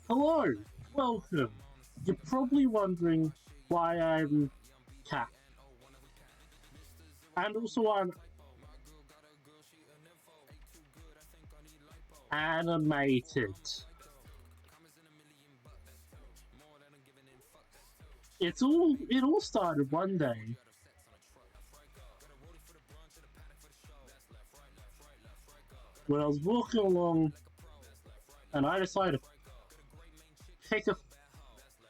Hello, welcome. You're probably wondering why I'm cat, and also I'm animated. It all started one day when I was walking along and I decided to pick a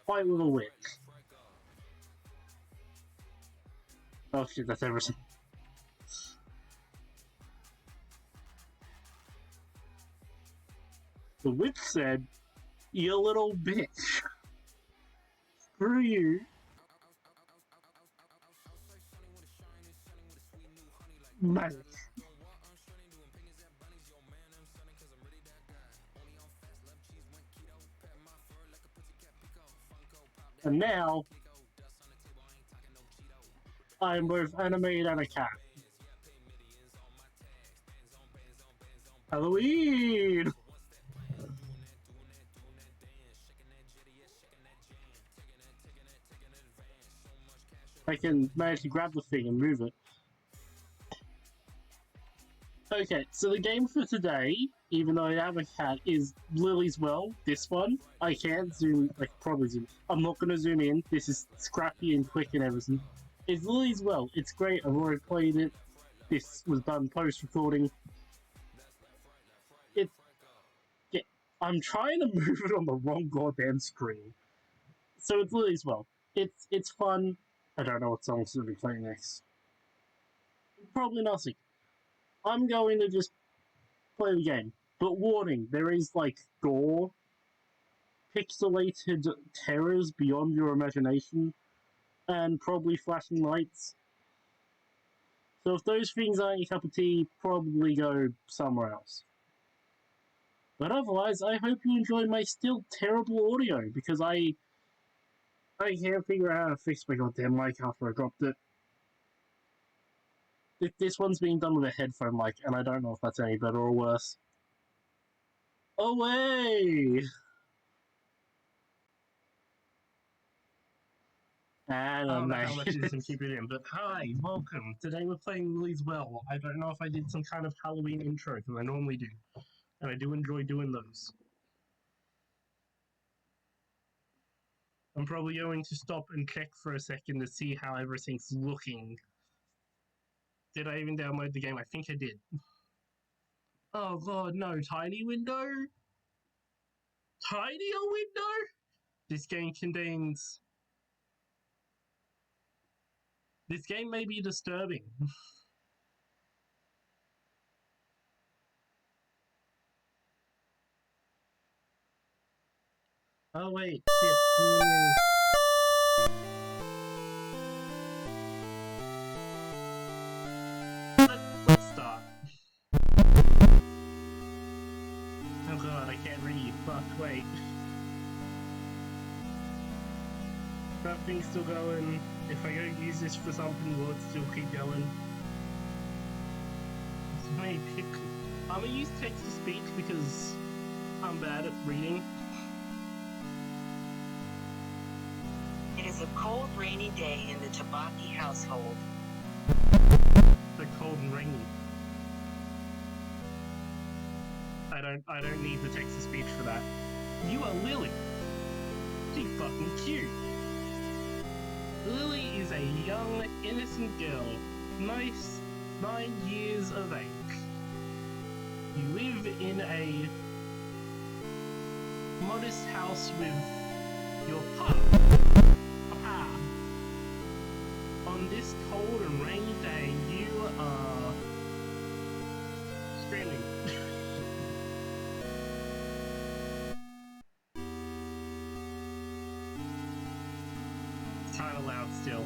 fight with a witch. Oh shit, that's everything. The witch said, "You little bitch, screw you, mate." And now I am both animated and a cat. Halloween! I can manage to grab the thing and move it. Okay, so the game for today, even though I have a cat, is Lily's Well. This one, I can't zoom, I can probably zoom. I'm not going to zoom in. This is scrappy and quick and everything. It's Lily's Well. It's great. I've already played it. This was done post-recording. It, yeah, I'm trying to move it on the wrong goddamn screen. So it's Lily's Well. It's fun. I don't know what songs to be playing next. Probably nothing. I'm going to just play the game. But warning, there is like gore, pixelated terrors beyond your imagination, and probably flashing lights. So if those things aren't your cup of tea, probably go somewhere else. But otherwise, I hope you enjoy my still terrible audio, because I can't figure out how to fix my goddamn mic after I dropped it. This one's being done with a headphone mic, and I don't know if that's any better or worse. Away! I don't know how much you can keep it in, but hi, welcome. Today we're playing Lily's Well. I don't know if I did some kind of Halloween intro, because I normally do. And I do enjoy doing those. I'm probably going to stop and check for a second to see how everything's looking. Did I even download the game? I think I did. Oh god, no. Tiny window? Tinier window? This game contains... This game may be disturbing. Oh wait, shit. Let's start. Oh god, I can't read. Fuck, wait. That thing's still going. If I go use this for something, will it still keep going? I'm gonna use text to speech because I'm bad at reading. It is a cold, rainy day in the Tabaki household. They're cold and rainy. I don't need the text to speech for that. You are Lily. She's fucking cute. Lily is a young, innocent girl, 9 years of age. You live in a modest house with your papa. On this cold and rainy day, you are screaming. It's kind of loud still.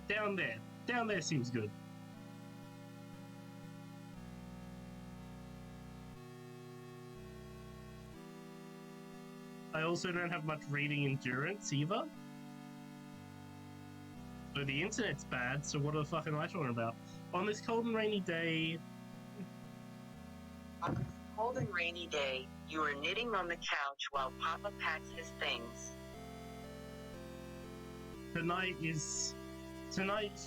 Down there seems good. I also don't have much reading endurance either. So the internet's bad, so what the fuck am I talking about? On this cold and rainy day... cold and rainy day, you are knitting on the couch while Papa packs his things. Tonight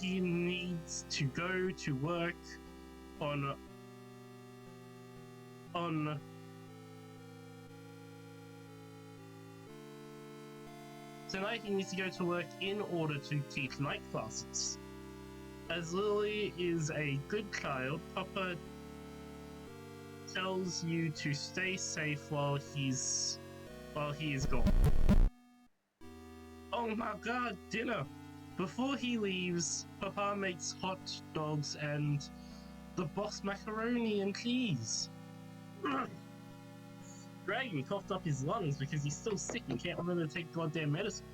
he needs to go to work on Tonight he needs to go to work in order to teach night classes. As Lily is a good child, Papa tells you to stay safe while he is gone. Oh my god, dinner! Before he leaves, Papa makes hot dogs and the boss macaroni and cheese. Dragon coughed up his lungs because he's still sick and can't remember to take goddamn medicine.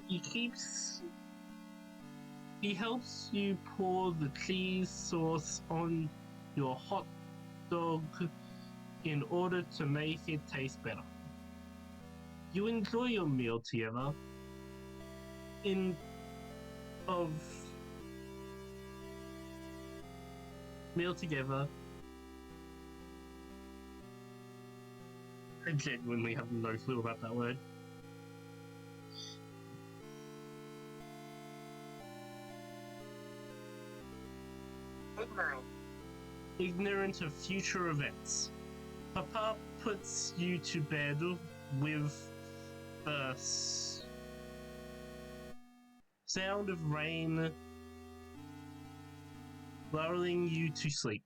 He helps you pour the cheese sauce on your hot dog in order to make it taste better. You enjoy your meal together. I genuinely have no clue about that word. Ignorant of future events. Papa puts you to bed with the sound of rain lulling you to sleep.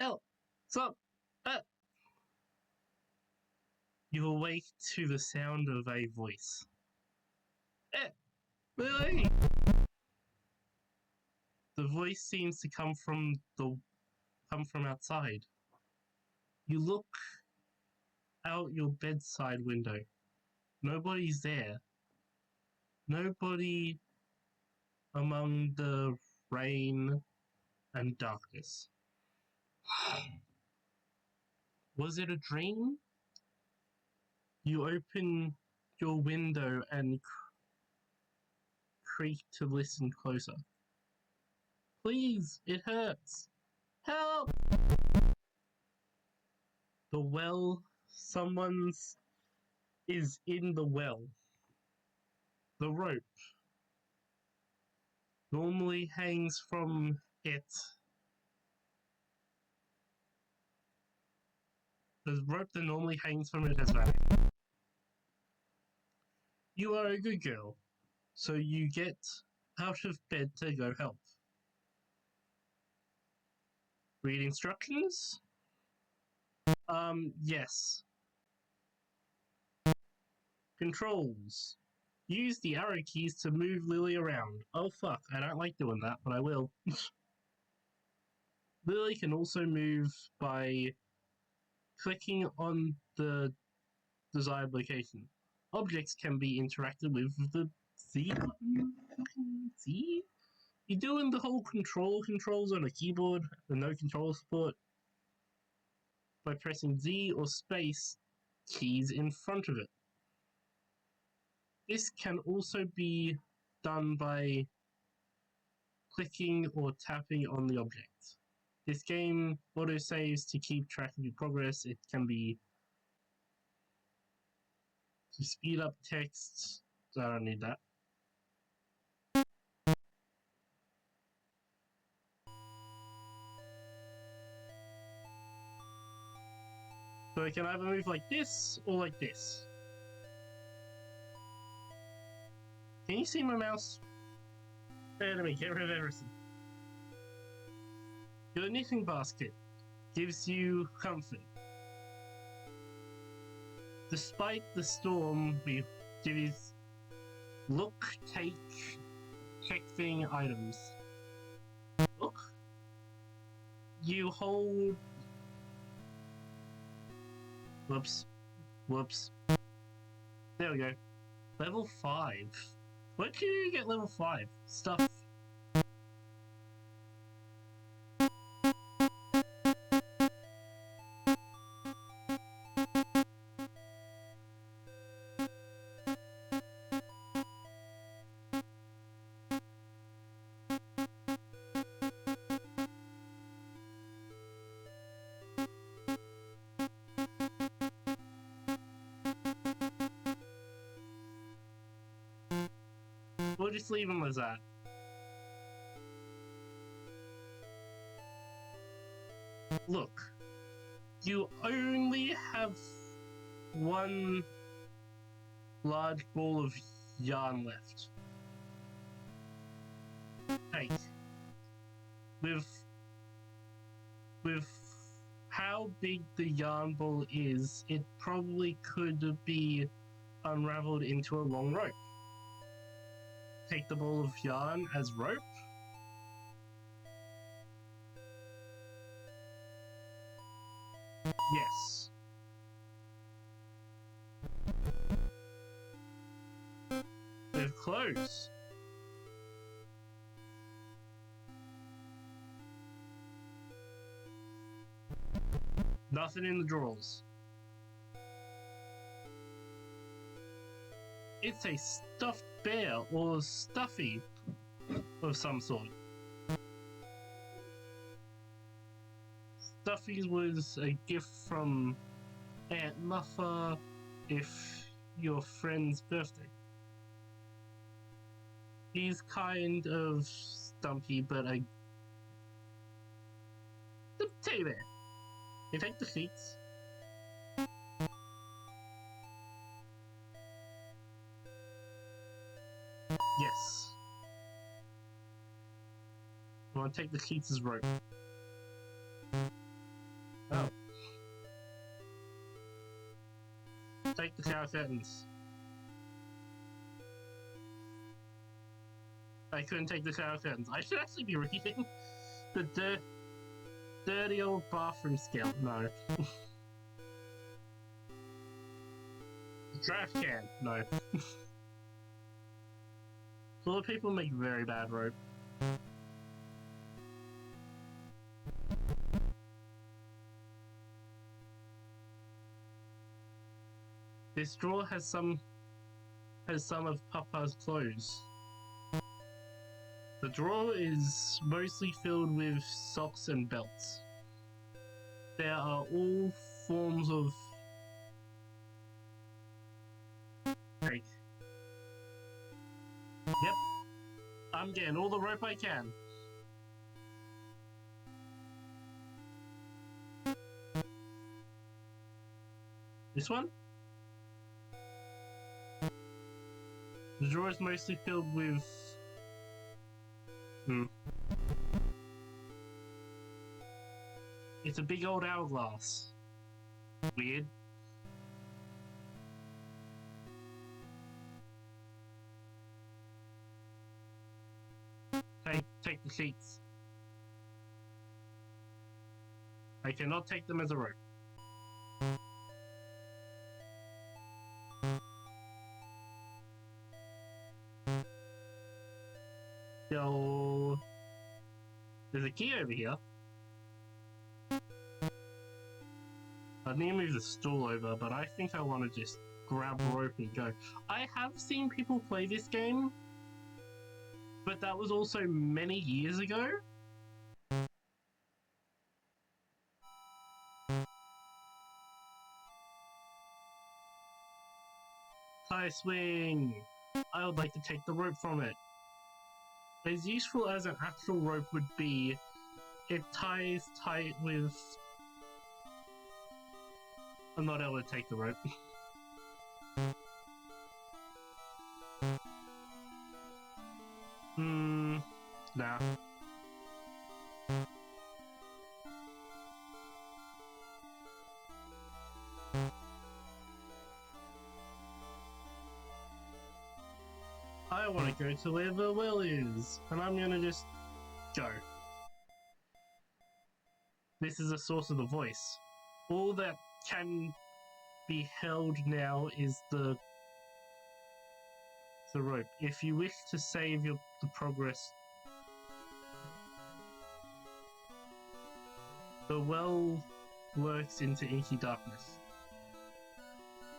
Oh, stop! You awake to the sound of a voice. Lily! The voice seems to come from outside. You look out your bedside window. Nobody's there. Nobody among the rain and darkness. Was it a dream? You open your window and creak to listen closer. Please, it hurts. Help! The well, someone's is in the well. The rope normally hangs from it. The rope that normally hangs from it has vanished. You are a good girl, so you get out of bed to go help. Read instructions? Yes. Controls. Use the arrow keys to move Lily around. Oh fuck, I don't like doing that, but I will. Lily can also move by clicking on the desired location. Objects can be interacted with the Z button. Z? You're doing the whole controls on a keyboard with no control support by pressing Z or space keys in front of it. This can also be done by clicking or tapping on the object. This game autosaves to keep track of your progress. It can be to speed up text. So I don't need that. So I can either move like this or like this. Can you see my mouse? Enemy, get rid of everything. Your knitting basket gives you comfort. Despite the storm, we give you look, take, check thing items. Look. You hold. Whoops. There we go. Level 5. Where can you get level 5? Stuff. We'll just leave them as that. Look, you only have one large ball of yarn left. Hey, with how big the yarn ball is, it probably could be unraveled into a long rope. Take the ball of yarn as rope. Yes. With clothes. Nothing in the drawers. It's a stuffed bear or stuffy of some sort. Stuffy was a gift from Aunt Muffa if your friend's birthday. He's kind of stumpy, but I... The teddy bear. You take the sheets. Yes. I want to take the sheets as rope. Oh. Take the shower curtains. I couldn't take the shower curtains. I should actually be reading the dirty old bathroom scale. No. The trash can. No. A lot of people make very bad rope. This drawer has some of Papa's clothes. The drawer is mostly filled with socks and belts. There are all forms of... Hey. Yep. I'm getting all the rope I can. This one? The drawer is mostly filled with... It's a big old hourglass. Weird. Take the sheets. I cannot take them as a rope. So... There's a key over here. I need to move the stool over, but I think I want to just grab a rope and go. I have seen people play this game, but that was also many years ago. Tie swing! I would like to take the rope from it. As useful as an actual rope would be, it ties tight with... I'm not able to take the rope. Nah. I want to go to where the well is, and I'm gonna just go. This is the source of the voice. All that can be held now is the rope. If you wish to save the progress, the well works into inky darkness.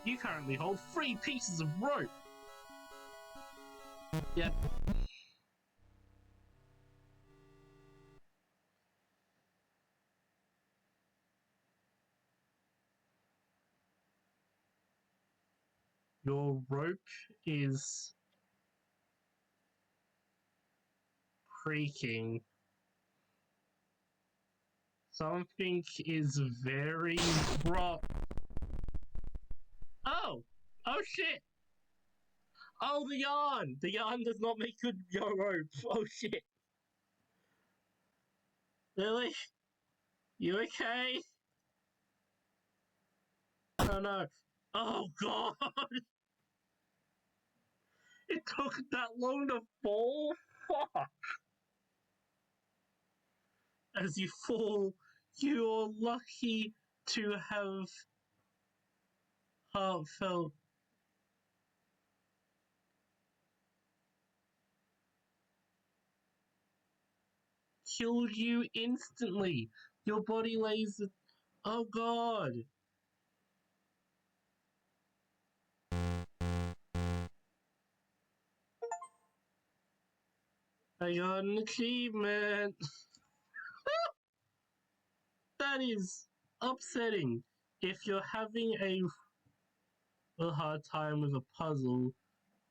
You currently hold 3 pieces of rope. Yep. Your rope is creaking. Something is very wrong. Oh! Oh shit! Oh, the yarn! The yarn does not make good rope. Oh shit! Lily? You okay? Oh no. Oh god! It took that long to fall? Fuck! As you fall, you're lucky to have heartfelt killed you instantly. Your body lays. Oh god. I got an achievement. That is upsetting. If you're having a hard time with a puzzle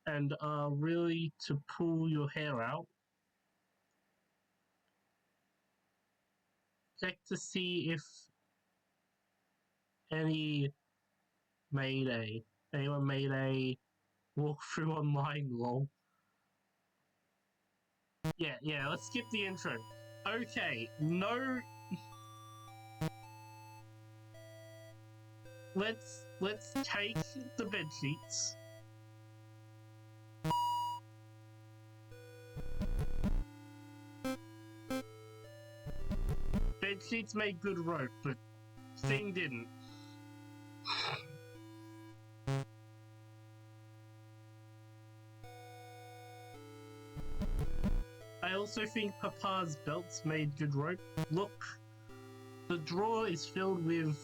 and are really to pull your hair out, check to see if anyone made a walkthrough online, lol. Yeah, let's skip the intro. Okay, no. Let's take the bed sheets. Bed sheets made good rope, but thing didn't. I also think Papa's belts made good rope. Look, the drawer is filled with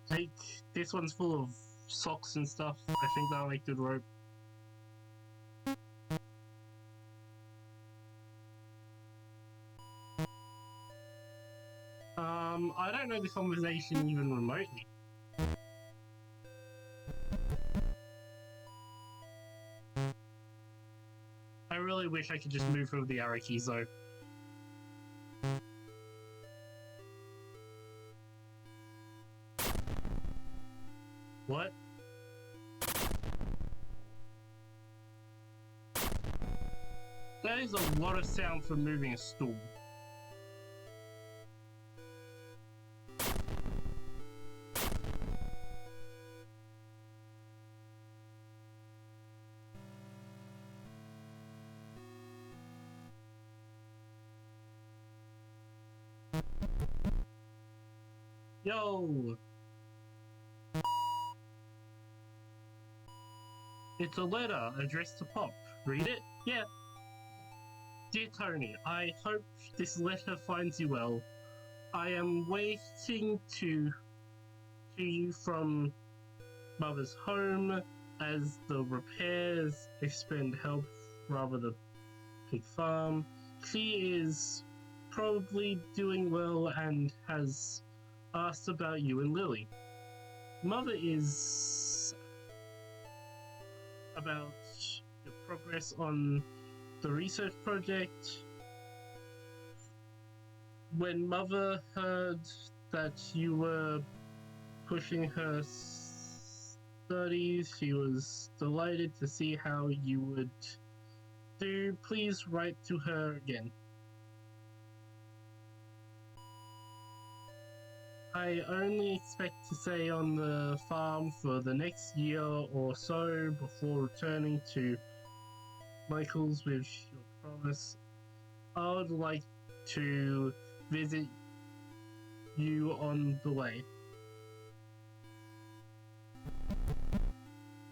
like this one's full of socks and stuff. I think that'll make good rope. I don't know the conversation even remotely. I really wish I could just move through the arrow keys though. What? That is a lot of sound for moving a stool. Yo! It's a letter addressed to Pop. Read it? Yeah. Dear Tony, I hope this letter finds you well. I am waiting to you from Mother's home as the repairs expend help rather than pig farm. She is probably doing well and has asked about you and Lily. Mother is about the progress on the research project. When Mother heard that you were pushing her studies, she was delighted to see how you would do. Please write to her again. I only expect to stay on the farm for the next year or so before returning to Michael's with your promise. I would like to visit you on the way.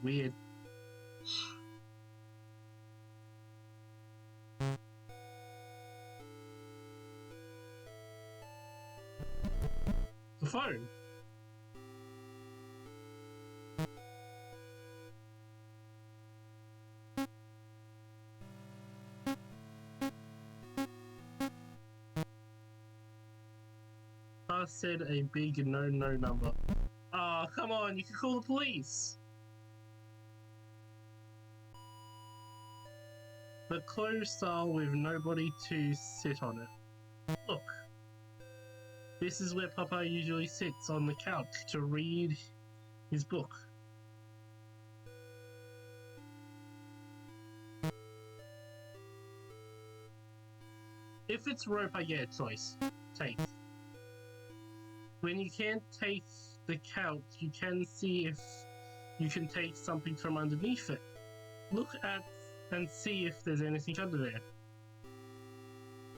Weird. The phone. Said a big no number. Oh, come on, you can call the police. The closed style with nobody to sit on it. Look. This is where Papa usually sits on the couch to read his book. If it's rope, I get a choice. Take. When you can't take the couch, you can see if you can take something from underneath it. Look at and see if there's anything under there.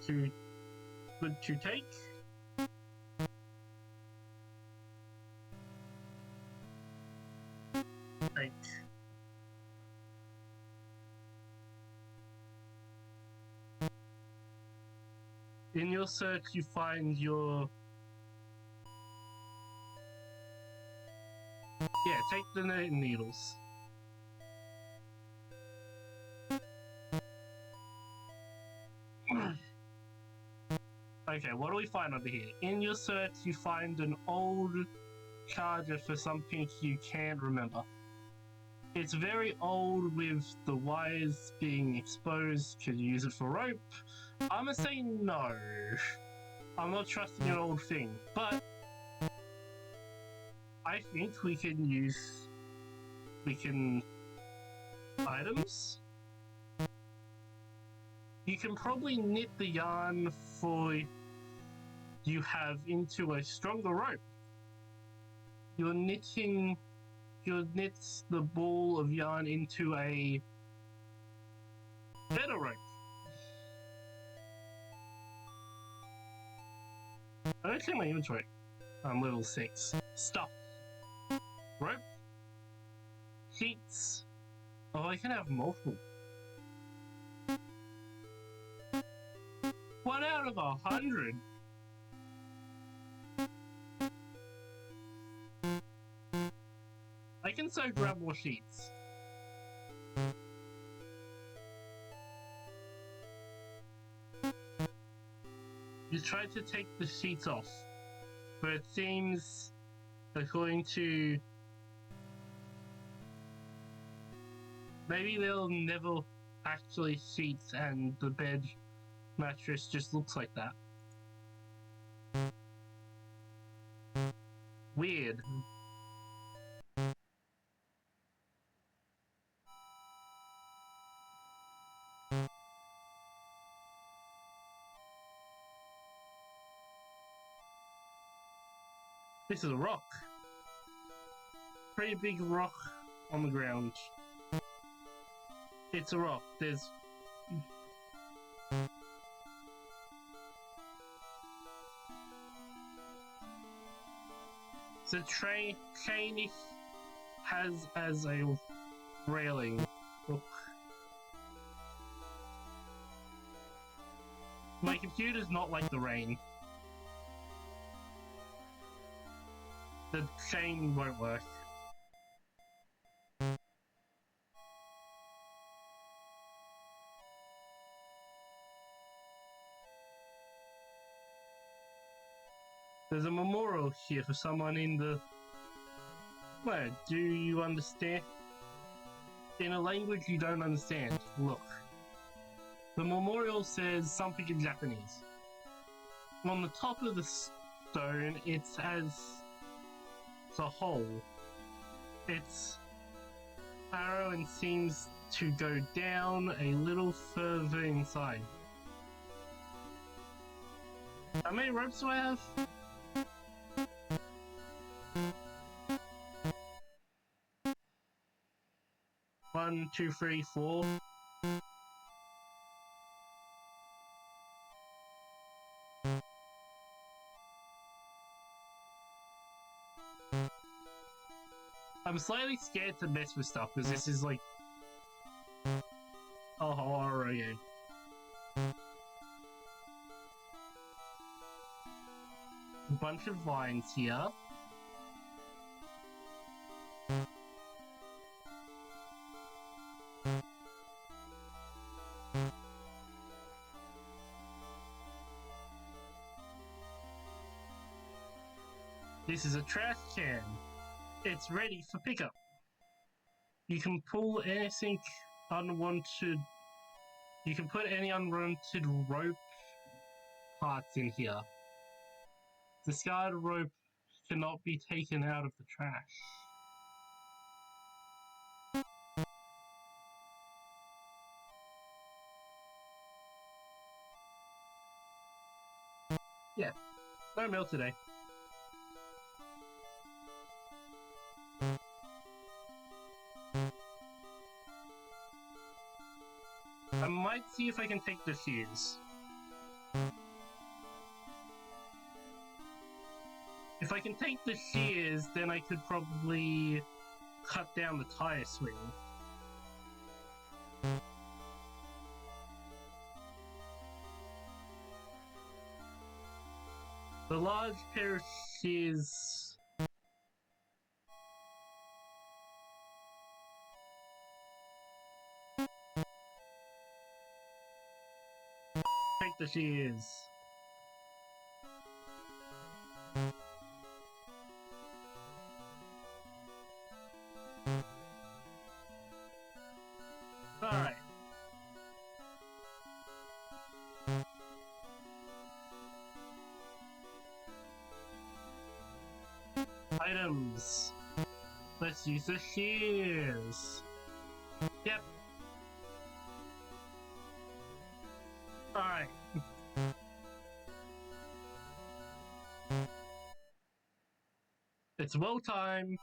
Good to take. Take. In your search, you find your... Yeah, take the knitting needles. Okay, what do we find over here? In your search, you find an old charger for something you can't remember. It's very old with the wires being exposed. Could you use it for rope? I'm gonna say no. I'm not trusting an old thing, but I think we can items? You can probably knit the yarn for you have into a stronger rope. You knit the ball of yarn into a better rope. I don't see my inventory. I'm level 6. Stuff. Rope. Sheets. Oh, I can have multiple. 1 out of 100. I can so grab more sheets. You tried to take the sheets off, but it seems, according to... Maybe they'll never actually sheets and the bed mattress just looks like that. Weird. This is a rock. Pretty big rock on the ground. It's a rock. There's... The chain has as a railing. Look. My computer's not like the rain. The chain won't work. There's a memorial here for someone in the... Where? Do you understand? In a language you don't understand. Look. The memorial says something in Japanese. On the top of the stone, it has a hole. It's arrow and seems to go down a little further inside. How many ropes do I have? One, two, three, 4. I'm slightly scared to mess with stuff because this is like a horror game. A bunch of vines here. This is a trash can. It's ready for pickup. You can pull anything unwanted. You can put any unwanted rope parts in here. Discarded rope cannot be taken out of the trash. Yeah, no mail today. I might see if I can take the shears. If I can take the shears, then I could probably cut down the tire swing. The large pair of shears... Take the shears. Alright. Items. Let's use the shears. Yep. Alright. It's well time.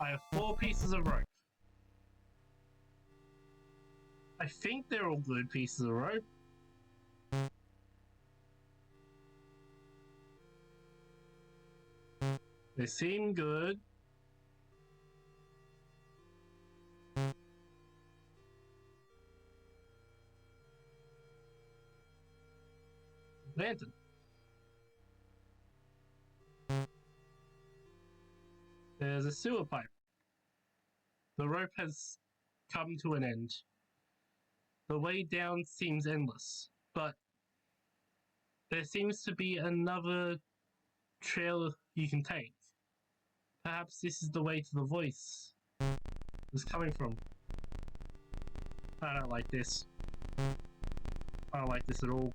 I have 4 pieces of rope. I think they're all good pieces of rope. They seem good. Lantern. There's a sewer pipe. The rope has come to an end. The way down seems endless, but there seems to be another trail you can take. Perhaps this is the way to the voice it's coming from. I don't like this. I don't like this at all.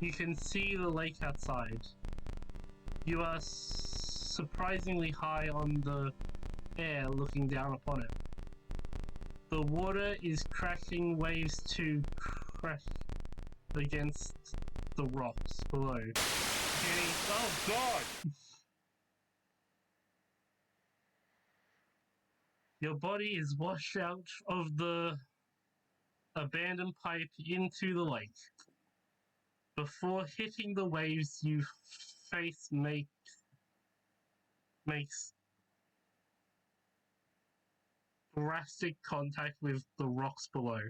You can see the lake outside. You are surprisingly high on the air looking down upon it. The water is crashing waves to crash against the rocks below. Oh god! Your body is washed out of the abandoned pipe into the lake. Before hitting the waves, you face makes drastic contact with the rocks below.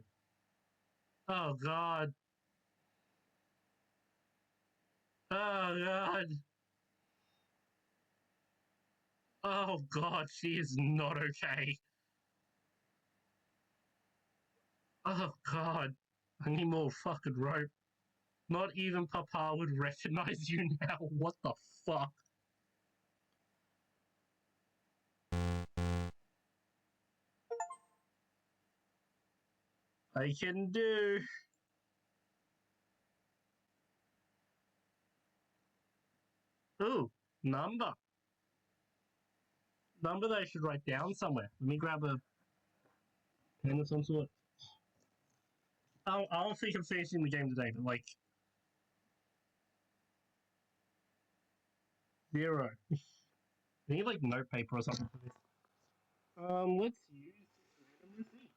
Oh god. Oh god. Oh god, she is not okay. Oh god. I need more fucking rope. Not even Papa would recognize you now. What the fuck? I can do. Ooh, number. Number that I should write down somewhere. Let me grab a pen of some sort. I don't think I'm finishing the game today, but like 0. I need like note paper or something for this. Let's use random receipt.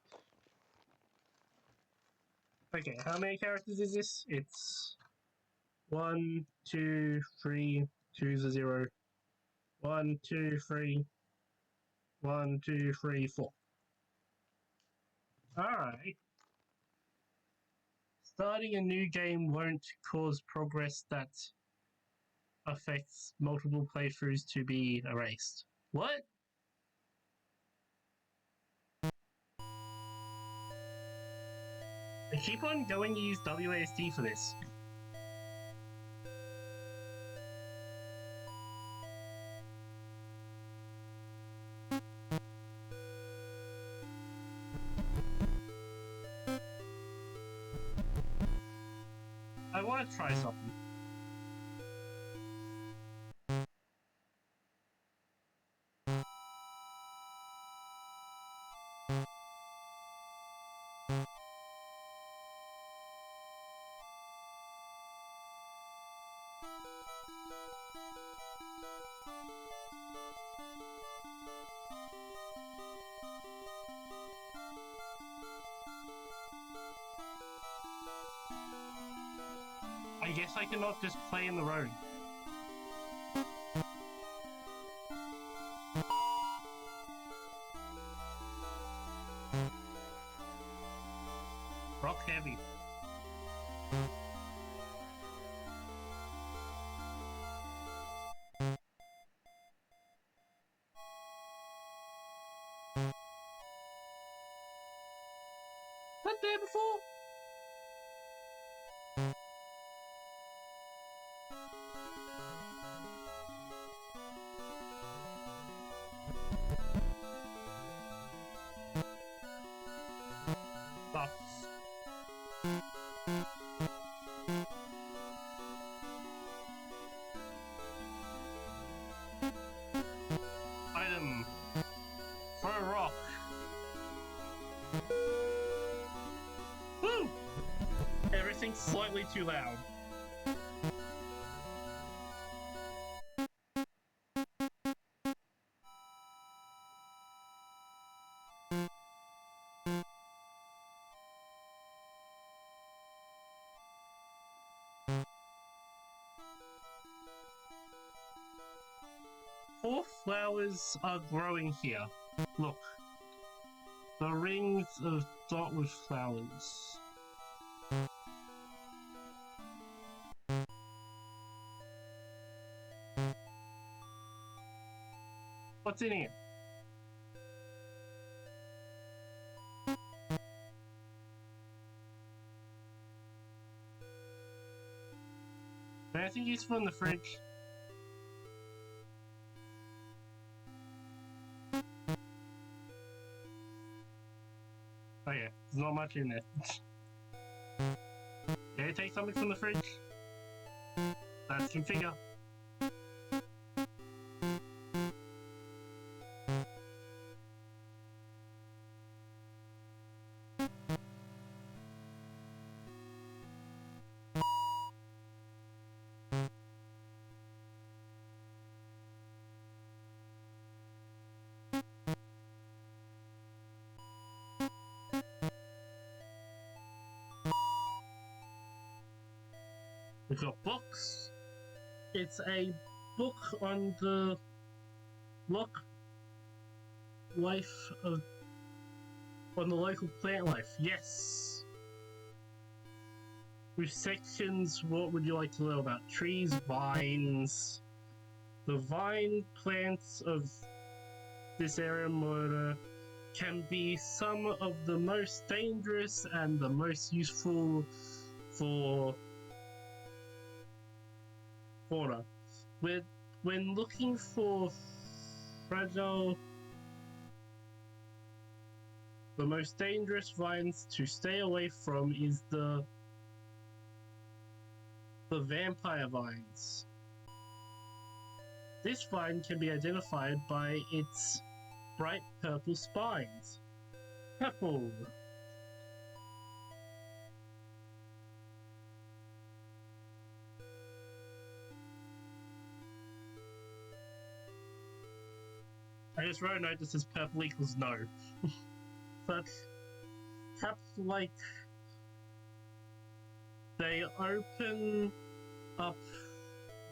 Okay, how many characters is this? It's 1, 2, 3, 2's a 0. 1, 2, 3. 1, 2, 3, 4. Alright. Starting a new game won't cause progress that affects multiple playthroughs to be erased. What? I keep on going to use WASD for this. I want to try something. I guess I cannot just play in the road. Rock heavy. Not there before? Buffs. Item. Throw a rock. Woo! Everything's slightly too loud. Four flowers are growing here. Look. The rings of dot with flowers. What's in here? Anything useful in the fridge? Oh yeah, there's not much in there. Can I take something from the fridge? Let's configure. We've got books. It's a book on the on the local plant life. Yes. With sections, what would you like to know about? Trees, vines. The vine plants of this area murder can be some of the most dangerous and the most useful for fauna. When looking for fragile, the most dangerous vines to stay away from is the vampire vines. This vine can be identified by its bright purple spines. Purple. I just wrote a note that says purple equals no. But perhaps like They open up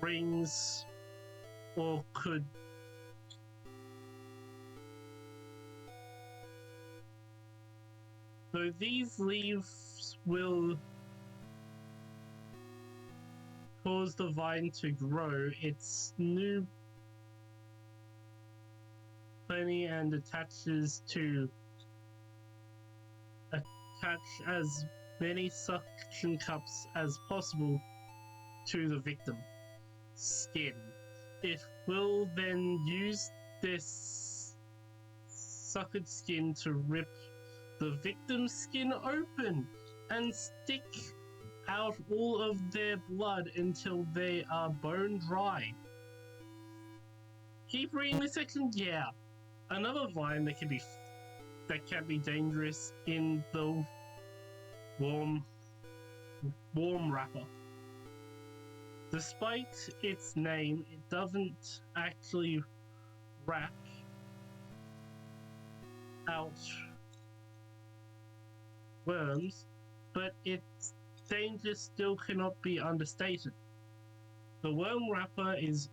rings or could so these leaves will cause the vine to grow its new plenty and attaches attach as many suction cups as possible to the victim skin. It will then use this suckered skin to rip the victim's skin open and stick out all of their blood until they are bone dry. Keep reading this section. Yeah, another vine that can be dangerous in the worm wrapper. Despite its name, it doesn't actually wrap out worms, but its danger still cannot be understated. The worm wrapper is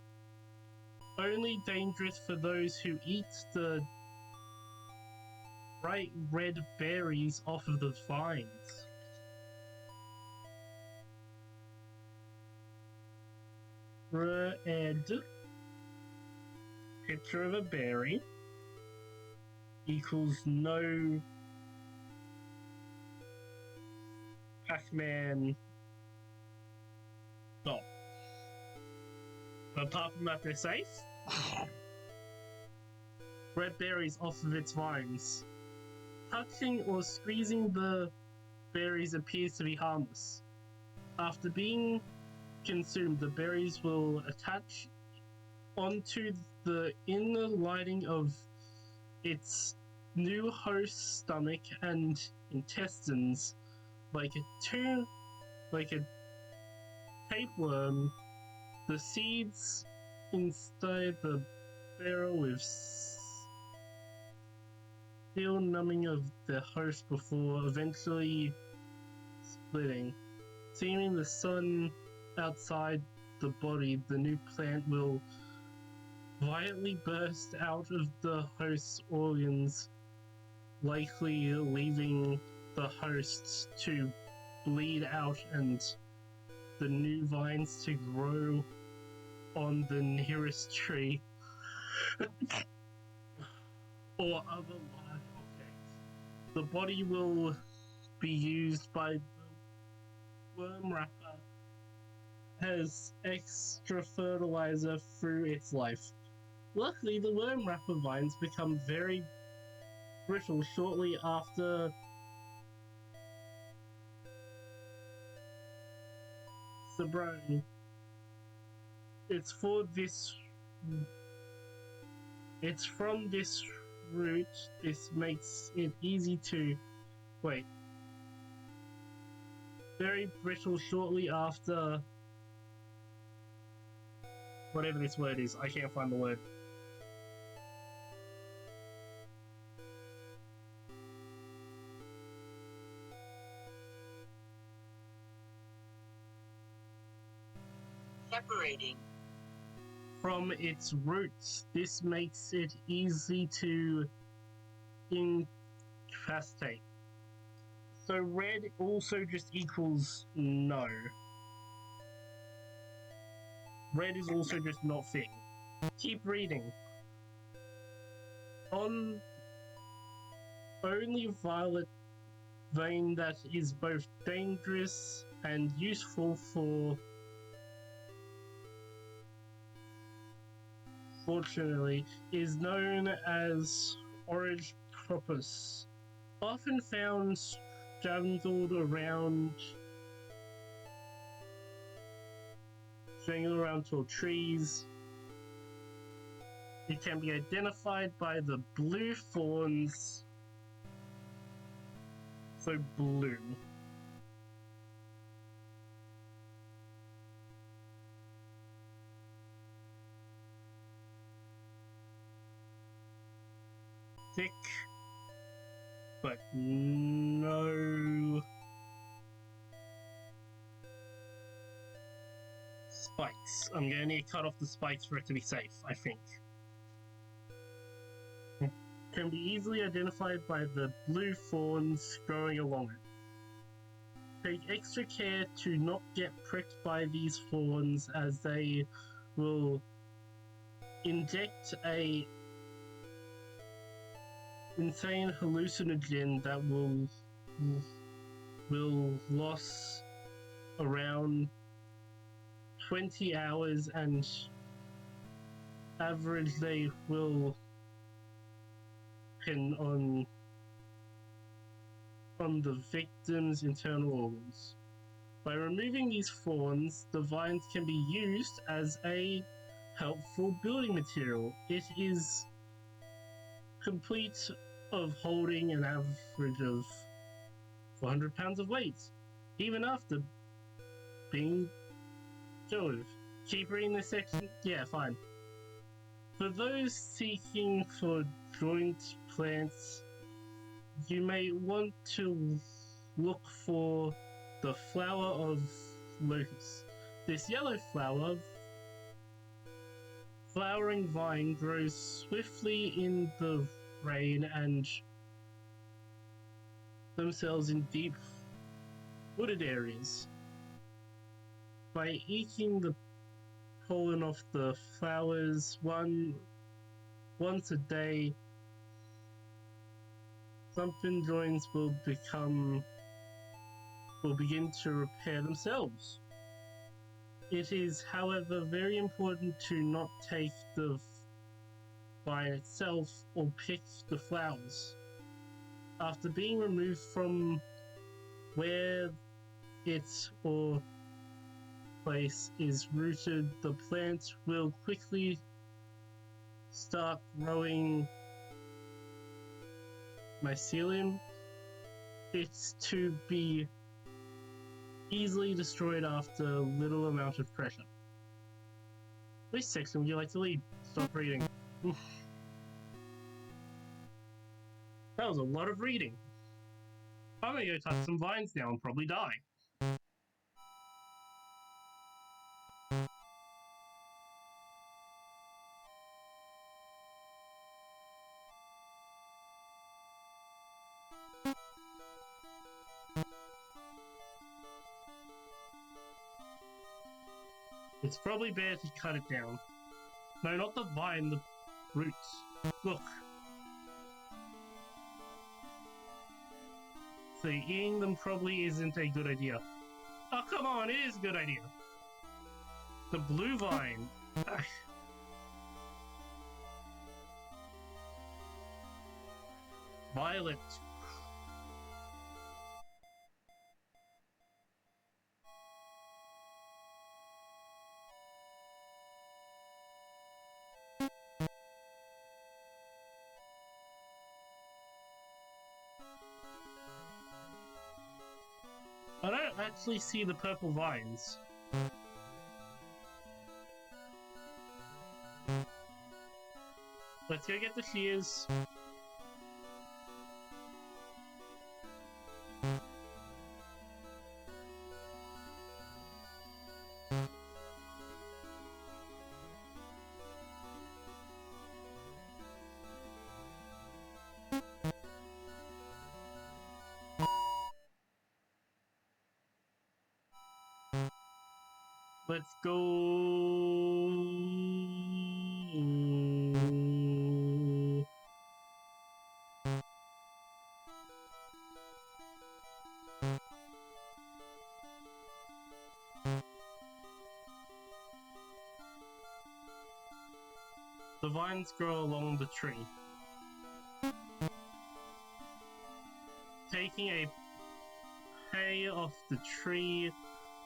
only dangerous for those who eat the bright red berries off of the vines. Red picture of a berry equals no Pac-Man stop. But apart from that, they're safe. Red berries off of its vines. Touching or squeezing the berries appears to be harmless. After being consumed, the berries will attach onto the inner lining of its new host's stomach and intestines like a tapeworm. The seeds inside the barrel with steel numbing of the host before eventually splitting. Seeing the sun outside the body, the new plant will violently burst out of the host's organs, likely leaving the host to bleed out and the new vines to grow on the nearest tree or other large objects. The body will be used by the worm wrapper as extra fertilizer through its life. Luckily, the worm wrapper vines become very brittle shortly after sobriety. It's from this root. This makes it easy to very brittle shortly after whatever this word is. I can't find the word. Separating. From its roots. This makes it easy to incapacitate. So red also just equals no. Red is also just not thing. Keep reading. On only violet vein that is both dangerous and useful for fortunately is known as orange propus, often found strangled around tall trees. It can be identified by the blue thorns. So blue. Thick, but no Spikes. I'm going to need to cut off the spikes for it to be safe, I think. It can be easily identified by the blue thorns growing along it. Take extra care to not get pricked by these thorns, as they will inject a insane hallucinogen that will last around 20 hours, and average they will depend on the victim's internal organs. By removing these thorns, the vines can be used as a helpful building material. It is complete of holding an average of 400 pounds of weight, even after being killed. Keep reading this section? Yeah, fine. For those seeking for joint plants, you may want to look for the flower of locust. This yellow flowering vine grows swiftly in the rain and themselves in deep wooded areas. By eating the pollen off the flowers once a day, clumping joints will begin to repair themselves. It is, however, very important to not take the vine itself or pick the flowers. After being removed from where it or place is rooted, the plant will quickly start growing mycelium. It's to be easily destroyed after little amount of pressure. Which section would you like to lead? Stop reading. That was a lot of reading. I'm gonna go touch some vines now and probably die. It's probably better to cut it down. No, not the vine, the roots. Look. So eating them probably isn't a good idea. Oh, come on, it is a good idea. The blue vine. Violet. I don't actually see the purple vines. Let's go get the shears. Let's go. The vines grow along the tree. Taking a hay off the tree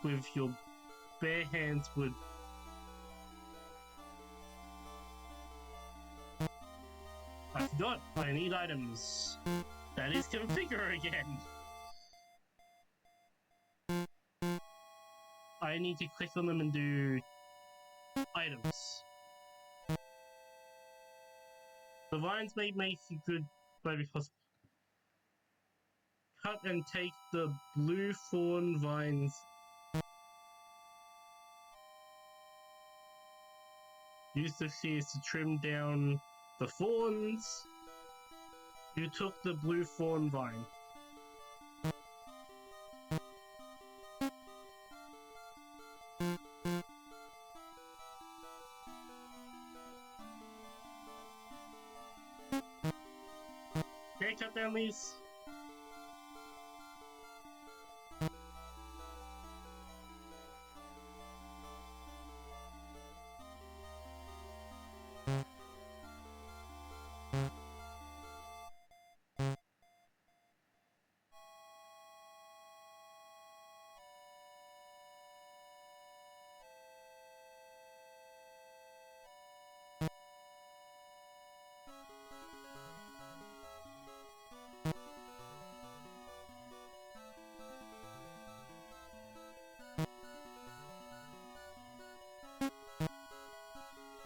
with your bare hands would... I forgot, I need items. That is configure again. I need to click on them and do items. The vines may make you good by because cut and take the blue thorn vines. Used the shears to trim down the thorns. You took the blue thorn vine. Okay, cut down these.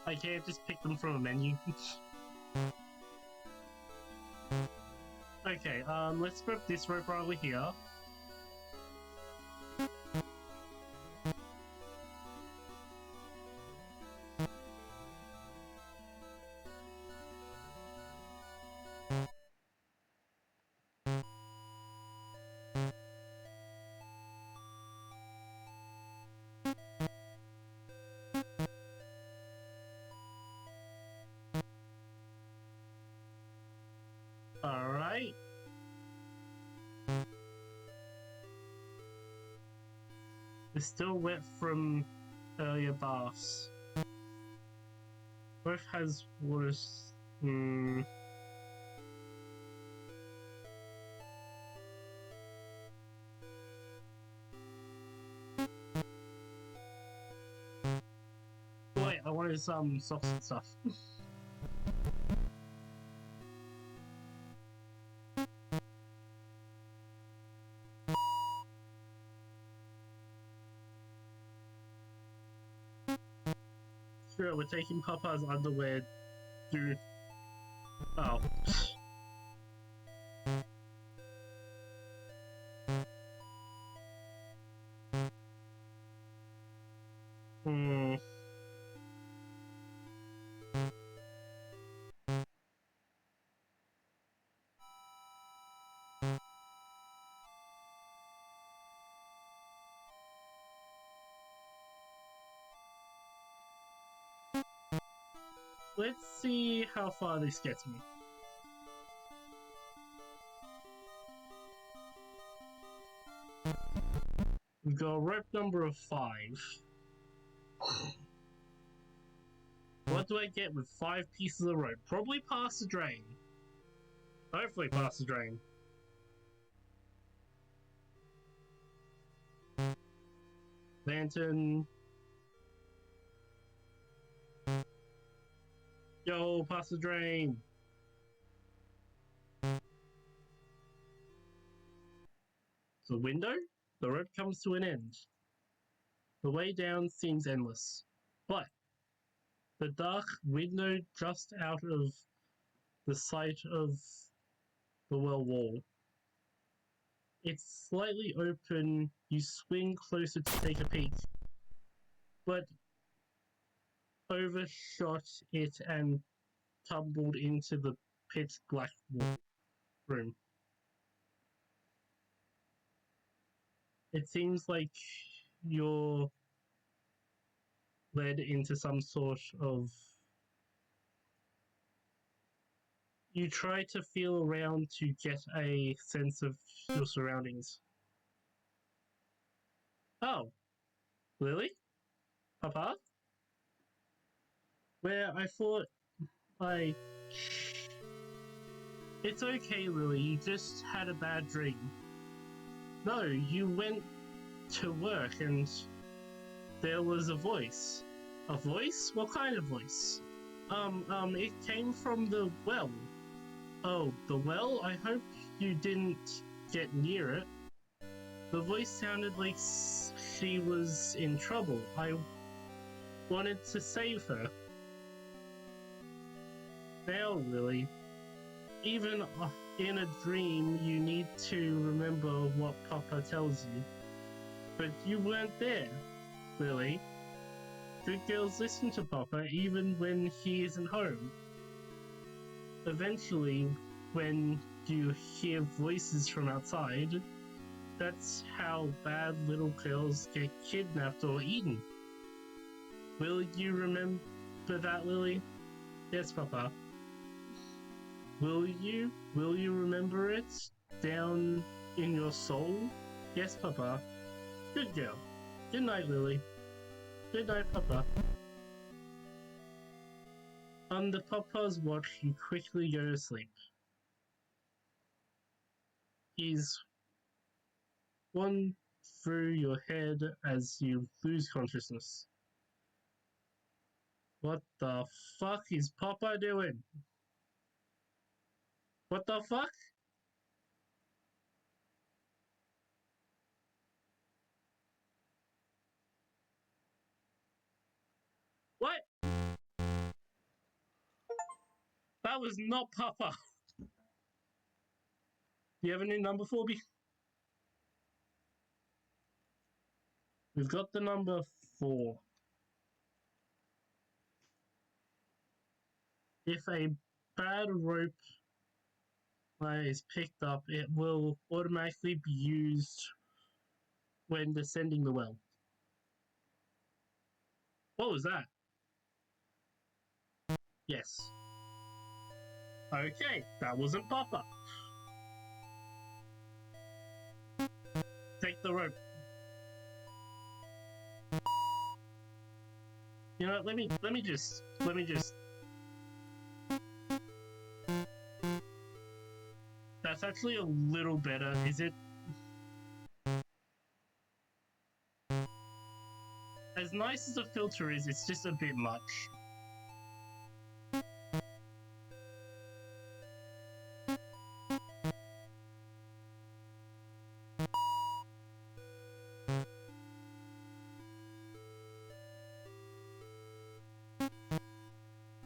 I can't just pick them from a menu. Okay, let's grab this rope right over here. Alright. It's still wet from earlier baths. Both has water. Wait, I wanted some socks and stuff. Sure, we're taking Papa's underwear, dude. Oh. Let's see how far this gets me. We've got a rope number of 5. What do I get with 5 pieces of rope? Probably past the drain. Hopefully past the drain. Lantern. Yo, past the drain. The window? The rope comes to an end. The way down seems endless. But the dark window just out of the sight of the well wall. It's slightly open. You swing closer to take a peek, but overshot it and tumbled into the pitch black room. It seems like you're led into some sort of... You try to feel around to get a sense of your surroundings. Oh, Lily? Papa? Where I thought I... It's okay, Lily, you just had a bad dream. No, you went to work and there was a voice. A voice? What kind of voice? It came from the well. Oh, the well? I hope you didn't get near it. The voice sounded like she was in trouble. I wanted to save her. Now, Lily, even in a dream, you need to remember what Papa tells you. But you weren't there, Lily. Good girls listen to Papa even when he isn't home. Eventually, when you hear voices from outside, that's how bad little girls get kidnapped or eaten. Will you remember that, Lily? Yes, Papa. Will you? Will you remember it? Down in your soul? Yes, Papa. Good girl. Good night, Lily. Good night, Papa. Under Papa's watch, you quickly go to sleep. He's one through your head as you lose consciousness. What the fuck is Papa doing? What the fuck? What? That was not Papa. Do you have a new number for me? We've got the number 4. If a bad rope is picked up, it will automatically be used when descending the well. What was that? Yes. Okay, that wasn't Papa. Take the rope. You know, let me just. That's actually a little better, is it? As nice as the filter is, it's just a bit much.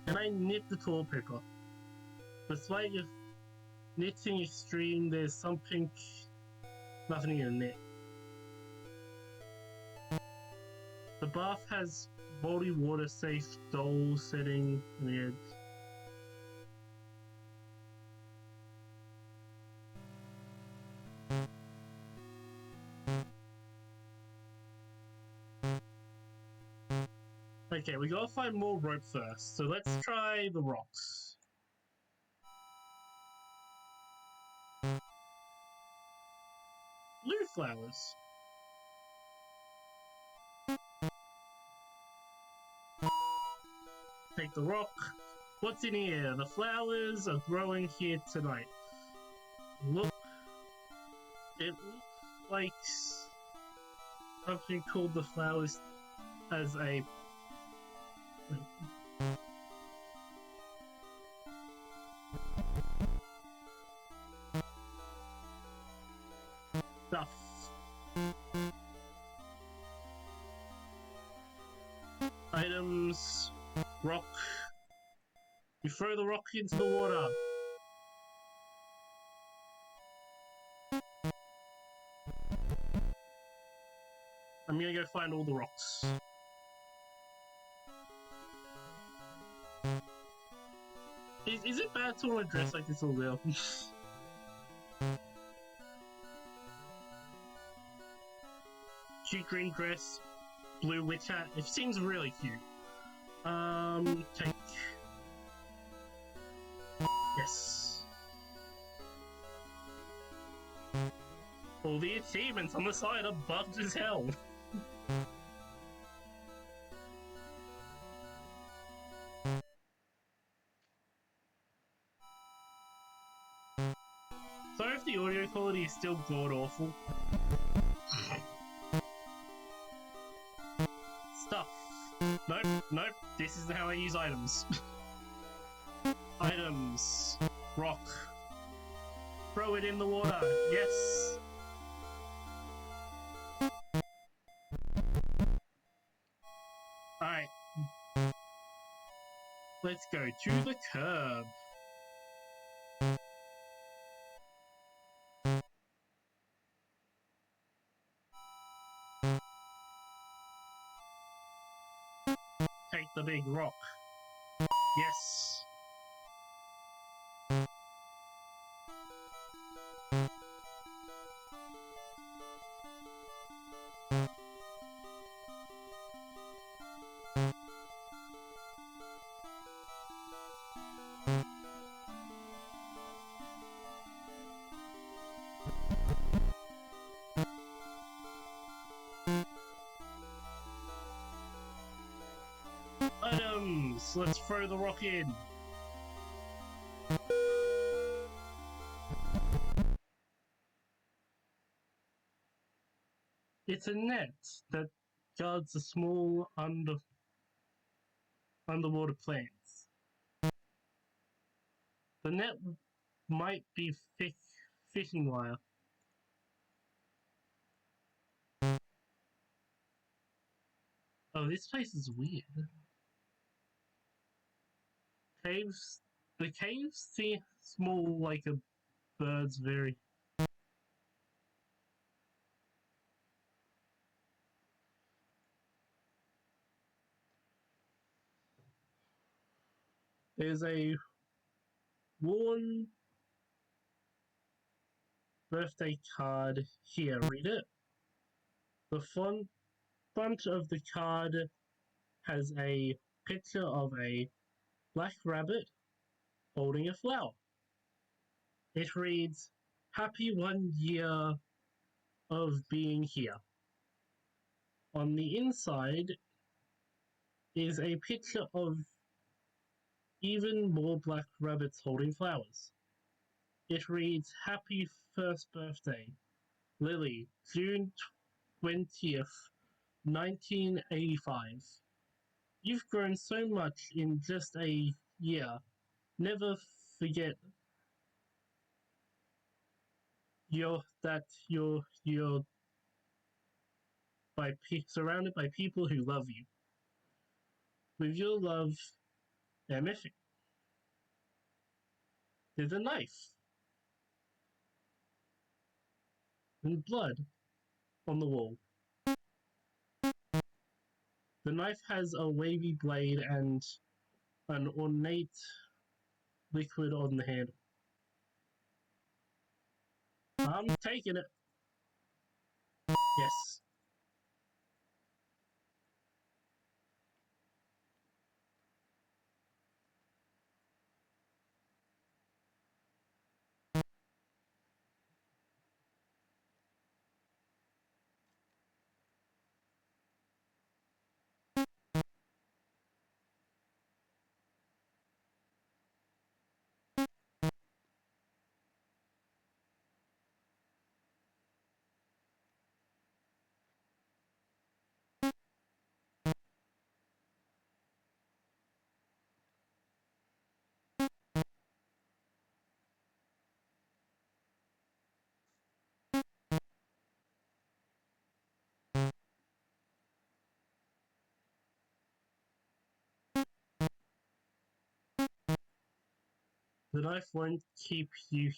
Can I knit the toilet paper? Despite your knitting extreme, there's something nothing in it. The bath has moldy water safe doll setting in the edge. Okay, we gotta find more rope first, so let's try the rocks. Blue flowers. Take the rock. What's in here? The flowers are growing here tonight. Look. It looks like something called the flowers as a... stuff. Items. Rock. You throw the rock into the water. I'm gonna go find all the rocks. Is it bad to want to dress like this all girl? Cute green dress, blue witch hat. It seems really cute. Take. Yes. All the achievements on the side are bugged as hell. Sorry if the audio quality is still god-awful. Stuff. Nope, nope, this isn't how I use items. Items. Rock. Throw it in the water. Yes. Alright. Let's go to the curb. the big rock. Yes. Items! Let's throw the rock in. It's a net that guards the small underwater plants. The net might be thick fishing wire. Oh, this place is weird. Caves. The caves seem small like a bird's very. There's a worn birthday card here. Read it. The front of the card has a picture of a black rabbit holding a flower. It reads, "Happy 1 year of being here." On the inside is a picture of even more black rabbits holding flowers. It reads, "Happy 1st birthday, Lily, June 20th, 1985. You've grown so much in just a year. Never forget you're surrounded by people who love you. With your love, MF." There's a knife and blood on the wall. The knife has a wavy blade and an ornate liquid on the handle. I'm taking it. Yes. The knife won't keep you.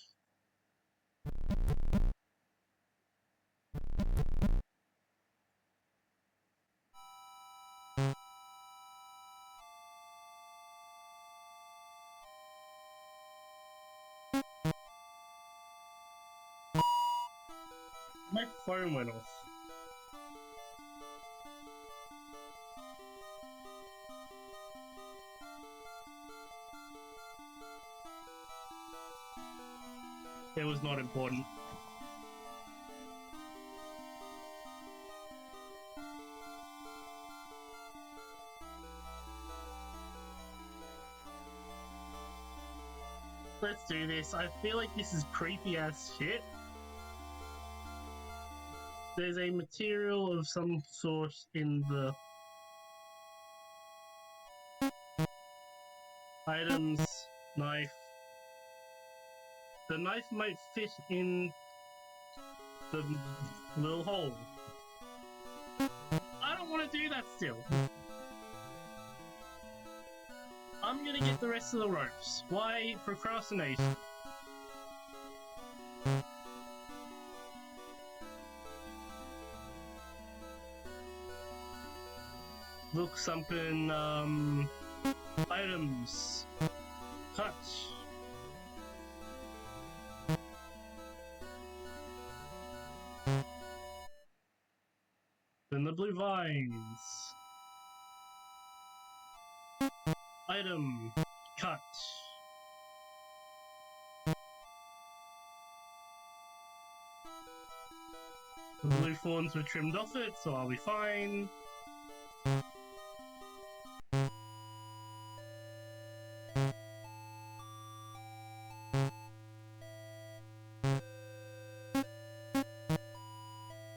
My phone went off. It was not important. Let's do this. I feel like this is creepy ass shit. There's a material of some sort in the items, knife. The knife might fit in the little hole. I don't want to do that still. I'm gonna get the rest of the ropes. Why procrastination? look something, items. Touch. Then the blue vines. Item. Cut. The blue thorns were trimmed off it, so I'll be fine.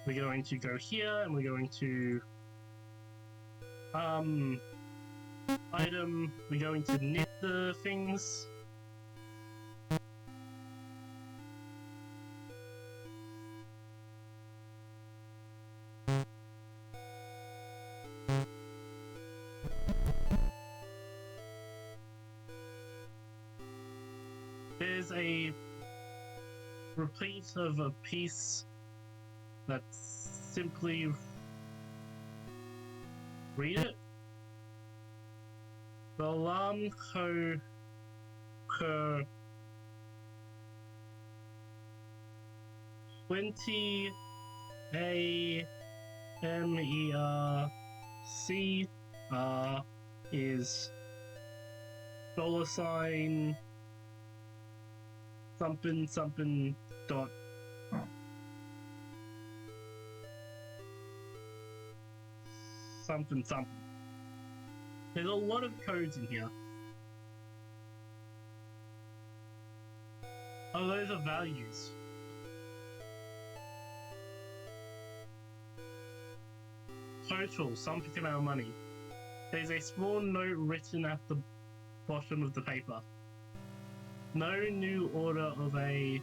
We're going to go here, and we're going to item, we're going to knit the things. There's a repeat of a piece that's simply read it. The alarm code 20 AMERC is $sign something something dot something something. There's a lot of codes in here. Oh, those are values. Total, something amount of money. There's a small note written at the bottom of the paper. No new order of a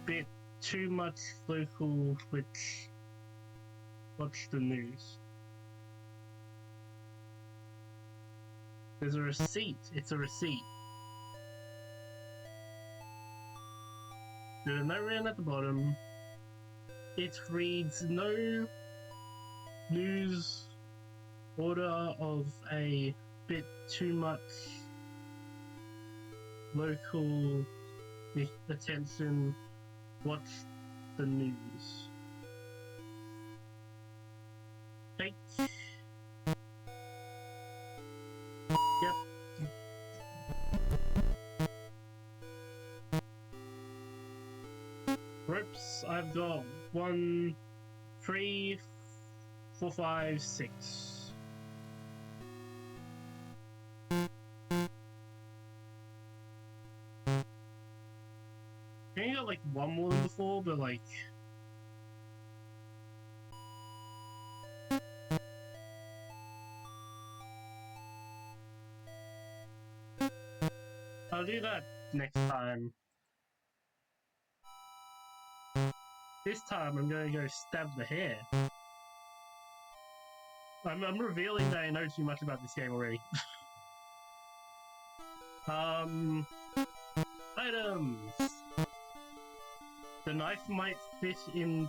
bit too much local, which... What's the news? There's a receipt. It's a receipt. There's a note written at the bottom. It reads, no news order of a bit too much local attention. What's the news? Hey. Yep. Ropes, I've got 1, 3, 4, 5, 6. I think I got like one more than before, but like... I'll do that next time. This time I'm going to go stab the hare. I'm revealing that I know too much about this game already. Items! The knife might fit in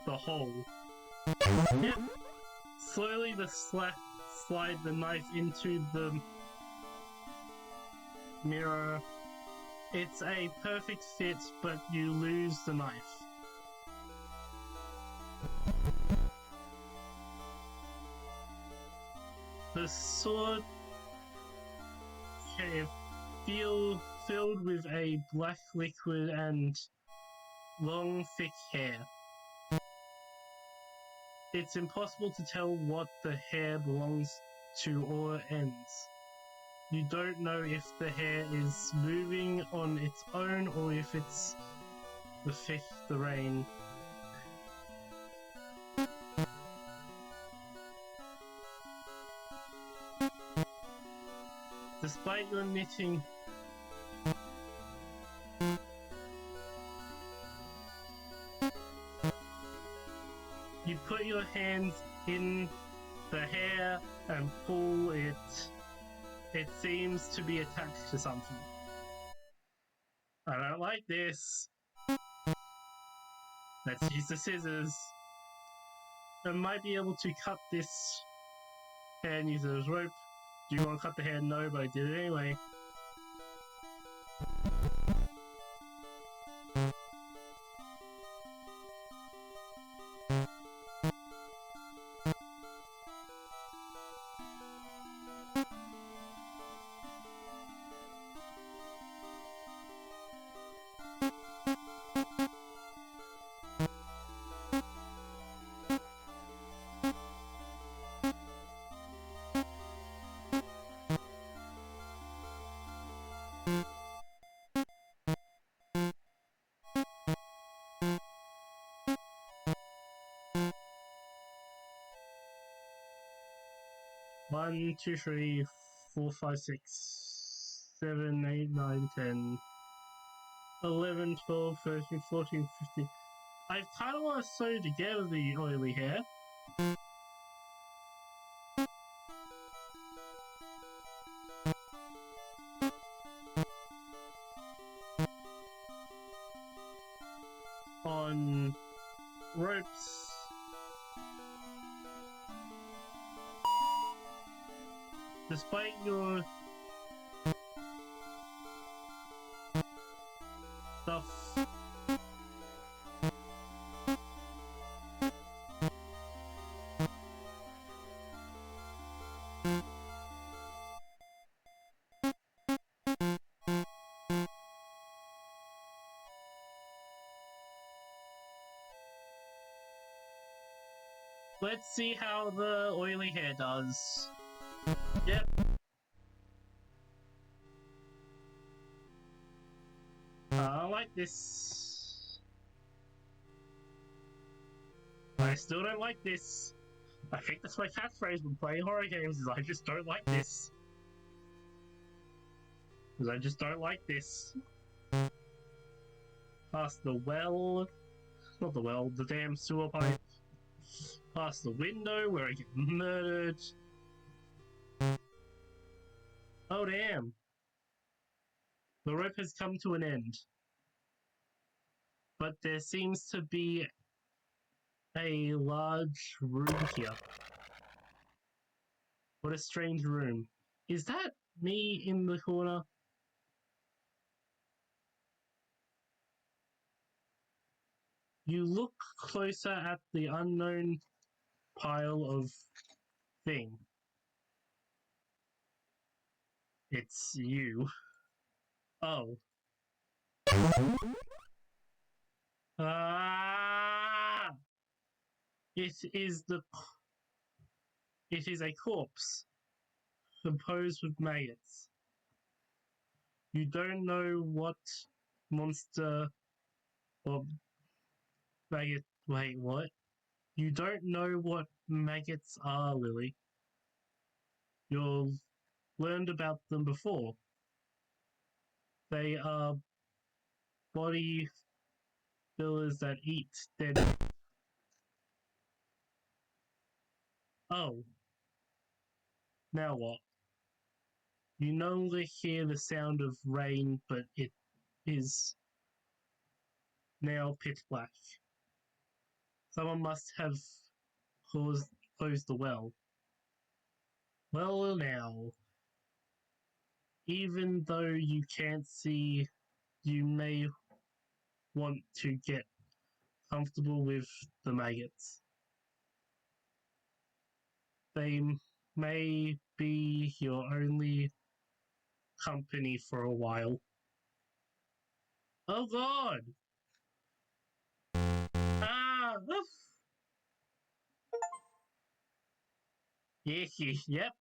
the hole. Yep. Slowly slide the knife into the mirror. It's a perfect fit, but you lose the knife. The sword filled with a black liquid and long, thick hair. It's impossible to tell what the hair belongs to or ends. You don't know if the hair is moving on its own or if it's the rain. Despite your knitting, you put your hands in the hair and pull it. It seems to be attached to something. I don't like this. Let's use the scissors. I might be able to cut this and use those rope. Do you want to cut the hair? No, but I did it anyway. One, 2, 3, 4, 5, 6, 7, 8, 9, 10, 11, 12, 13, 14, 15. I kind of want to sew together the oily hair. On ropes. Despite your stuff, let's see how the oily hair does. Yep. I like this. I still don't like this. I think that's my catchphrase when playing horror games is I just don't like this. Because I just don't like this. Past the well. Not the well, the damn sewer pipe. Past the window where I get murdered. Oh damn. The rope has come to an end. But there seems to be a large room here. What a strange room. Is that me in the corner? You look closer at the unknown pile of thing. It's you. Oh. Ah! It is a corpse composed with maggots. You don't know what monster or maggot. Wait, what? You don't know what maggots are, Lily. You've learned about them before. They are body fillers that eat dead. Oh. Now what? You no longer hear the sound of rain, but it is now pitch black. Someone must have closed the well. Well now, even though you can't see, you may want to get comfortable with the maggots. They may be your only company for a while. Oh god! Ah! Yep.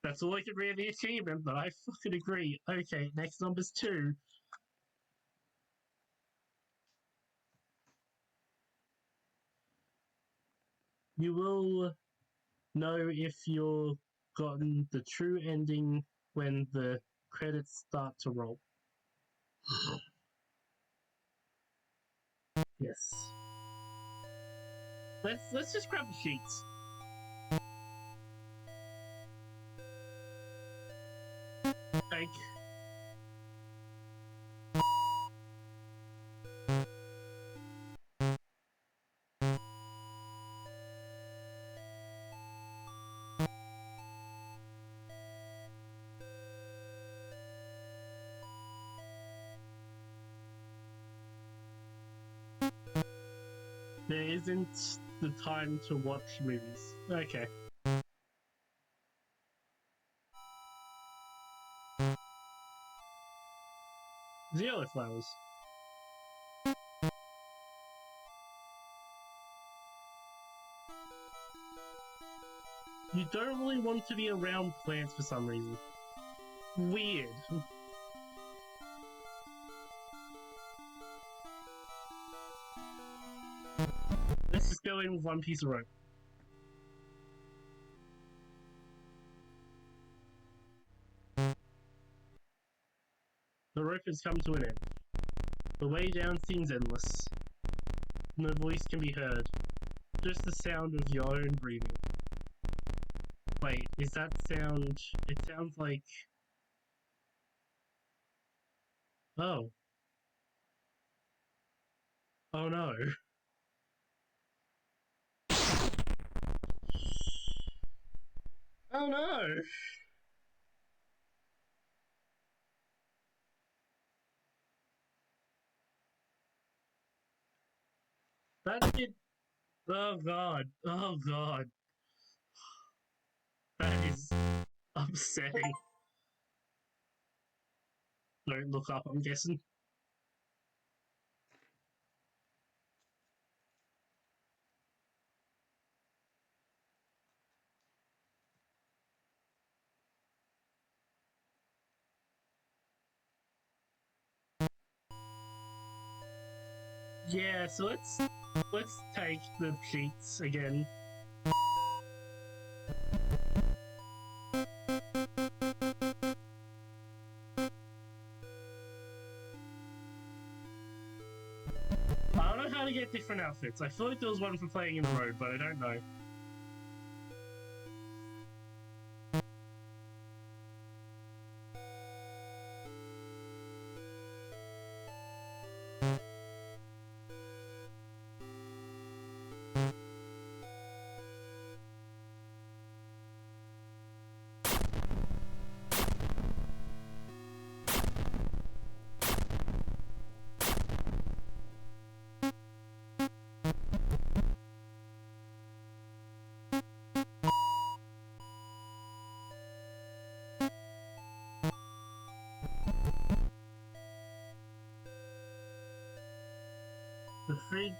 That's all I can read the achievement, but I fucking agree. Okay, next number's 2. You will know if you've gotten the true ending when the credits start to roll. Yes. Let's just grab the sheets. Like, There isn't the time to watch movies. Okay. Zero flowers. You don't really want to be around plants for some reason. Weird. Let's just go in with one piece of rope. The rope has come to an end. The way down seems endless. No voice can be heard. Just the sound of your own breathing. Wait, is that sound... It sounds like... Oh. Oh no. Oh no! That did... Oh god. Oh god. That is upsetting. Don't look up, I'm guessing. Yeah, so let's take the sheets again. I don't know how to get different outfits. I feel like there was one for playing in the road, but I don't know. The fridge.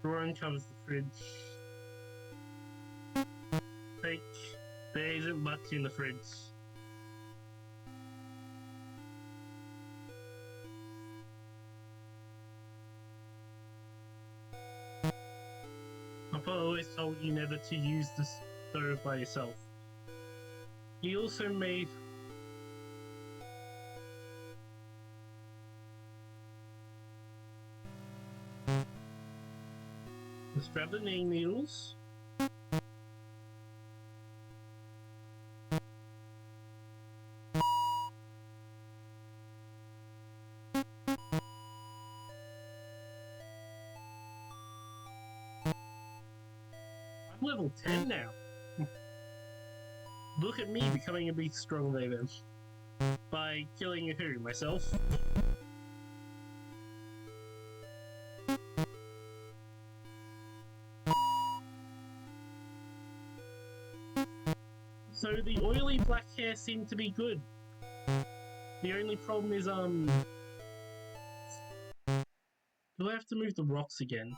Drawing covers the fridge. Fake. There isn't much in the fridge. Papa always told you never to use the stove by yourself. He also made... the strap the knitting needles. I'm level 10 now. Look at me becoming a big strong then. By killing who? Myself? So the oily black hair seemed to be good. The only problem is, do I have to move the rocks again?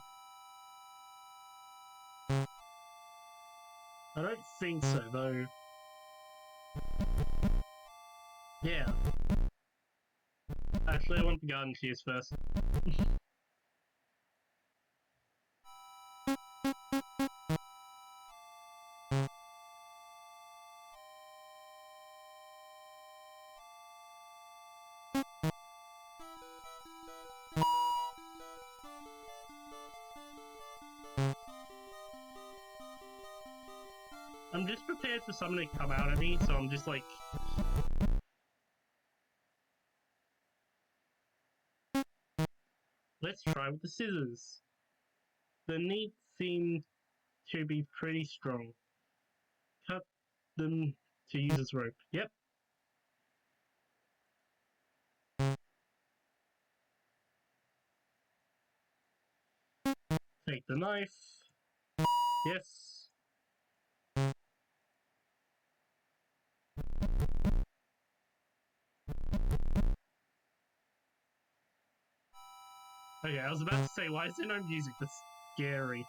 I don't think so, though. Yeah. Actually, I want the garden shears first. I'm just prepared for something to come out at me, so I'm just like... Let's try with the scissors. The needles seem to be pretty strong. Cut them to use as rope. Yep. Take the knife. Yes. Okay, I was about to say, why is there no music? That's scary.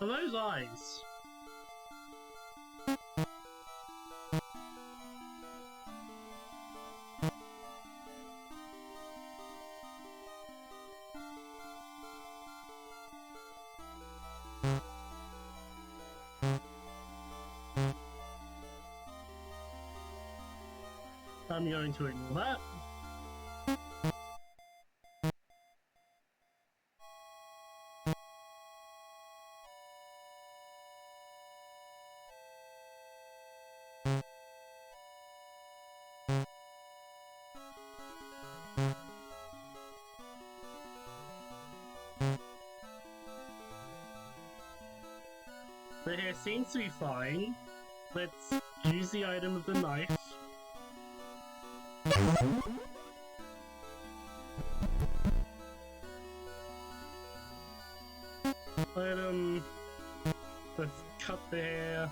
Are those eyes? I'm going to ignore that. The hair seems to be fine. Let's use the item of the knife. Item. Let's cut the hair.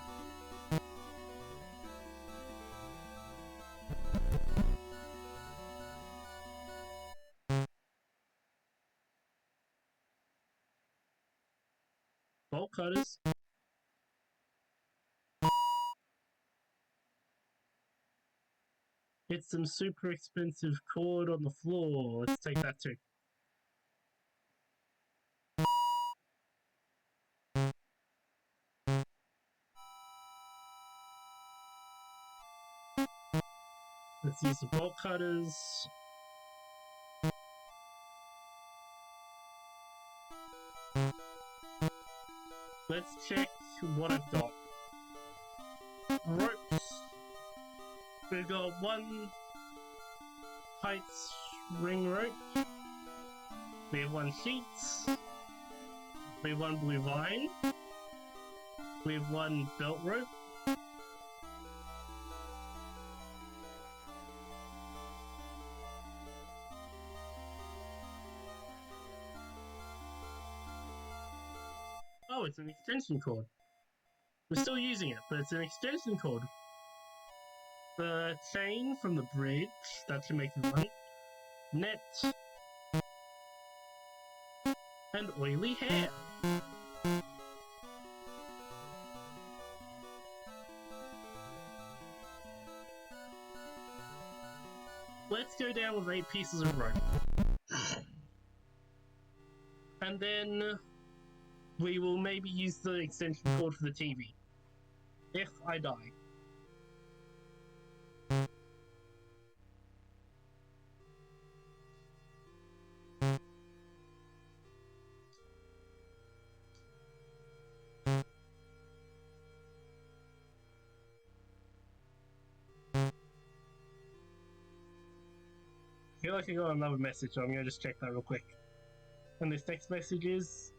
Bolt cutters. It's some super expensive cord on the floor. Let's take that too. Let's use the bolt cutters. Let's check what I've got. Ropes. We've got one tight ring rope. We have one sheets. We have one blue vine. We have one belt rope. Oh, it's an extension cord. We're still using it, but it's an extension cord. The chain from the bridge, that should make it run. Net. And oily hair. Let's go down with 8 pieces of rope. And then we will maybe use the extension cord for the TV. If I die. I feel like I got another message, so I'm gonna just check that real quick. And this text message is...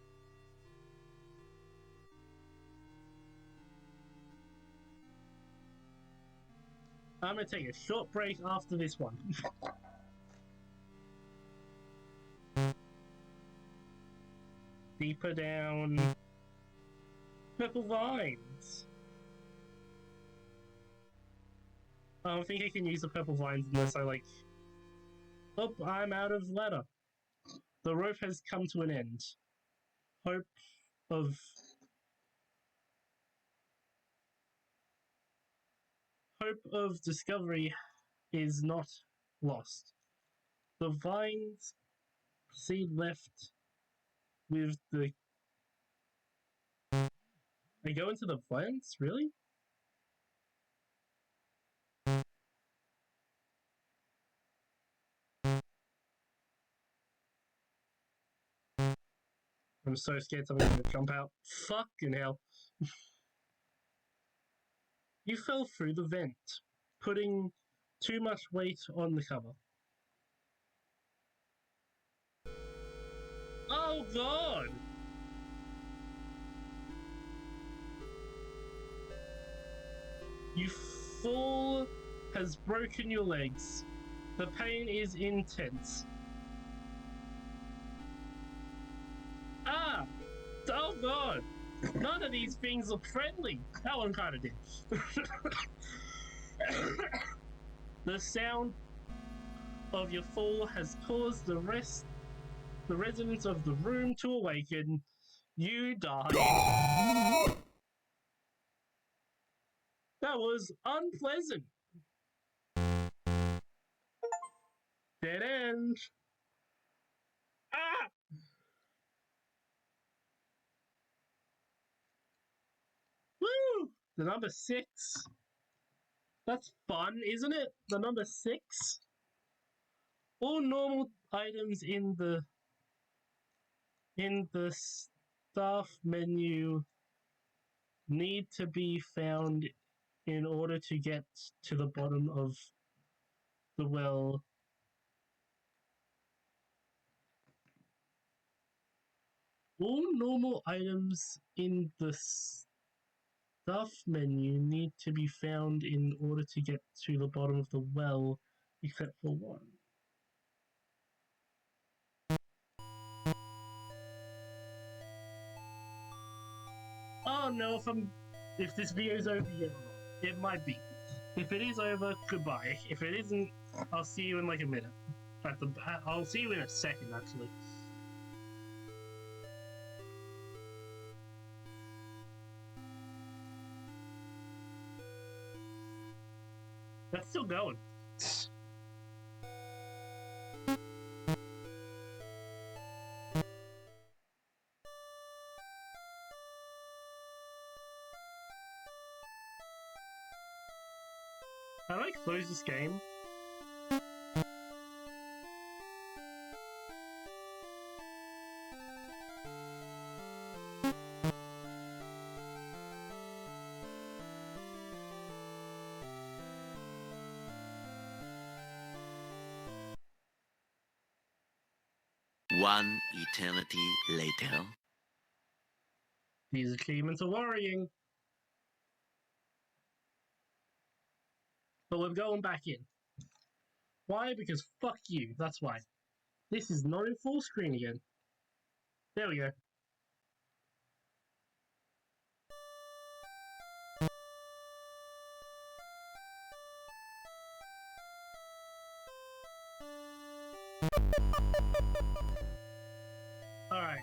I'm gonna take a short break after this one. Deeper down... Purple vines! I don't think I can use the purple vines unless I like... Oh, I'm out of ladder. The rope has come to an end. Hope of discovery is not lost. The vines proceed left with the... I go into the vines? Really? I'm so scared something's gonna jump out. Fucking hell. You fell through the vent, putting too much weight on the cover. Oh god! You fall has broken your legs. The pain is intense. Ah! Oh god! None of these things look friendly. That one kind of did. The sound of your fall has caused the residents of the room to awaken. You died. That was unpleasant. Dead end. Ah! Woo! The number 6. That's fun, isn't it? The number 6. All normal items in the staff menu need to be found in order to get to the bottom of the well. All normal items in the stuff menu need to be found in order to get to the bottom of the well, except for one. Oh no, if this video's over yet or not. It might be. If it is over, goodbye. If it isn't, I'll see you in like a minute. I'll see you in a second, actually. That's still going. How do I close this game? One eternity later. These achievements are worrying. But we're going back in. Why? Because fuck you, that's why. This is not in full screen again. There we go. Alright.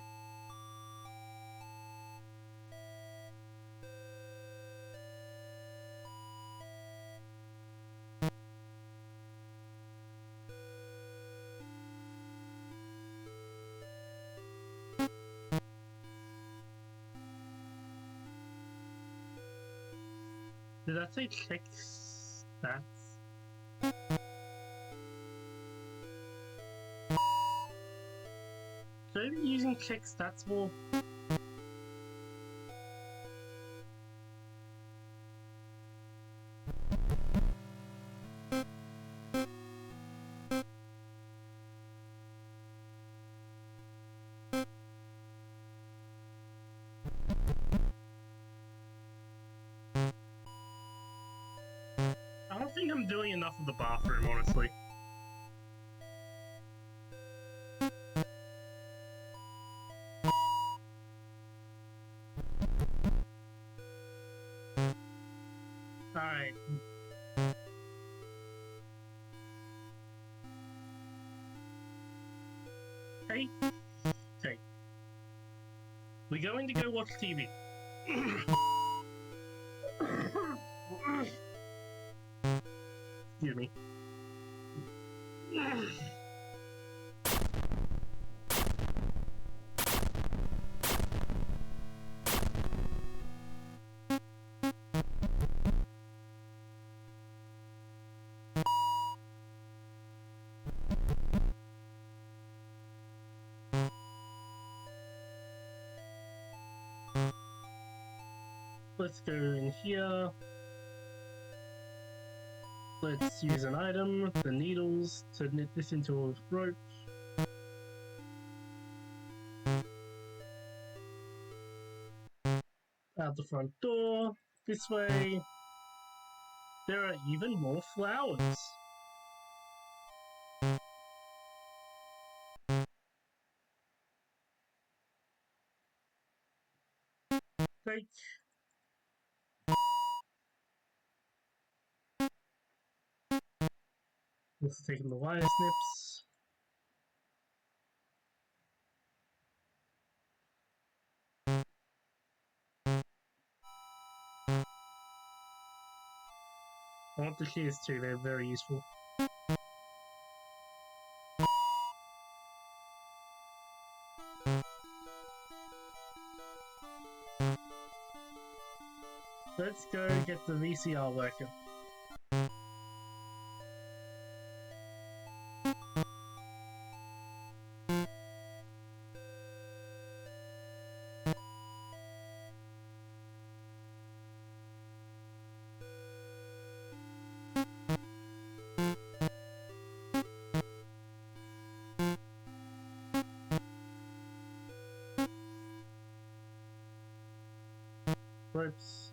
Did that say check stats? Should I be using check stats more? I don't think I'm doing enough of the bathroom, honestly. Alright. Hey. Okay. We're going to go watch TV. Excuse me. Let's go in here. Let's use an item, the needles, to knit this into a rope. Out the front door, this way. There are even more flowers. Take. Also taking the wire snips. I want the shears too, they're very useful. Let's go get the VCR working. Ropes.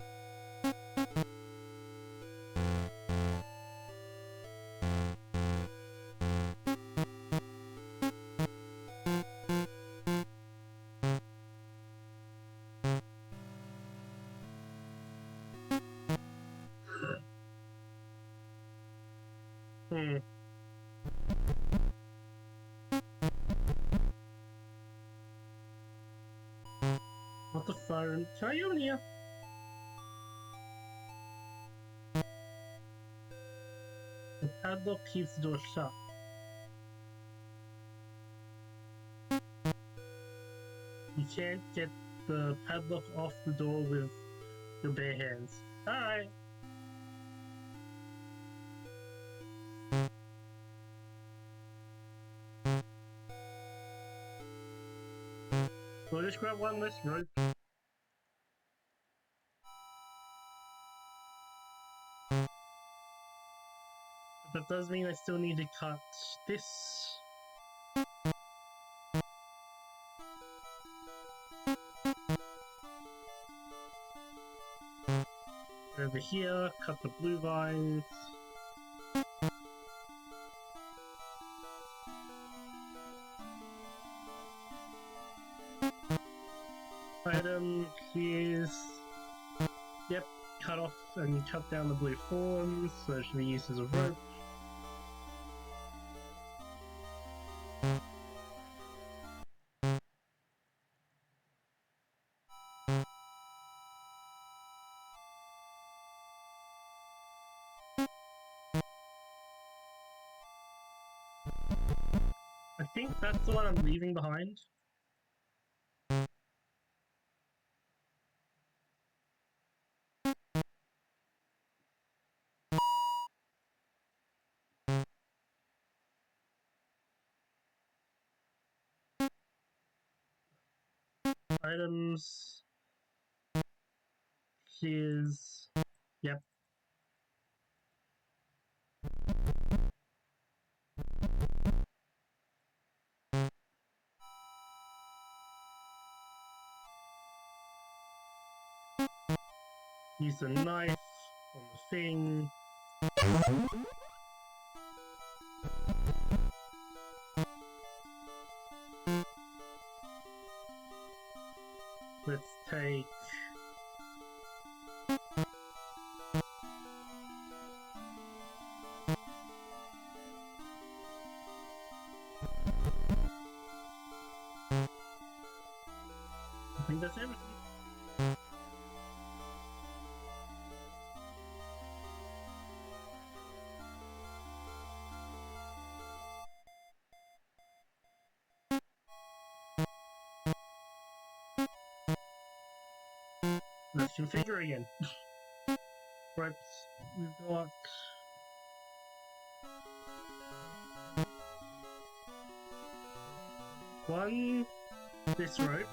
What the phone? Can I go in here? The padlock keeps the door shut. You can't get the padlock off the door with your bare hands. Alright. We'll just grab one less rope. That does mean I still need to cut this. Over here, cut the blue vines. Item, here's... Yep, cut off and cut down the blue thorns, so it should be used as a rope. I think that's the one I'm leaving behind. Items. Shears. Yep. Use the knife on the thing. Let's take... I think that's everything. Let's configure again. Ropes. We've got... one... this rope.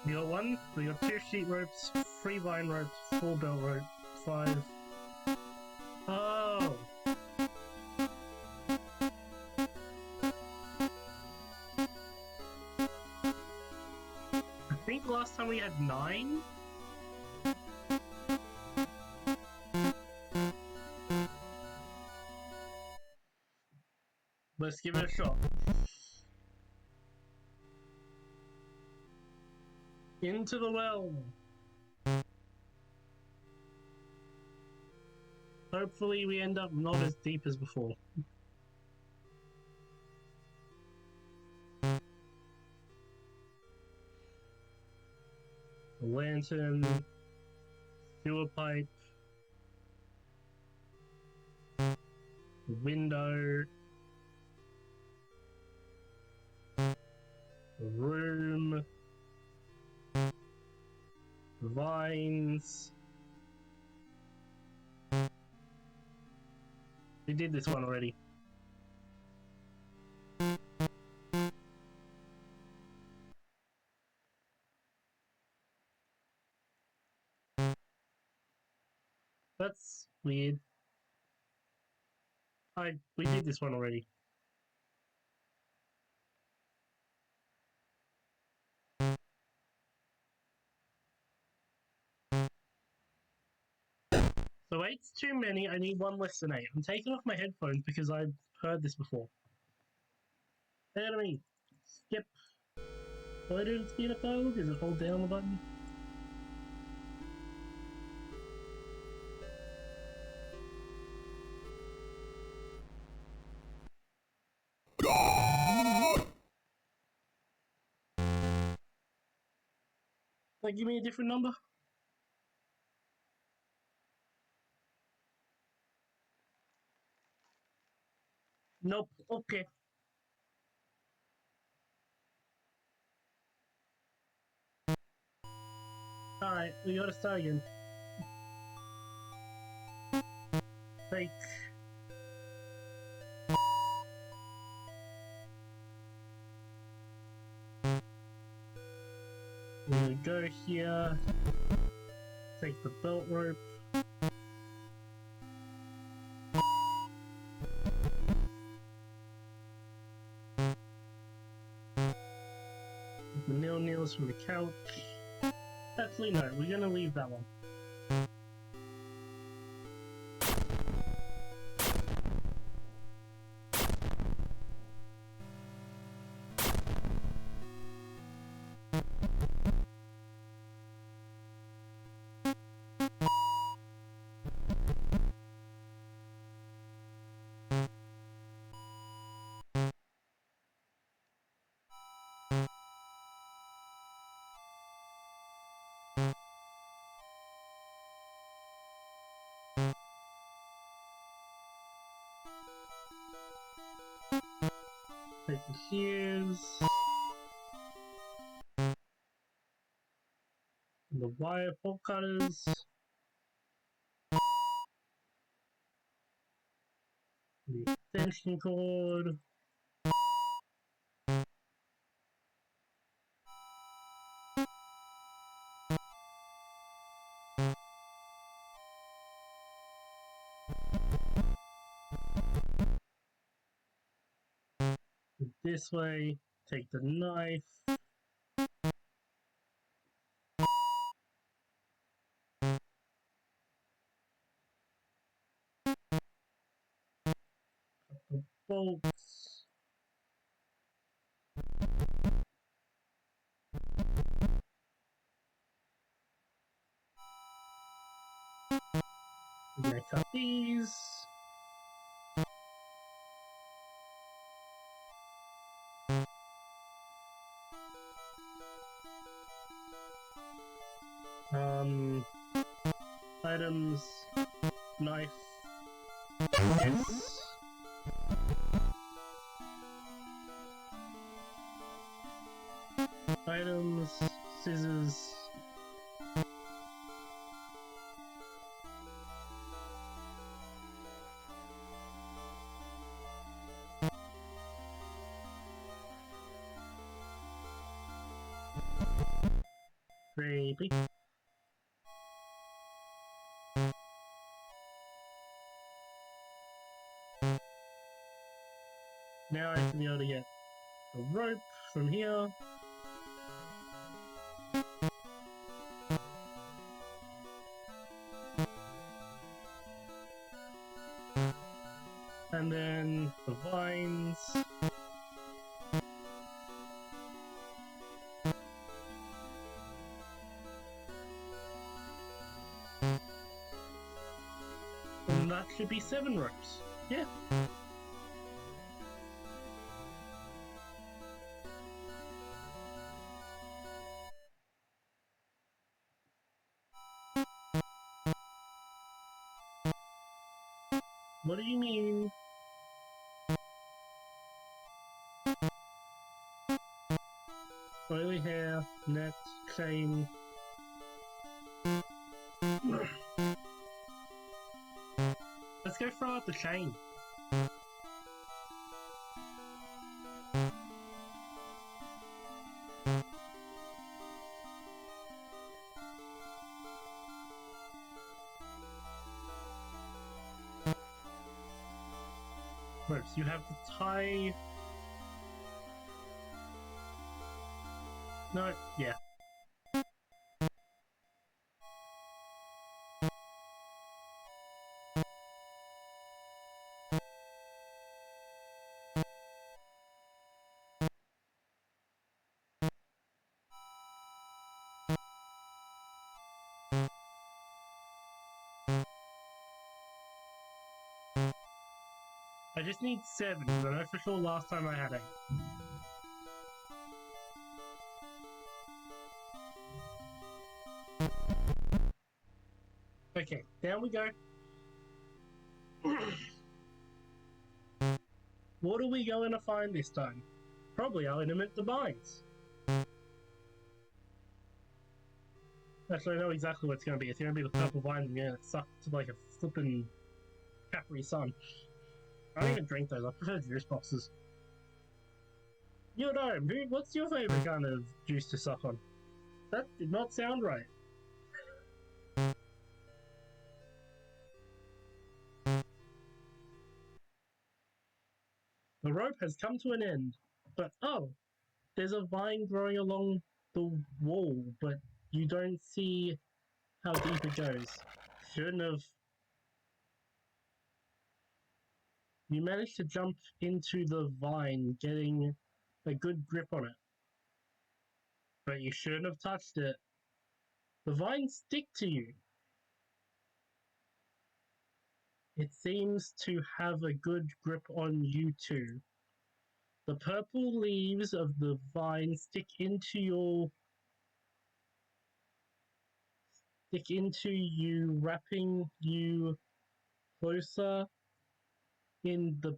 We got one, we got 2 sheet ropes, 3 vine ropes, 4 belt rope, 5... Oh! I think last time we had 9? Let's give it a shot. Into the well. Hopefully we end up not as deep as before. A lantern, sewer pipe, a window, a room, vines. We did this one already. That's weird. We did this one already. So 8's too many, I need one less than 8. I'm taking off my headphones because I've heard this before. Enemy! Skip! What do I do to speed up dialogue? Is it hold down the button? Like, give me a different number? Nope. Okay. Alright, we gotta start again. Fake. We're gonna go here. Take the belt rope. Take the nails from the couch. Actually, no, we're gonna leave that one. Take the shears. And the wire bolt cutters. The extension cord. This way, take the knife. Cut the bolts. We're gonna cut these. Items, knife, yes. Items, scissors. Creepy. Now I should be able to get a rope from here. And then the vines. And that should be 7 ropes. Yeah. What do you mean? Oily hair, net, chain. Let's go throw out the chain. Ropes, you have to tie... No, yeah. I just need 7, because I know for sure last time I had 8. Okay, down we go. What are we going to find this time? Probably our intimate divines. Actually, I know exactly what it's going to be. It's going to be the purple vine and going to suck to like a flippin' Capri Sun. I don't even drink those. I prefer juice boxes. You know, what's your favorite kind of juice to suck on? That did not sound right. The rope has come to an end, but oh, there's a vine growing along the wall, but you don't see how deep it goes. Shouldn't have. You managed to jump into the vine, getting a good grip on it. But you shouldn't have touched it. The vines stick to you. It seems to have a good grip on you too. The purple leaves of the vine stick into you, wrapping you closer in the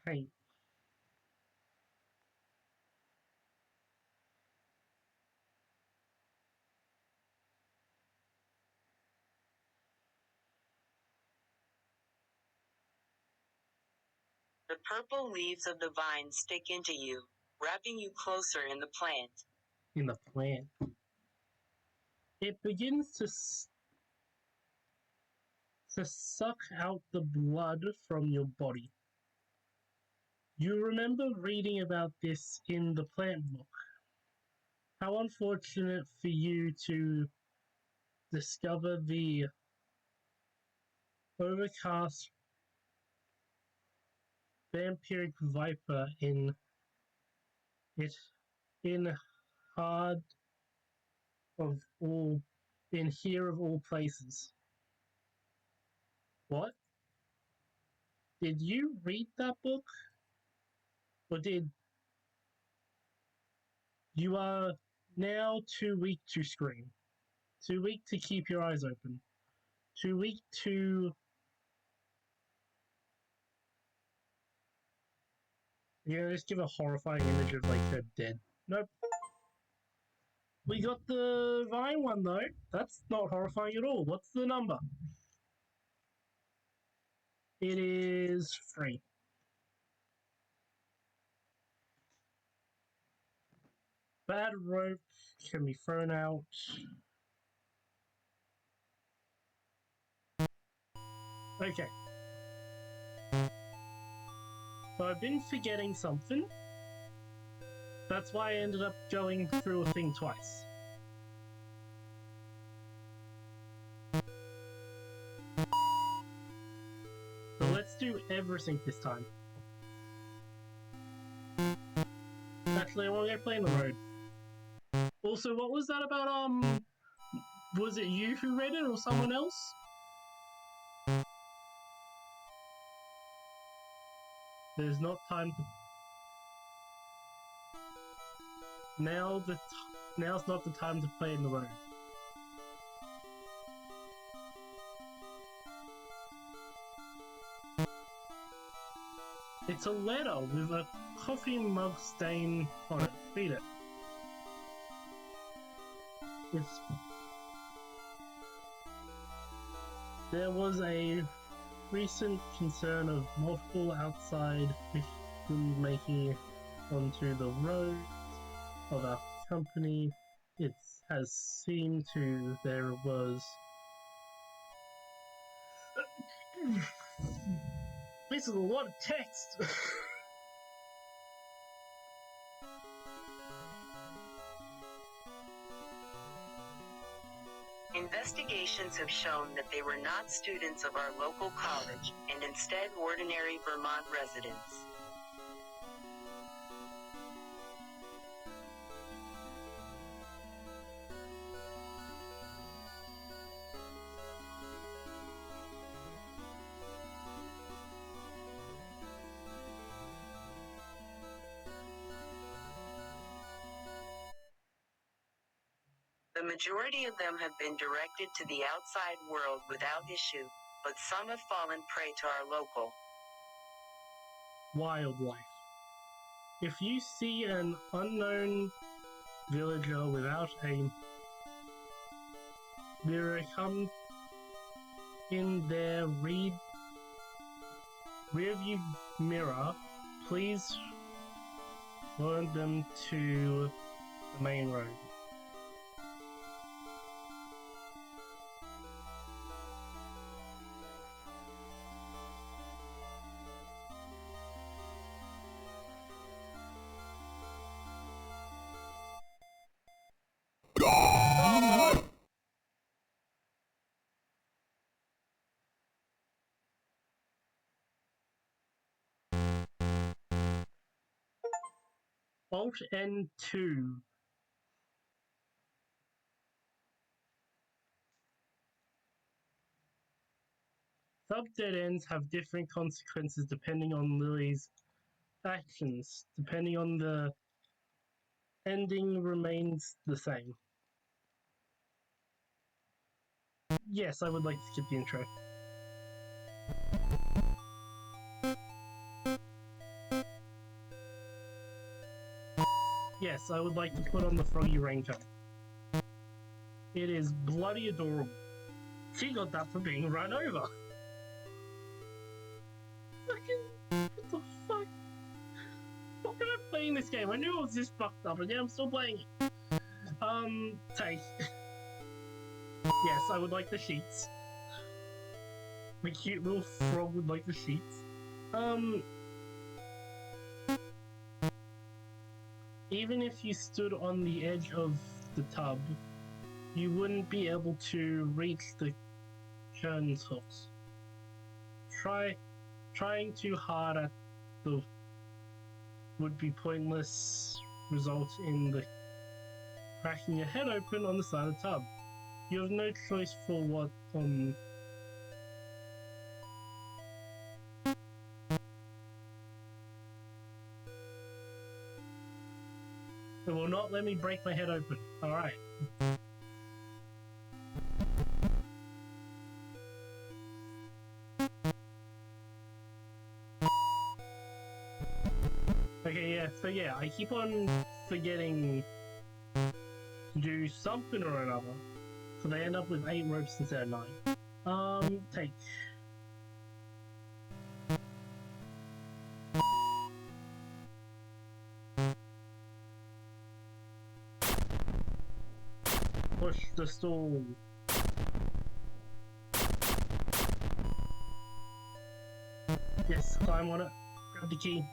paint. The purple leaves of the vine stick into you, wrapping you closer in the plant. In the plant. It begins to suck out the blood from your body. You remember reading about this in the plant book. How unfortunate for you to discover the overcast vampiric viper in hard of all in here of all places. What? Did you read that book? Or did you are now too weak to scream? Too weak to keep your eyes open? Too weak to... You're gonna just give a horrifying image of like her dead. Nope. We got the vine one though. That's not horrifying at all. What's the number? It is 3. Bad rope can be thrown out. Okay. So I've been forgetting something. That's why I ended up going through a thing twice. So do everything this time. Actually, I want to go play on the road. Also, what was that about, was it you who read it or someone else? There's not time to... Now's not the time to play in the road. It's a letter with a coffee mug stain on it. Read it. There was a recent concern of multiple outside vehicles making it onto the roads of our company. It has seemed to there was... This is a lot of text! Investigations have shown that they were not students of our local college, and instead ordinary Vermont residents. The majority of them have been directed to the outside world without issue, but some have fallen prey to our local wildlife. If you see an unknown villager without a mirror, come in their rearview mirror, please warn them to the main road. Alt N2. Sub-dead ends have different consequences depending on Lily's actions. Depending on the ending remains the same. Yes, I would like to skip the intro. Yes, I would like to put on the Froggy Raincoat. It is bloody adorable. She got that for being run over. Fucking... what the fuck? Why am I playing this game? I knew it was this fucked up, and yet I'm still playing it. Take. Yes, I would like the sheets. The cute little frog would like the sheets. Even if you stood on the edge of the tub, you wouldn't be able to reach the curtain's hooks. Trying too hard at the would be pointless, result in the cracking your head open on the side of the tub. You have no choice for what It will not let me break my head open. Alright. Okay, yeah, so yeah, I keep on forgetting to do something or another. So they end up with 8 ropes instead of 9. Take. Push the stool. Yes, climb on it. Grab the key.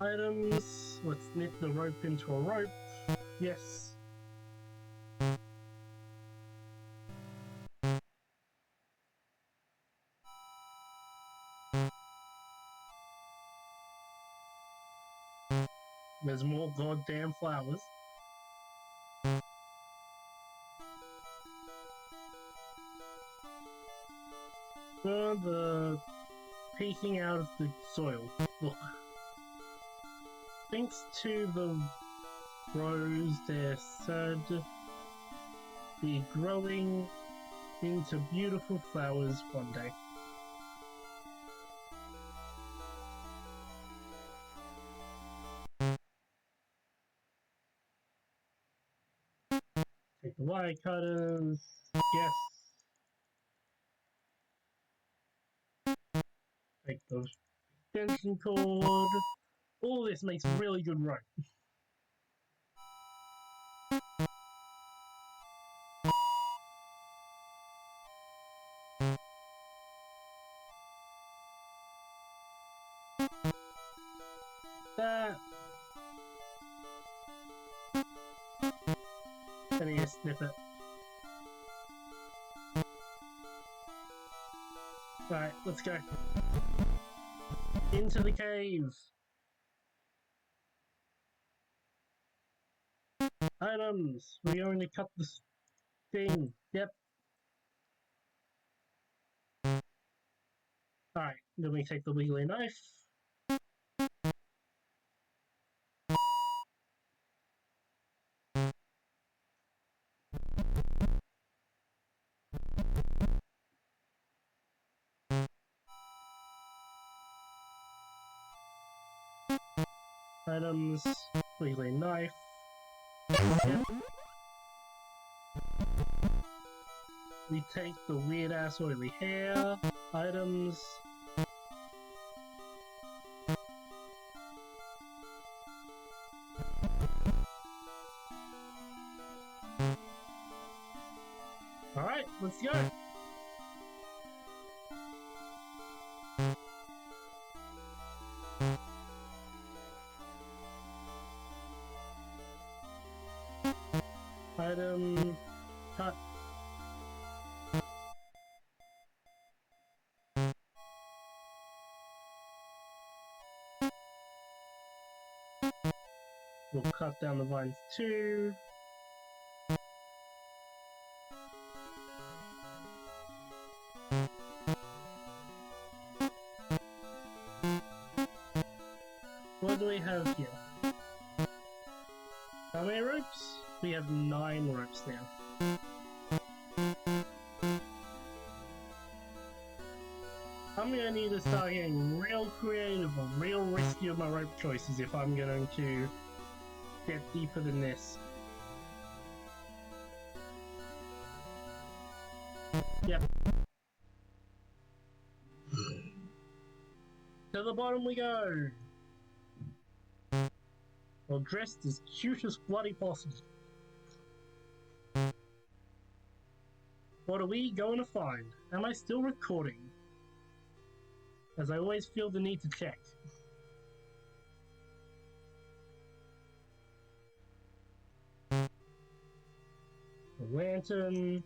Items. Let's knit the rope into a rope. Yes. There's more goddamn flowers. The peeking out of the soil. Look. Thanks to the rose, they're said to be growing into beautiful flowers one day. Take the wire cutters. Yes. Take the extension cord. All this makes really good rope. That. I need to snip it. Alright, let's go. Into the cave. Items. We're going to cut this thing. Yep. Alright, then we take the wiggly knife. Items. Wiggly knife. Yep. We take the weird ass oily hair. Items. Alright, let's go. Item cut. We'll cut down the vines too. What do we have here? How many ropes? We have 9 ropes now. I'm gonna need to start getting real creative or real risky with my rope choices if I'm going to get deeper than this. Yep. To the bottom we go! Well, dressed as cute as bloody possible. What are we going to find? Am I still recording? As I always feel the need to check. A lantern.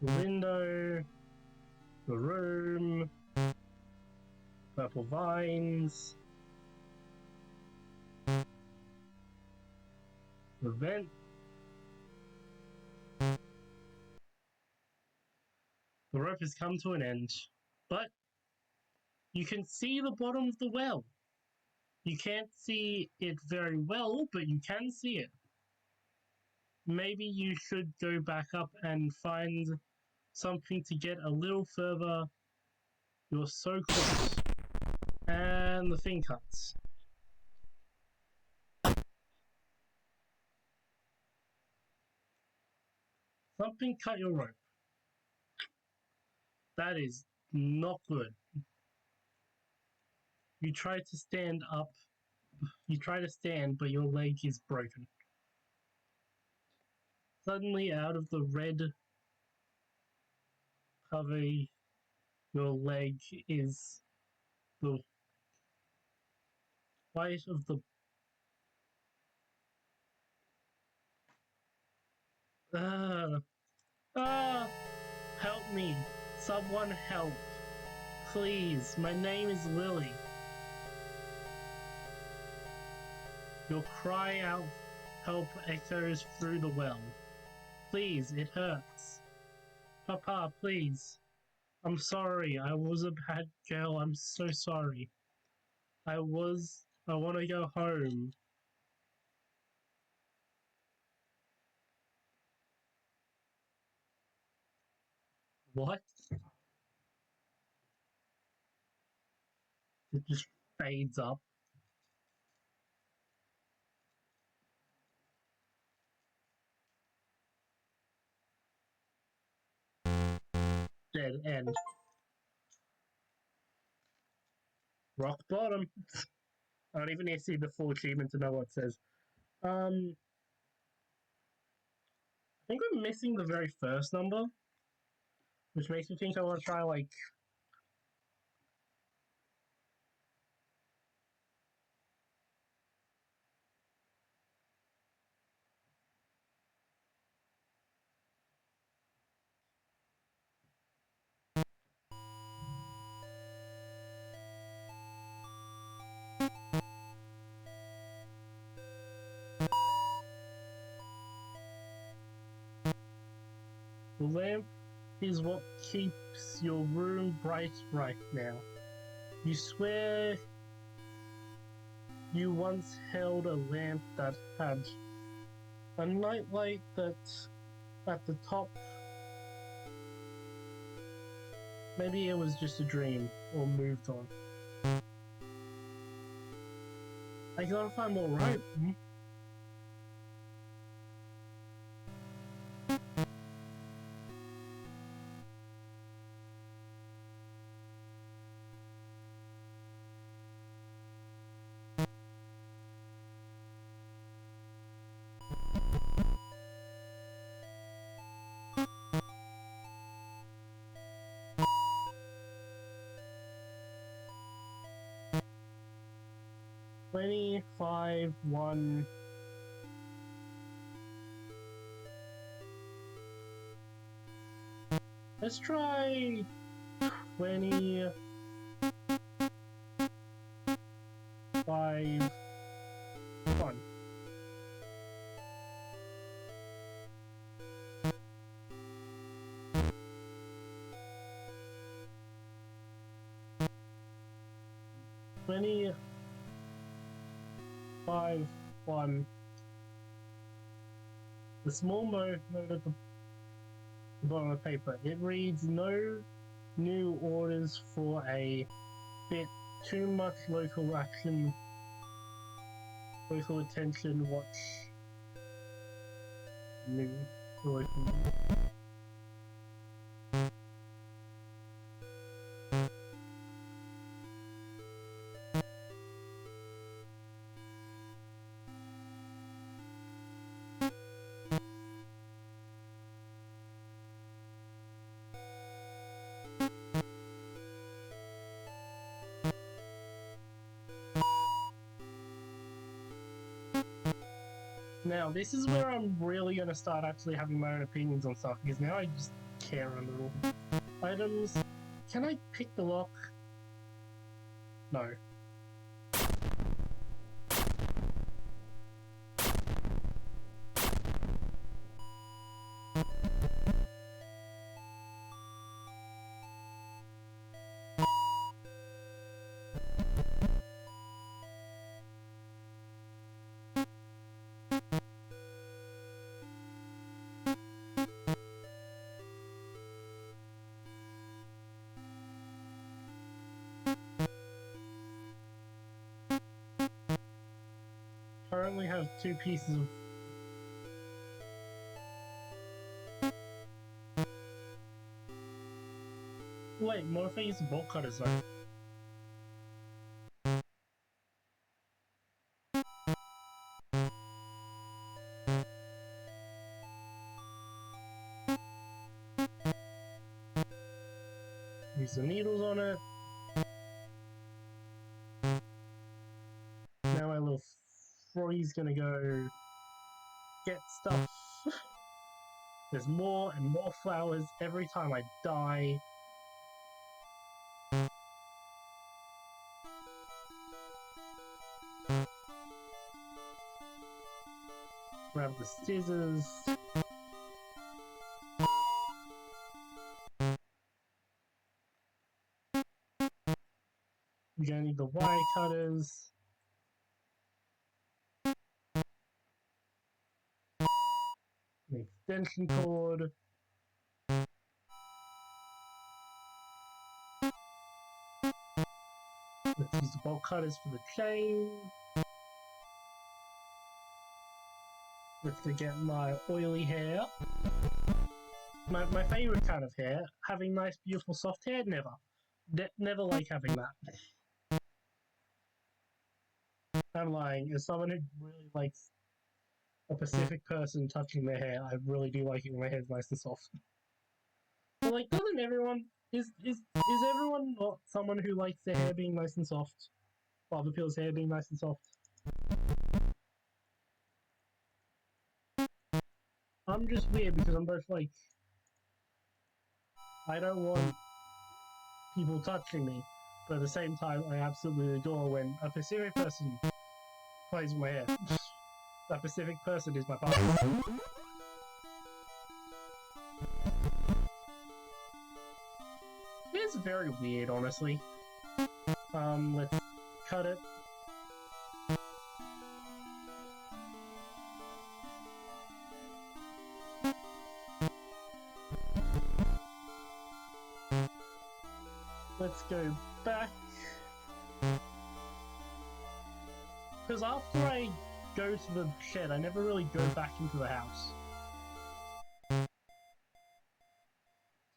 The window. The room. Purple vines. The vent. The rope has come to an end, but you can see the bottom of the well. You can't see it very well, but you can see it. Maybe you should go back up and find something to get a little further. You're so close. And the thing cuts. Something cut your rope. That is not good. You try to stand up. You try to stand, but your leg is broken. Suddenly, out of the red cover, your leg is the white of the. Help me! Someone help! Please, my name is Lily. Your cry out help echoes through the well. Please, it hurts. Papa, please. I'm sorry, I was a bad girl, I'm so sorry. I want to go home. What? It just fades up. Dead end. Rock bottom. I don't even need to see the full achievement to know what it says. I think we're missing the very first number, which makes me think I want to try, like... The lamp is what keeps your room bright right now. You swear you once held a lamp that had a nightlight that's at the top. Maybe it was just a dream, or moved on. I gotta find more right. 25, 1. Let's try 25, 1. 25, 1. The small note at the bottom of the paper. It reads, no new orders for a bit. Too much local action. Local attention. Watch. New local. Now, this is where I'm really going to start actually having my own opinions on stuff, because now I just care a little. Items. Can I pick the lock? No. Currently have 2 pieces of... Wait, what if I use the bolt cutters though? Use the needles on it. Now my little froggy's gonna go get stuff. There's more and more flowers every time I die. Grab the scissors. You're gonna need the wire cutters. An extension cord. Let's use the bolt cutters for the chain. Let's go get my oily hair. My favorite kind of hair. Having nice, beautiful, soft hair? Never. Never like having that. I'm lying. As someone who really likes a Pacific person touching their hair, I really do like it when my hair's nice and soft. But like, doesn't everyone... Is everyone not someone who likes their hair being nice and soft? Or other people's hair being nice and soft? I'm just weird because I'm both like... I don't want people touching me, but at the same time I absolutely adore when a Pacific person plays with my hair. That Pacific person is my partner. It's very weird, honestly. Let's cut it. Let's go back. Because after I go to the shed, I never really go back into the house.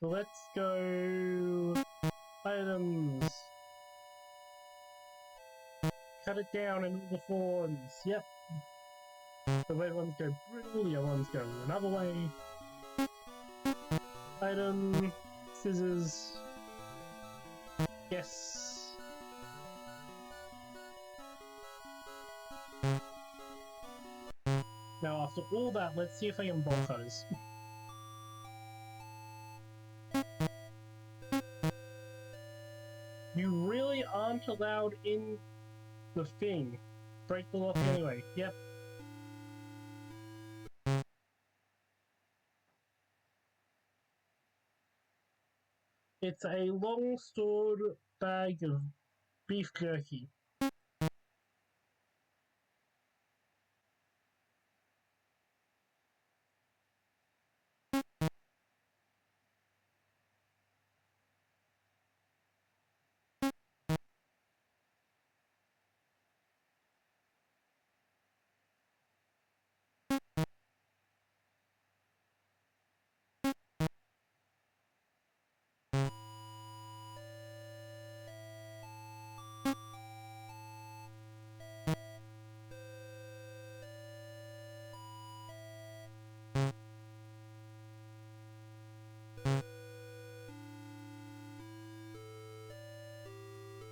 So let's go... items. Cut it down in all the forms. Yep. The red ones go brittle, the other ones go another way. Item. Scissors. Yes. Now after all that, let's see if I can bolt cutters. You really aren't allowed in the thing. Break the lock anyway. Yep. It's a long stored bag of beef jerky.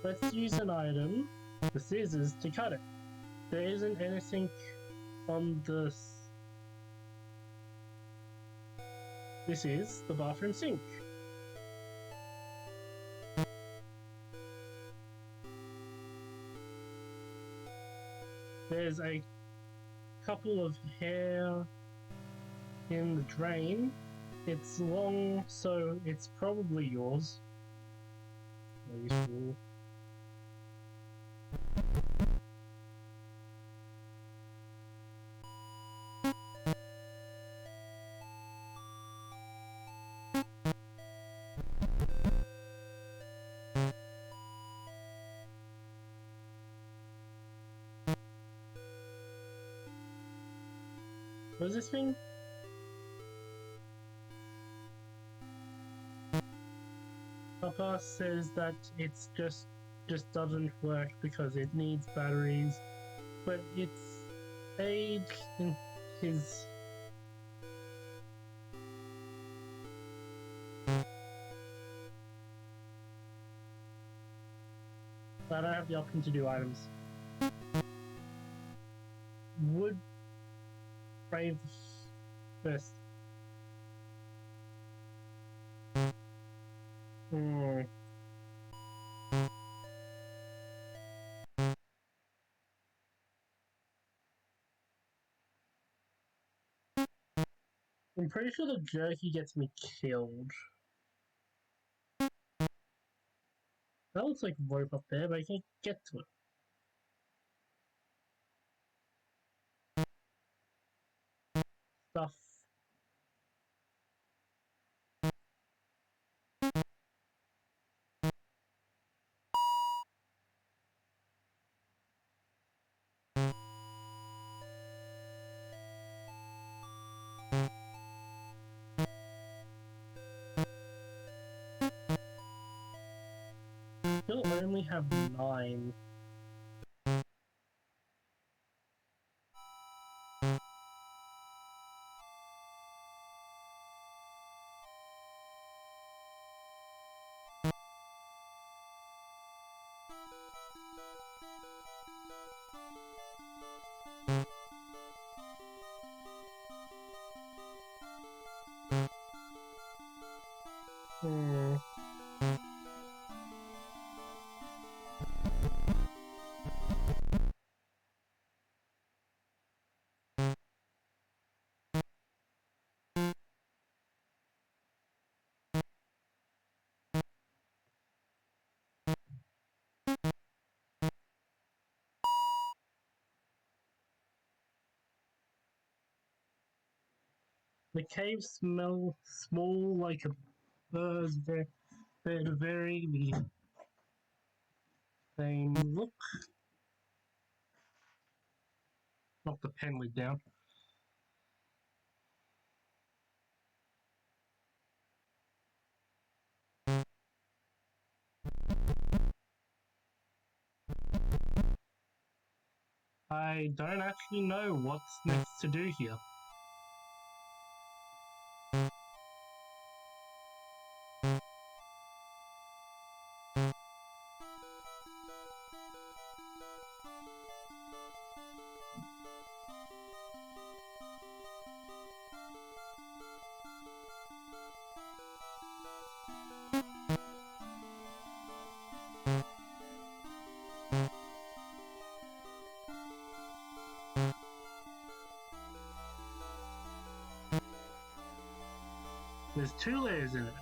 Let's use an item, the scissors, to cut it. There isn't anything on the... This is the bathroom sink. There's a couple of hair in the drain. It's long, so it's probably yours. Useful. What is this thing? Papa says that it's just doesn't work because it needs batteries, but it's aid in his. I don't have the option to do items. Would brave first. Hmm. I'm pretty sure the jerky gets me killed. That looks like rope up there, but I can't get to it. Stuff. Still only have 9. Hmm. The cave smells small like a bird's very the same look. Knock the pen lid down. I don't actually know what's next to do here. There's 2 layers in it.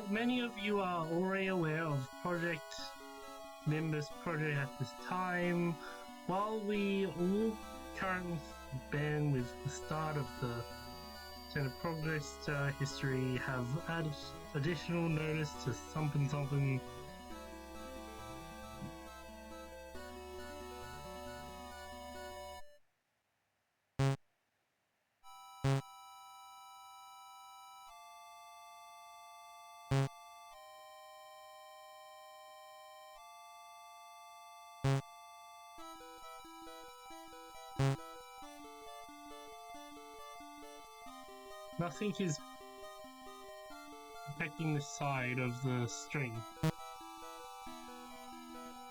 Many of you are already aware of Project Nimbus project at this time. While we all currently began with the start of the Center Progress history, have added additional notice to something. Nothing is affecting the side of the string.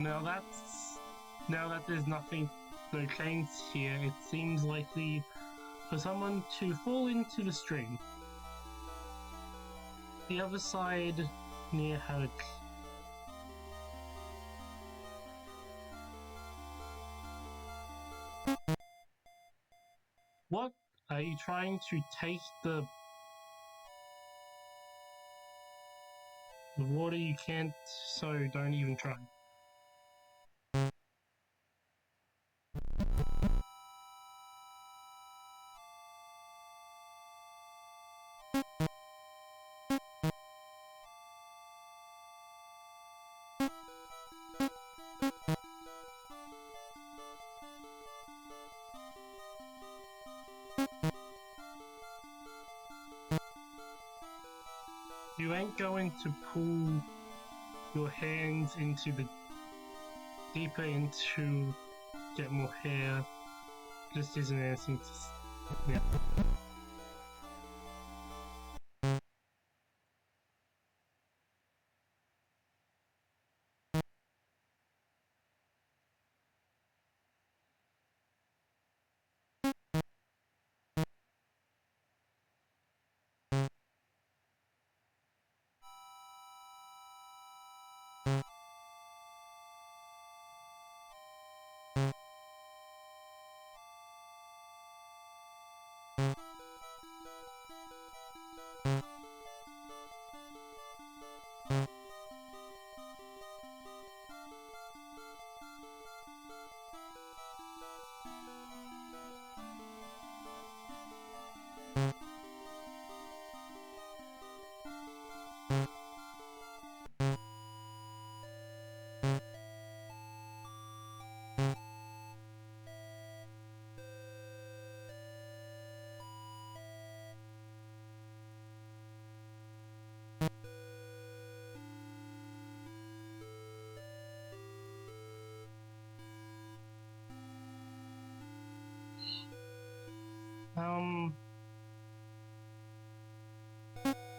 Now that there's nothing no chains here, it seems likely for someone to fall into the string. The other side near Haddock. What? Are you trying to take the water you can't, so don't even try. You ain't going to pull your hands into the deeper into get more hair. Just isn't anything to. Yeah.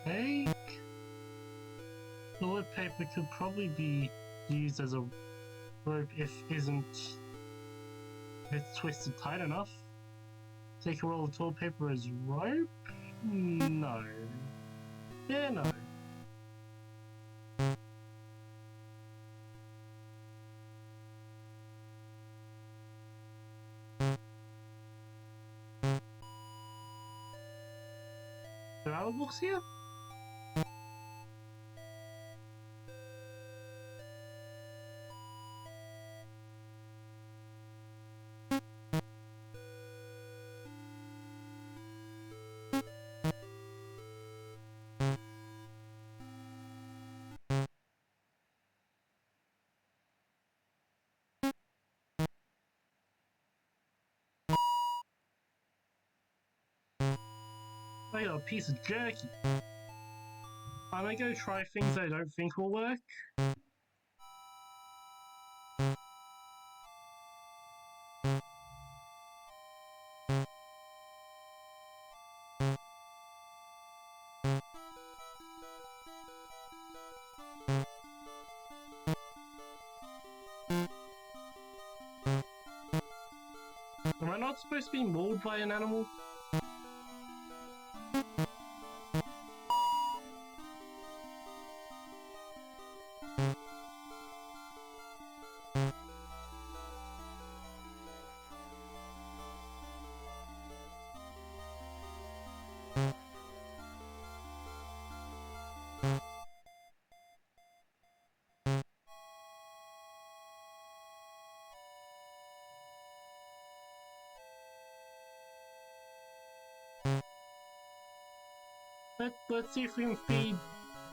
Hey, toilet paper could probably be used as a rope if it's twisted tight enough. Take a roll of toilet paper as rope? No. Yeah, no. There are other books here? I got a piece of jerky. I'm gonna go try things I don't think will work. Am I not supposed to be mauled by an animal? Let's see if we can feed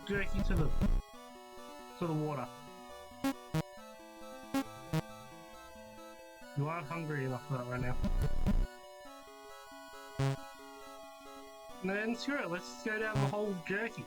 jerky to the water. You aren't hungry enough for that right now. And then screw it, let's go down the whole jerky.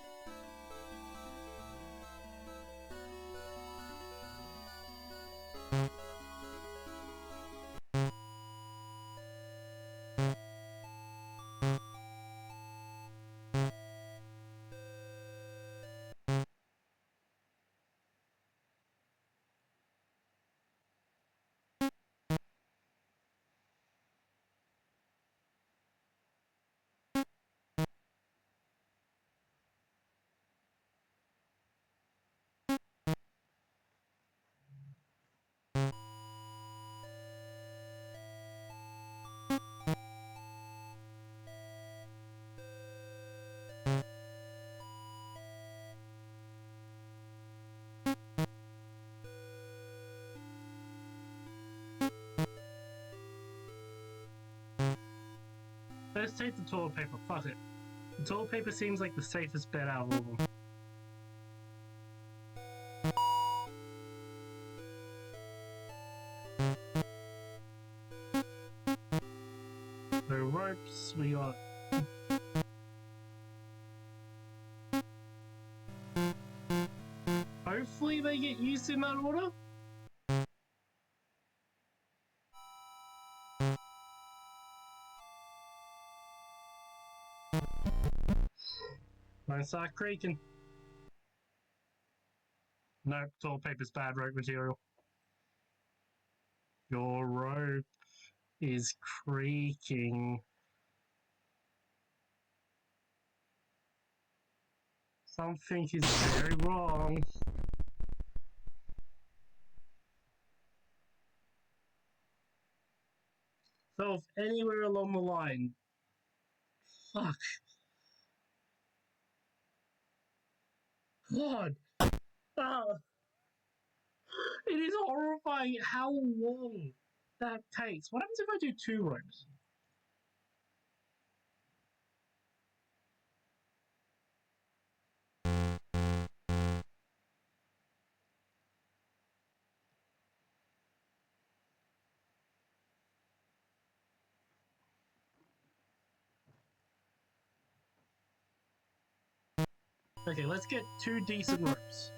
Let's take the toilet paper, fuck it. The toilet paper seems like the safest bet out of all of them. The ropes, we got... hopefully they get used in that order. Might start creaking. Nope, toilet paper's bad rope material. Your rope is creaking. Something is very wrong. So if anywhere along the line... Fuck. God. It is horrifying how long that takes. What happens if I do 2 ropes? Okay, let's get 2 decent ropes.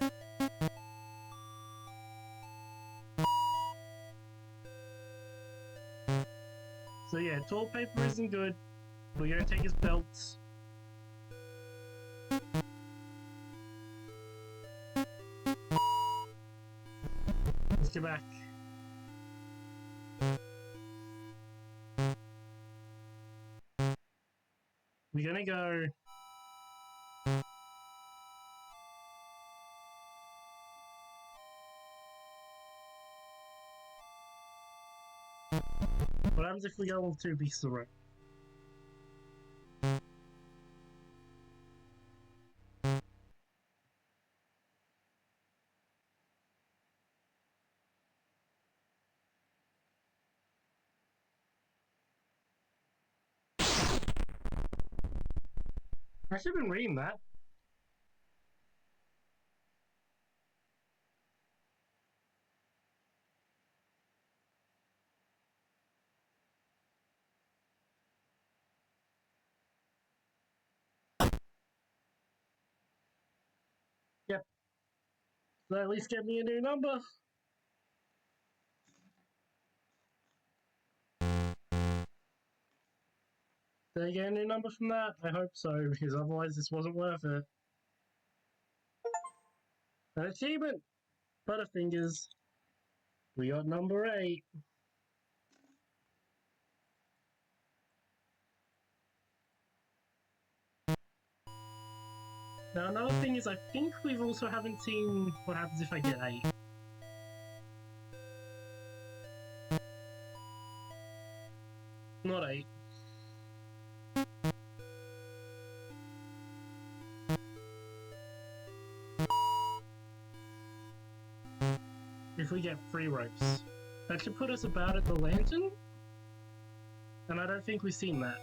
So yeah, toilet paper isn't good. We're gonna take his belts. Let's get back. We're gonna go... What happens if we go with 2 pieces of rope? I should have been reading that. Yep. So at least get me a new number. Did I get a new number from that? I hope so, because otherwise this wasn't worth it. An achievement! Butterfingers. We got number 8. Now another thing is I think we've also haven't seen what happens if I get 8. Not 8. If we get 3 ropes. That should put us about at the lantern? And I don't think we've seen that.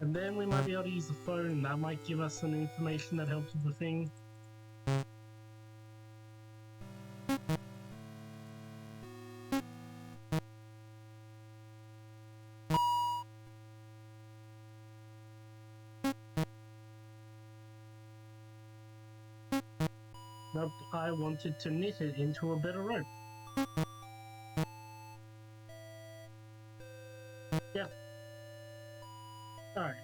And then we might be able to use the phone, that might give us some information that helps with the thing. Nope, I wanted to knit it into a better rope. Yep. Alright.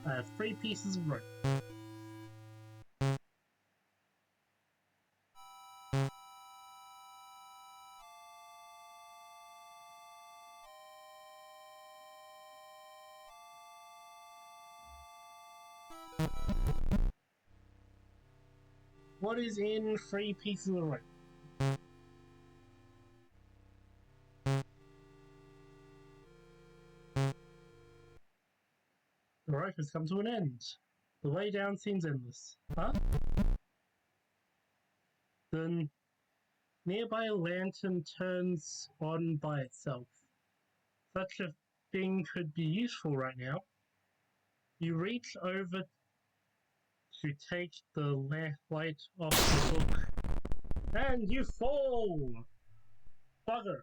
I have 3 pieces of rope. What is in 3 pieces of rope? The rope has come to an end. The way down seems endless. Huh? The nearby lantern turns on by itself. Such a thing could be useful right now. You reach over to take the light off the book. And you fall! Bugger!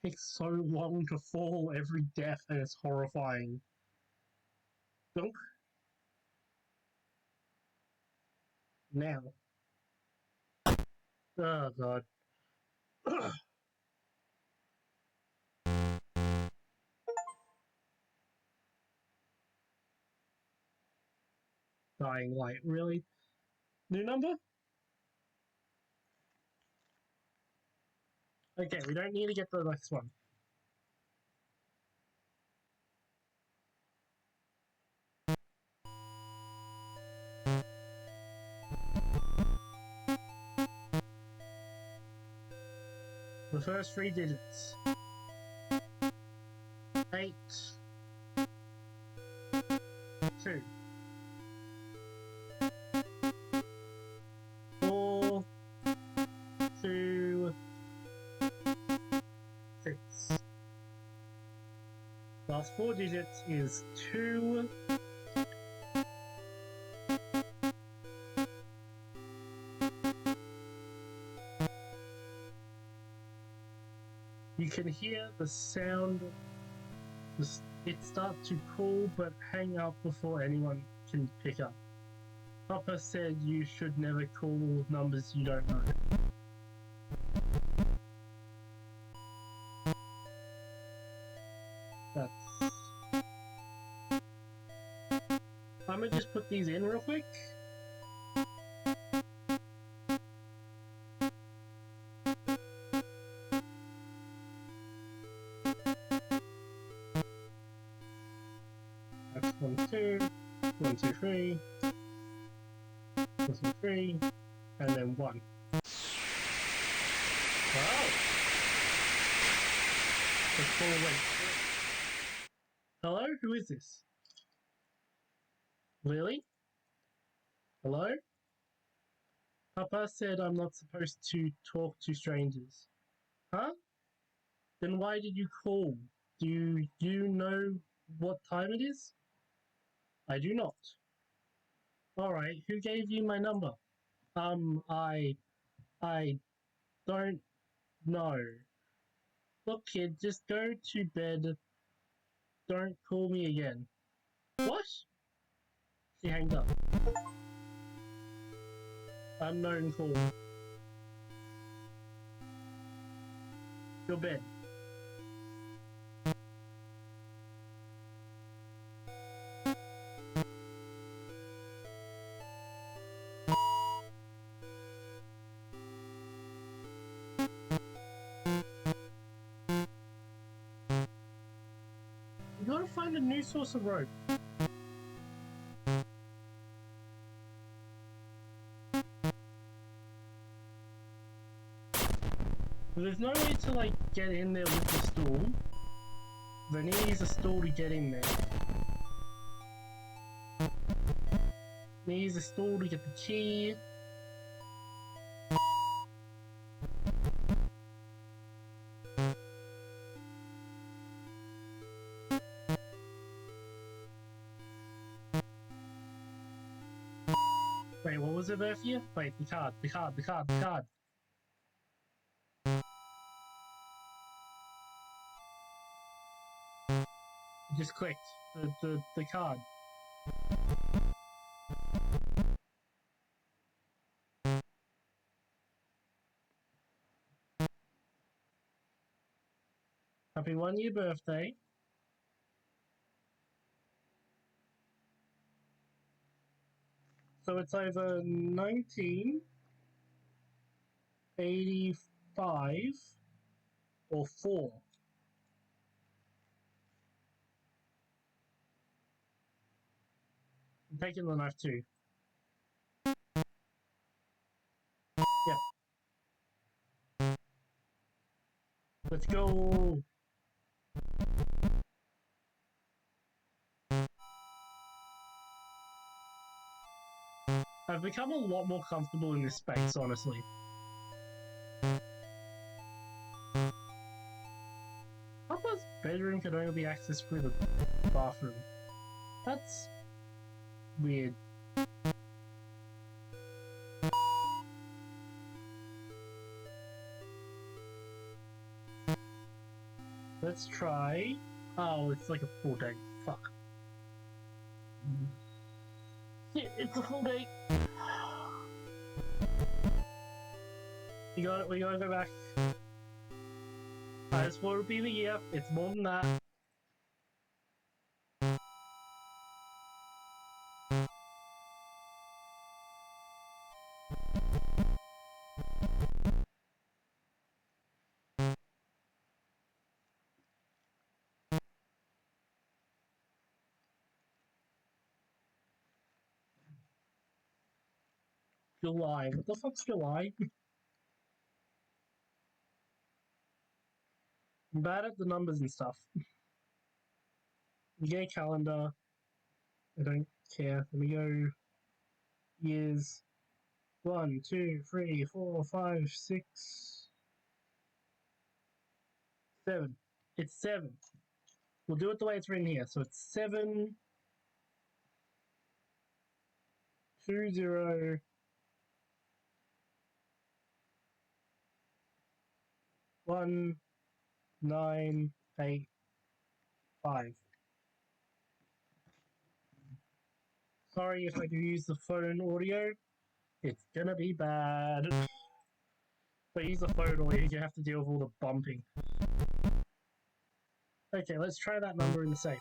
Takes so long to fall every death and it's horrifying. Dunk. Now. Oh god. Dying light, really? New number? Okay, we don't need to get to the next one. The first 3 digits. 8, 2, 4, 2, 6. Last 4 digits is 2. You can hear the sound. It starts to call but hang up before anyone can pick up. Papa said you should never call numbers you don't know. That's... I'm gonna just put these in real quick. That's 1, 2, 1, 2, 3, 1, 2, 3, and then 1. Wow! Let's go away. Hello? Who is this? Lily? Hello? Papa said I'm not supposed to talk to strangers. Huh? Then why did you call? Do you know what time it is? I do not. Alright, who gave you my number? I don't know. Look, kid, just go to bed. Don't call me again. What? She hanged up. Unknown call. Your bed. You gotta find a new source of rope. There's no way to, like, get in there with the stool. They need to use a stool to get in there. They use a stool to get the key. Wait, what was it there for you? Wait, the card. Just clicked the card. Happy 1-year birthday. So it's either 1985 or 4. I'm taking the knife too. Yeah. Let's go. I've become a lot more comfortable in this space, honestly. Papa's bedroom could only be accessed through the bathroom. That's weird. Let's try... Oh, it's like a full day. Fuck. Shit, it's a full day. We gotta go back. I just want to be the year. It's more than that. July. What the fuck's July? I'm bad at the numbers and stuff. We get a calendar. I don't care. Let me go. Years. 1, 2, 3, 4, 5, 6, 7. It's 7. We'll do it the way it's written here. So it's 7, 2, 0, 1, 9, 8, 5. Sorry if I do use the phone audio. It's gonna be bad. If I use the phone audio, you have to deal with all the bumping. Okay, let's try that number in the safe.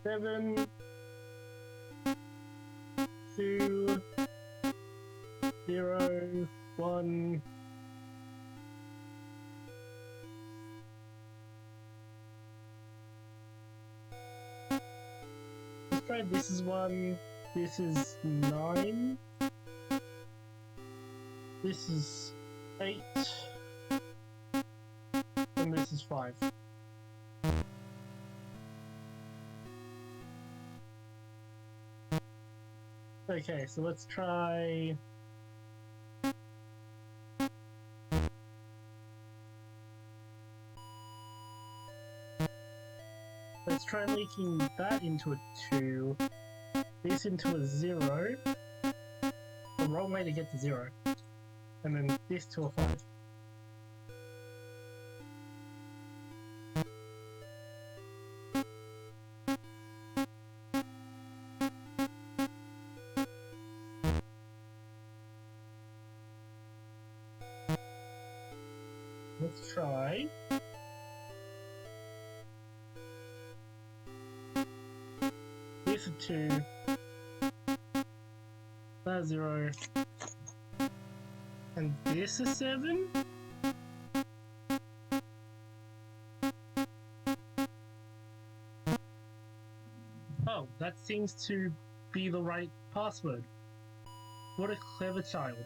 Seven, 2, 0, 1. Let's try this is 1, this is 9, this is 8, and this is 5. Okay, so let's try... Let's try making that into a 2, this into a 0, the wrong way to get to 0, and then this to a 5. Let's try... This a 2, that 0, and this a 7? Oh, that seems to be the right password. What a clever child.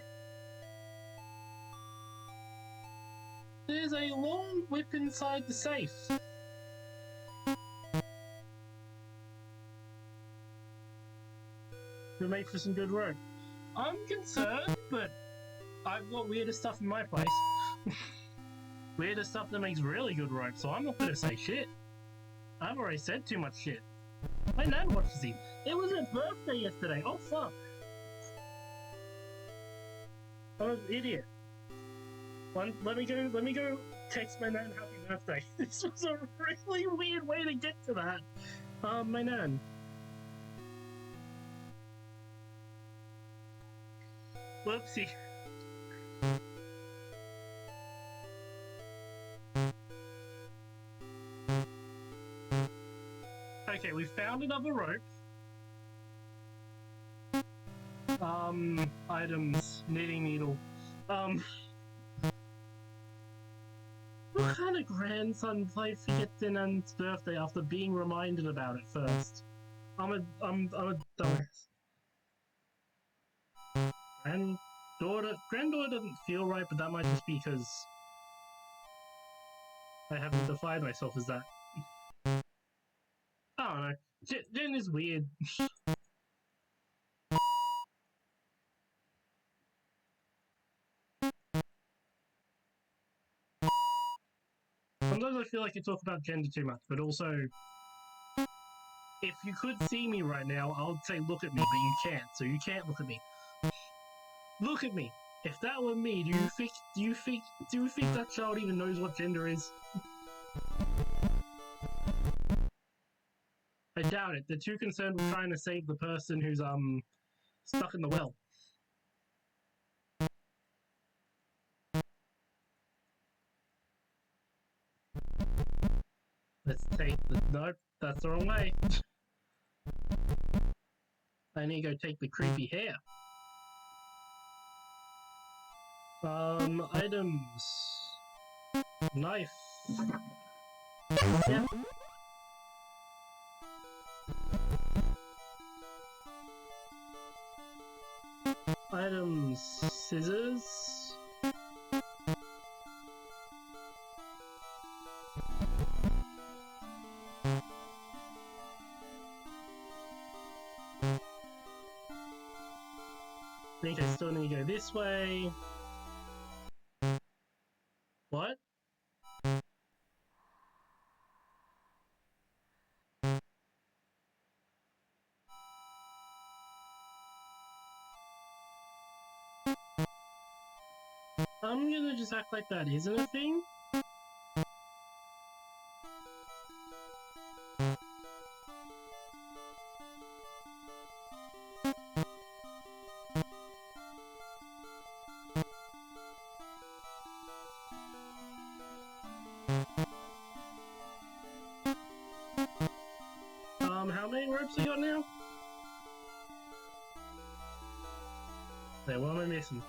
There's a long whip inside the safe. We'll make for some good work. I'm concerned, but I've got weirder stuff in my place. Weirder stuff that makes really good rope, so I'm not gonna say shit. I've already said too much shit. My nan watches it. It was her birthday yesterday. Oh fuck. I'm an idiot. Let me go text my nan happy birthday. This was a really weird way to get to that. My nan. Whoopsie. Okay, we found another rope. Items, knitting needle. What kind of grandson play forgets their nan's birthday after being reminded about it first? I'm a dumbass. Granddaughter doesn't feel right, but that might just be because I haven't defined myself as that. Jen is weird. Sometimes I feel like I talk about gender too much, but also, if you could see me right now, I would say look at me, but you can't, so you can't look at me. Look at me. If that were me, do you think that child even knows what gender is? I doubt it. They're too concerned with trying to save the person who's stuck in the well. Let's take the... Nope, that's the wrong way. I need to go take the creepy hair. Items. Knife. Yeah. Items. Scissors. I think I still need to go this way. What? I'm gonna just act like that isn't a thing. How many ropes you got now? Wait, what am I missing?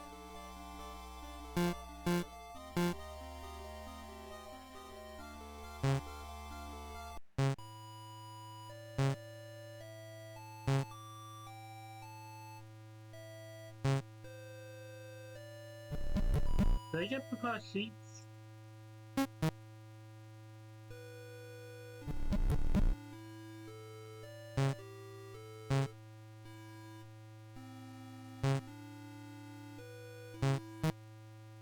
Did I get papaya sheets?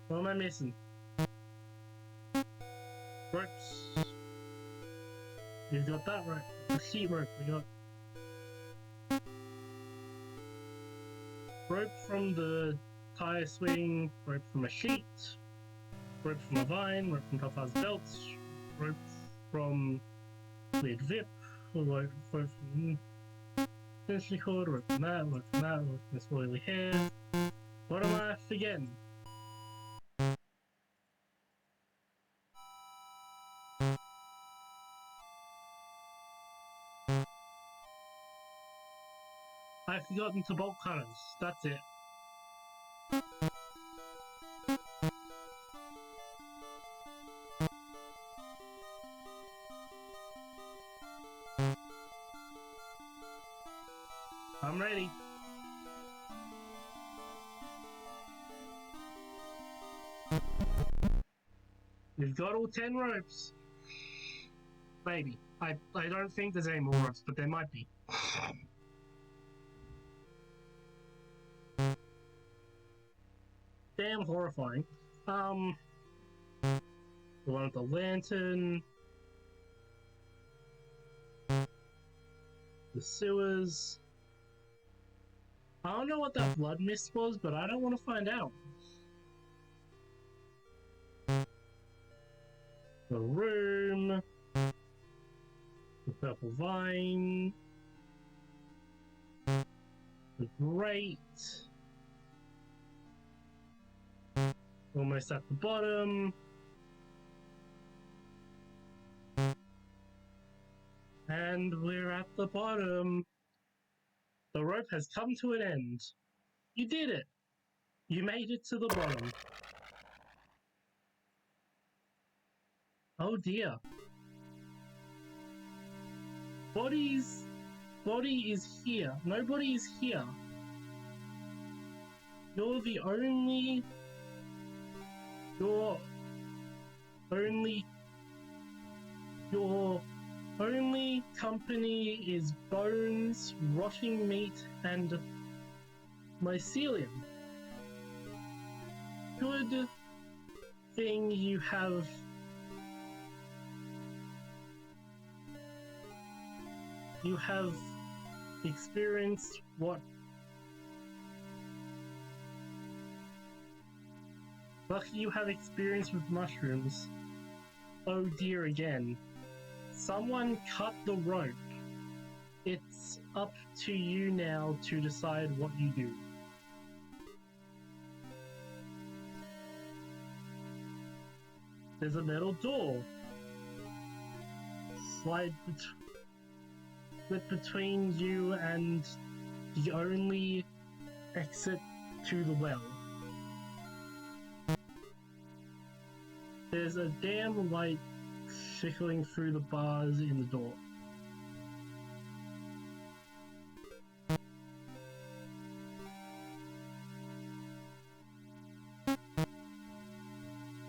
What am I missing? Ropes. You got that rope. The sheet rope we got. Rope from the tire swing, rope from a sheet, rope from a vine, rope from Papa's belt, rope from weird vip, rope from extension cord, rope from that, rope from this oily hair. What am I forgetting? I've forgotten to bolt cutters. That's it. I'm ready. We've got all 10 ropes. Maybe. I don't think there's any more ropes, but there might be. Damn horrifying. The one with the lantern. The sewers. I don't know what that blood mist was, but I don't want to find out. The room. The purple vine. The grate. Almost at the bottom. And we're at the bottom. The rope has come to an end. You did it. You made it to the bottom. Oh dear. Body is here. Nobody is here. You're the only... You're Only company is bones, rotting meat, and mycelium. Good thing you have experienced what lucky you have experience with mushrooms. Oh dear again. Someone cut the rope. It's up to you now to decide what you do. There's a metal door. Slide between you and the only exit to the well. There's a damn light trickling through the bars in the door.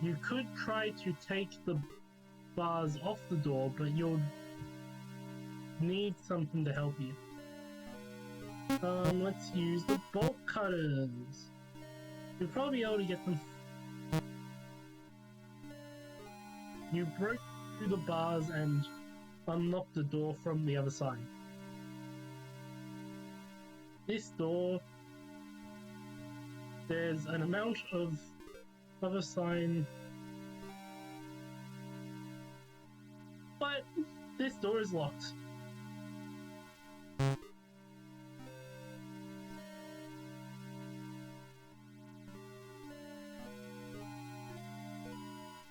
You could try to take the bars off the door, but you'll need something to help you. Let's use the bolt cutters. You'll probably be able to get them. You broke through the bars and unlocked the door from the other side. This door, there's an amount of other sign, but this door is locked.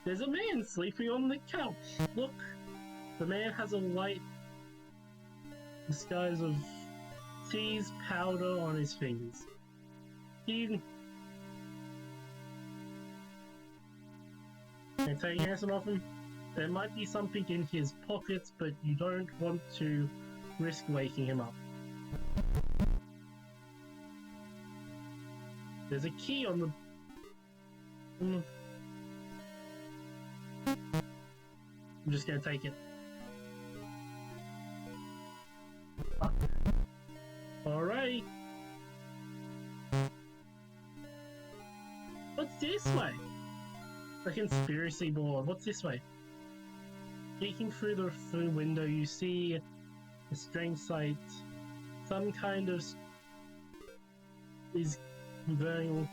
There's a man sleeping on the couch. Look, the man has a light disguise of cheese powder on his fingers. Can I take your hands off him? There might be something in his pockets, but you don't want to risk waking him up. There's a key on the... I'm just gonna take it. Alright. What's this way? A conspiracy board. What's this way? Peeking through the window, you see a strange sight. Some kind of is burning.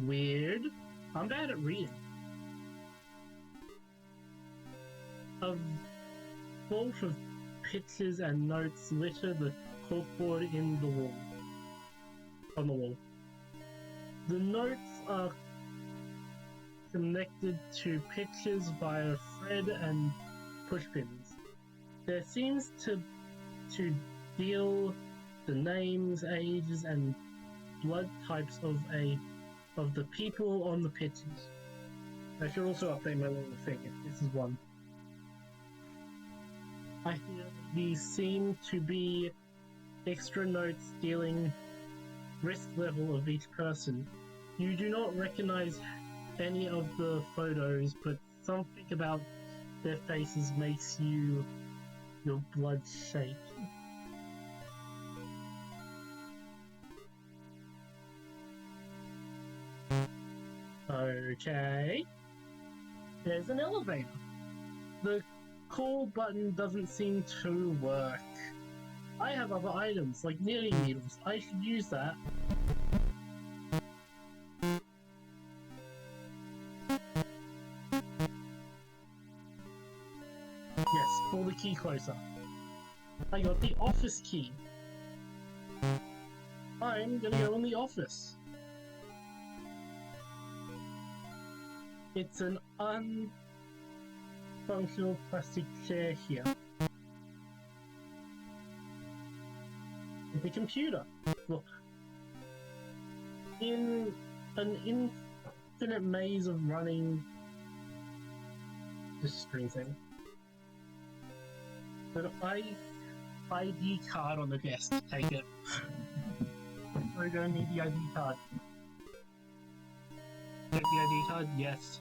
Weird. I'm bad at reading. A vault of pictures and notes litter the corkboard in the wall. On the wall. The notes are connected to pictures via thread and pushpins. There seems to deal the names, ages, and blood types of the people on the pictures. I should also update my little thing if this is one. I feel these seem to be extra notes dealing risk level of each person. You do not recognize any of the photos, but something about their faces makes your blood shake. Okay. There's an elevator. The call button doesn't seem to work. I have other items, like knitting needles. I should use that. Yes, pull the key closer. I got the office key. I'm gonna go in the office. It's an unfunctional plastic chair here. It's a computer. Look. In an infinite maze of running... This screen thing. But ID card on the desk. Take it. We're gonna need the ID card. Take the ID card? Yes.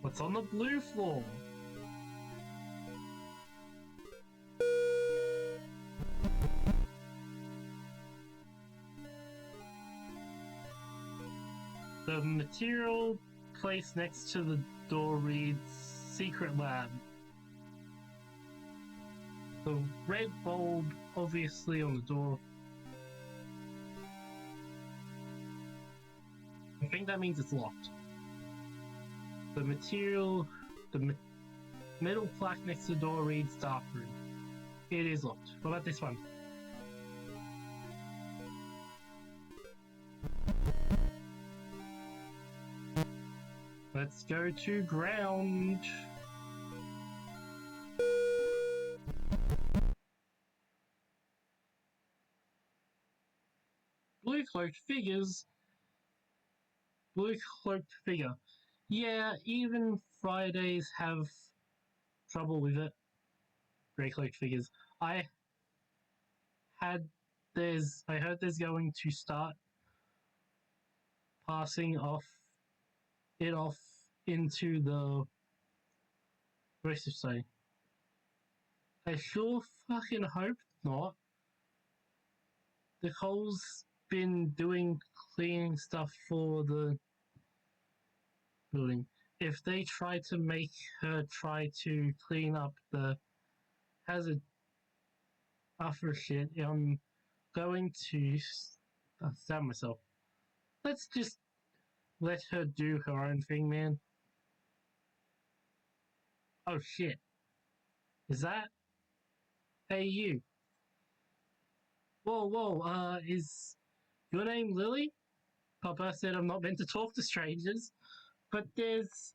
What's on the blue floor? The material placed next to the door reads Secret Lab. The red bulb obviously on the door. I think that means it's locked. The material, metal plaque next to the door reads Dark Room. It is locked. What about this one? Let's go to ground. Blue cloaked figures. Blue cloaked figure. Yeah, even Fridays have trouble with it. Grey cloaked figures. I I heard there's going to start passing it off into the rest of society. I sure fucking hope not. Nicole's been doing cleaning stuff for the building. If they try to make her try to clean up the hazard after shit, I'm going to stab myself. Let's just let her do her own thing, man. Oh shit. Is that? Hey you. Whoa, is your name Lily? Papa said I'm not meant to talk to strangers, but that's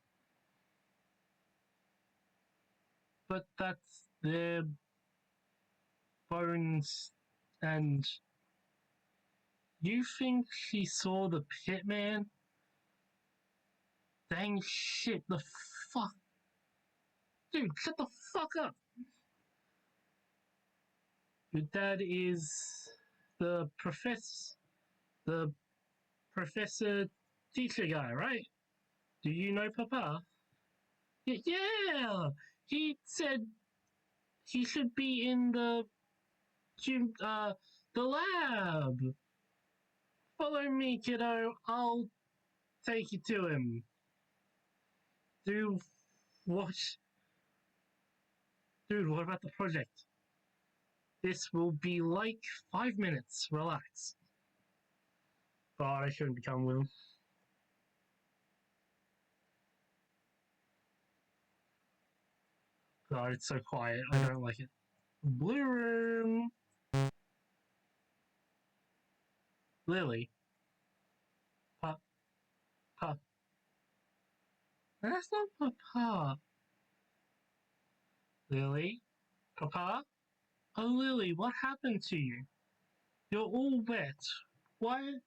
their bones, and you think she saw the pit man? Dang shit, the fuck. Dude, shut the fuck up. Your dad is the the professor teacher guy, right? Do you know Papa? Yeah! He said he should be in the gym, the lab. Follow me, kiddo. I'll take you to him. Dude, what? Dude, what about the project? This will be like 5 minutes. Relax. God, I shouldn't be coming with him. God, it's so quiet. I don't like it. Blue room. Lily. Pop. Pop. That's not Papa. Lily? Papa? Oh, Lily, what happened to you? You're all wet. Why?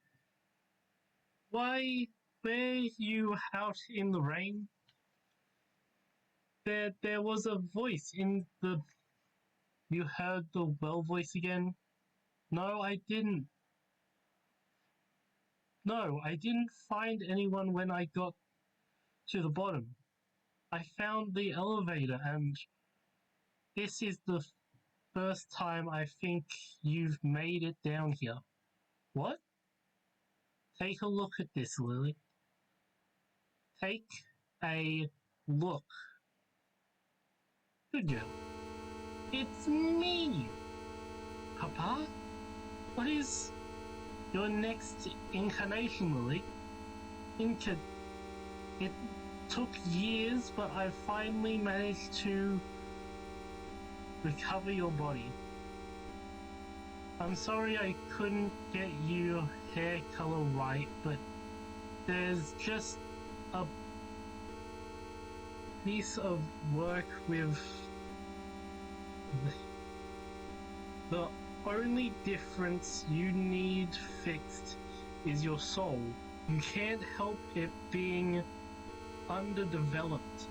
Why were you out in the rain? There was a voice in the. You heard the well voice again? No, I didn't. No, I didn't find anyone when I got to the bottom. I found the elevator, and this is the first time I think you've made it down here. What? Take a look at this, Lily. Take a look. Good girl. It's me! Papa? What is your next incarnation, Lily? It took years, but I finally managed to recover your body. I'm sorry I couldn't get your hair color right, but there's just a piece of work with the only difference you need fixed is your soul. You can't help it being underdeveloped.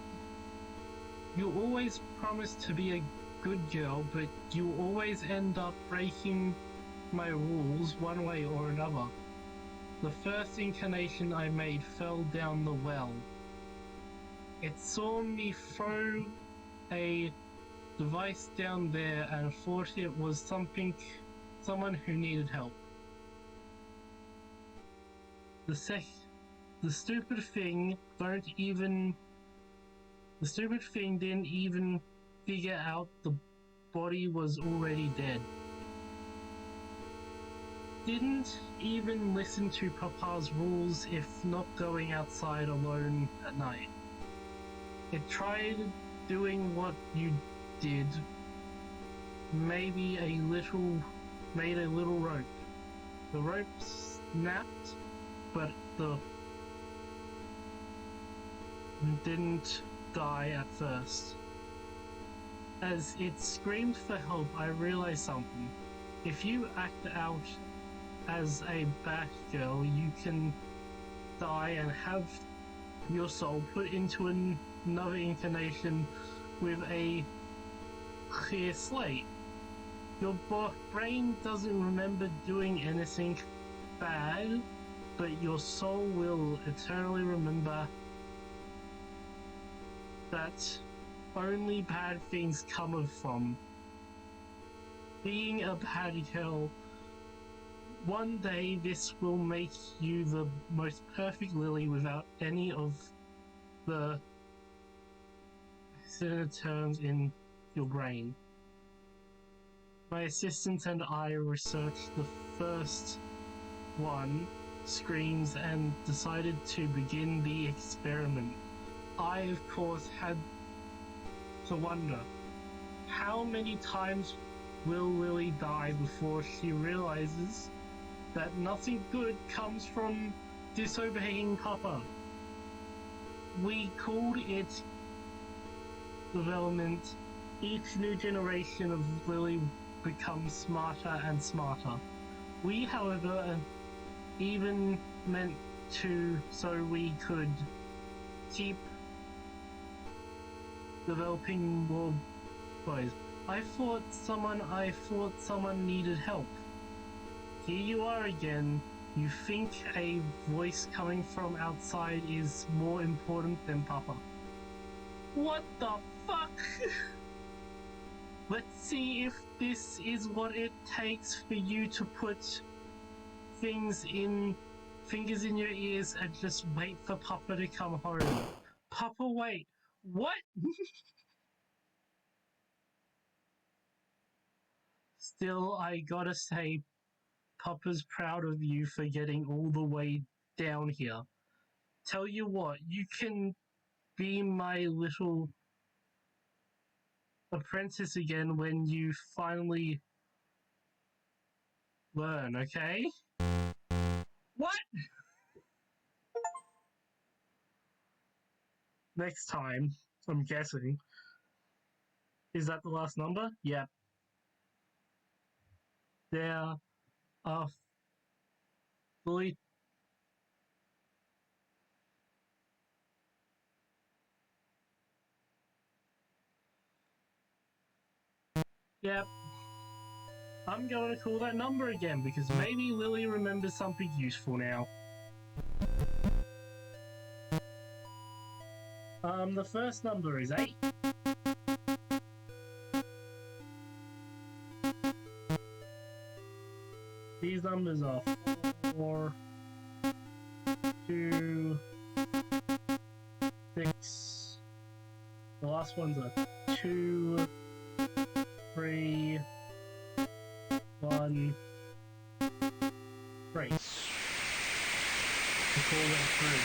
You always promise to be a good girl, but you always end up breaking my rules one way or another. The first incarnation I made fell down the well. It saw me throw a device down there and thought it was someone who needed help. The stupid thing didn't even figure out the body was already dead. Didn't even listen to Papa's rules if not going outside alone at night. It tried doing what you did, made a little rope. The rope snapped, but didn't die at first. As it screamed for help, I realized something. If you act out as a Batgirl, you can die and have your soul put into another incarnation with a clear slate. Your brain doesn't remember doing anything bad, but your soul will eternally remember that only bad things come from being a bad girl. One day this will make you the most perfect Lily without any of the terms in your brain. My assistant and I researched the first one, screams, and decided to begin the experiment. I, of course, had to wonder, how many times will Lily die before she realizes that nothing good comes from disobeying Papa? We called it development. Each new generation of Lily becomes smarter and smarter. We, however, even meant to so we could keep developing more boys. I thought someone needed help. Here you are again. You think a voice coming from outside is more important than Papa. What the fuck? Let's see if this is what it takes for you to put fingers in your ears and just wait for Papa to come home. Papa, wait. What? Still, I gotta say, Papa's proud of you for getting all the way down here. Tell you what, you can be my little apprentice again when you finally learn, okay? What? Next time, I'm guessing. Is that the last number? Yep. There are fully. Yep. I'm going to call that number again because maybe Lily remembers something useful now. The first number is 8. These numbers are 4, 2, 6. The last one's a 2, 3, 1, 3. The call went through.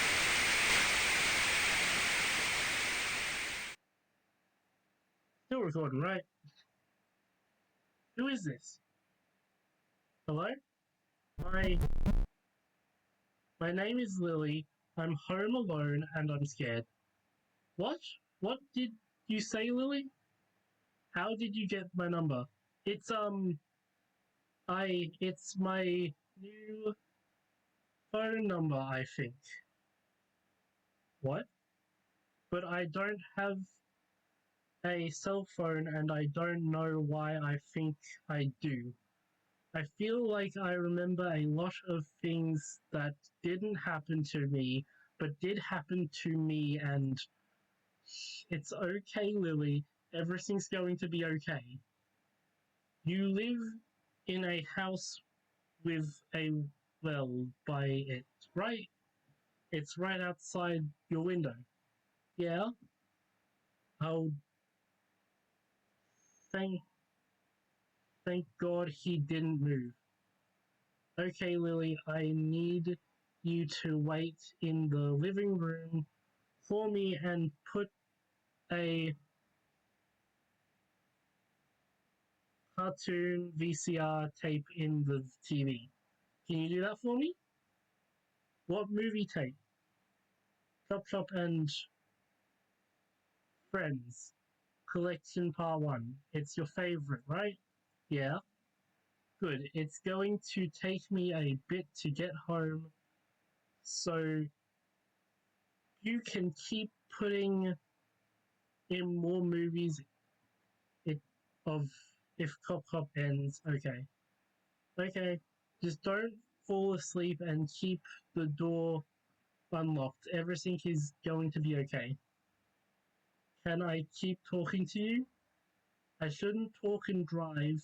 Still recording, right? Who is this? Hello? My name is Lily. I'm home alone and I'm scared. What? What did you say, Lily? How did you get my number? It's my new phone number, I think. What? But I don't have a cell phone and I don't know why I think I do. I feel like I remember a lot of things that didn't happen to me, but did happen to me, and it's okay, Lily. Everything's going to be okay. You live in a house with a well by it, right? It's right outside your window. Yeah? Oh, thank God he didn't move. Okay, Lily, I need you to wait in the living room for me and put a cartoon VCR tape in the TV. Can you do that for me? What movie tape? Chop Chop and Friends. Collection Part 1. It's your favorite, right? Yeah. Good. It's going to take me a bit to get home, so you can keep putting in more movies of if Cop Cop ends. Okay. Okay. Just don't fall asleep and keep the door unlocked. Everything is going to be okay. Can I keep talking to you? I shouldn't talk and drive.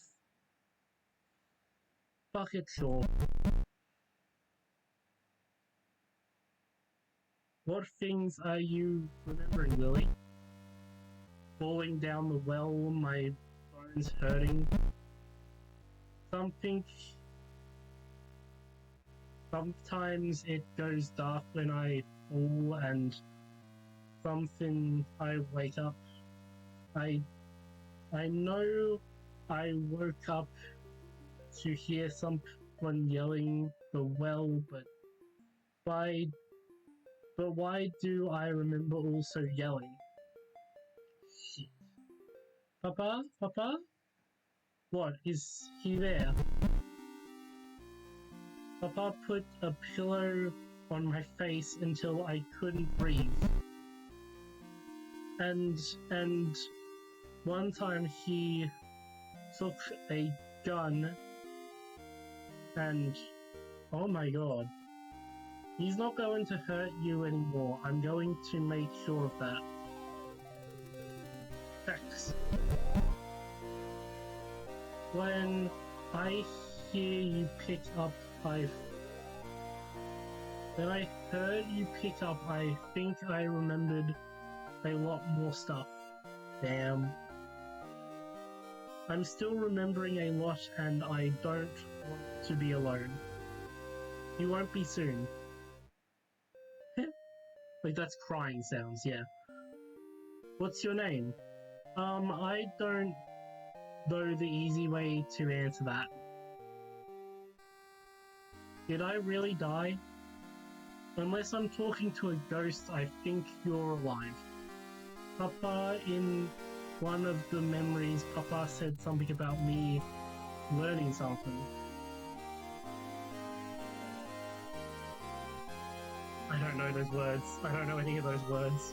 Fuck it, sure. What things are you remembering, Lily? Falling down the well, my bones hurting. Sometimes it goes dark when I fall and I wake up. I know I woke up to hear someone yelling the well, but why do I remember also yelling? Shit. Papa? Papa? What, is he there? Papa put a pillow on my face until I couldn't breathe. And one time he took a gun and oh my god. He's not going to hurt you anymore. I'm going to make sure of that. Thanks. When I hear you pick up, when I heard you pick up, I think I remembered a lot more stuff. Damn. I'm still remembering a lot and I don't want to be alone. You won't be soon. Like, that's crying sounds, yeah. What's your name? I don't know the easy way to answer that. Did I really die? Unless I'm talking to a ghost, I think you're alive. Papa, in one of the memories, Papa said something about me learning something. I don't know those words. I don't know any of those words.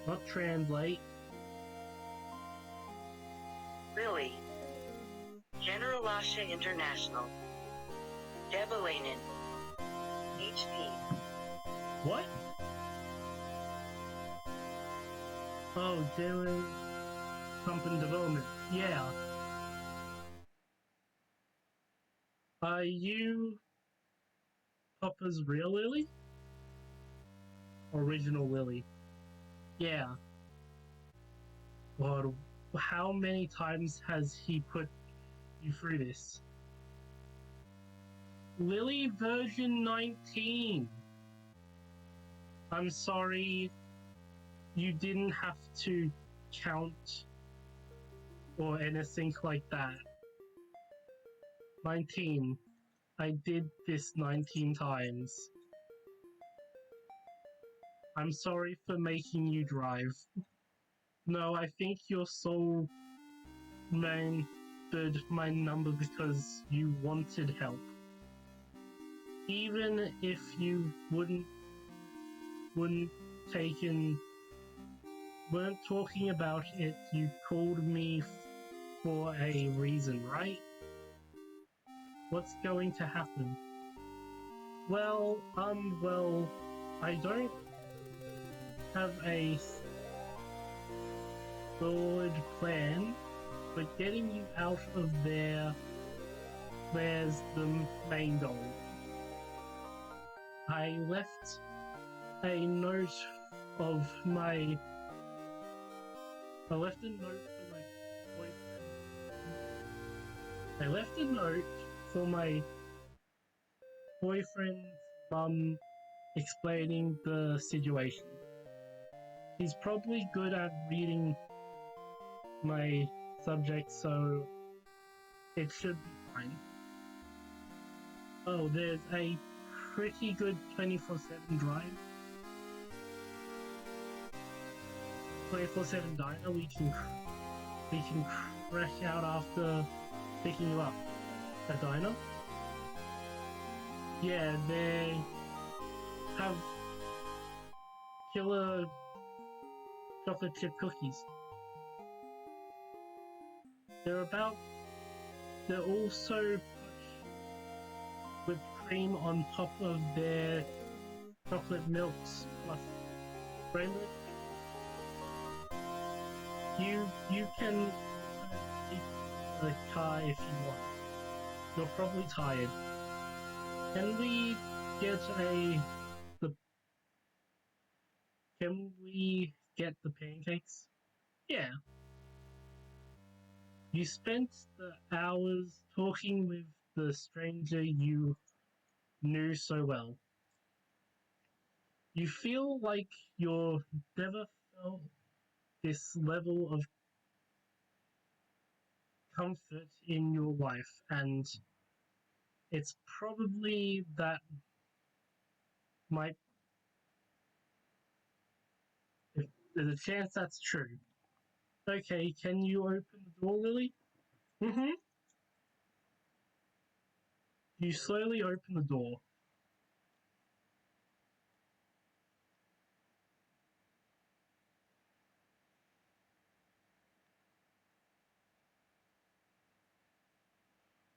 Not translate. Lily. General Asha International. Debalainen. HP. What? Oh, doing company development. Yeah. Are you Papa's real Lily? Original Lily. Yeah. God, how many times has he put you through this? Lily version 19. I'm sorry you didn't have to count or anything like that. 19. I did this 19 times. I'm sorry for making you drive. No, I think your soul remembered my number because you wanted help. Even if you weren't talking about it, you called me for a reason, right? What's going to happen? Well, I don't have a solid plan, but getting you out of there's the main goal. I left a note for my boyfriend. I left a note for my boyfriend's mum explaining the situation. He's probably good at reading my subject, so it should be fine. Oh, there's a pretty good 24/7 drive. 24/7 diner we can crash out after picking you up. A diner? Yeah, have killer chocolate chip cookies. They're also whipped cream on top of their chocolate milks plus rainbow. You can keep the car if you want. You're probably tired. Can we get the pancakes? Yeah. You spent the hours talking with the stranger you knew so well. You feel like you've never felt this level of comfort in your life, and it's probably might there's a chance that's true. Okay, can you open the door, Lily? Mm-hmm. You slowly open the door.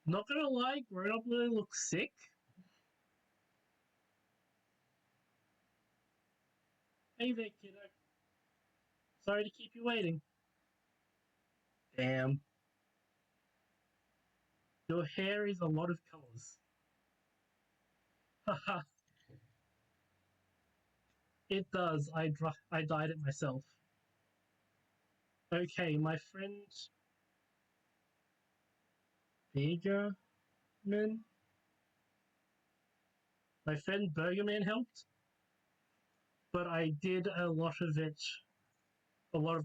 Not gonna lie, grown-up Lily looks sick. Hey there, kiddo. Sorry to keep you waiting. Damn. Your hair is a lot of colors. Haha. It does. I dyed it myself. Okay, my friend Burgerman? My friend Burgerman helped, but I did a lot of the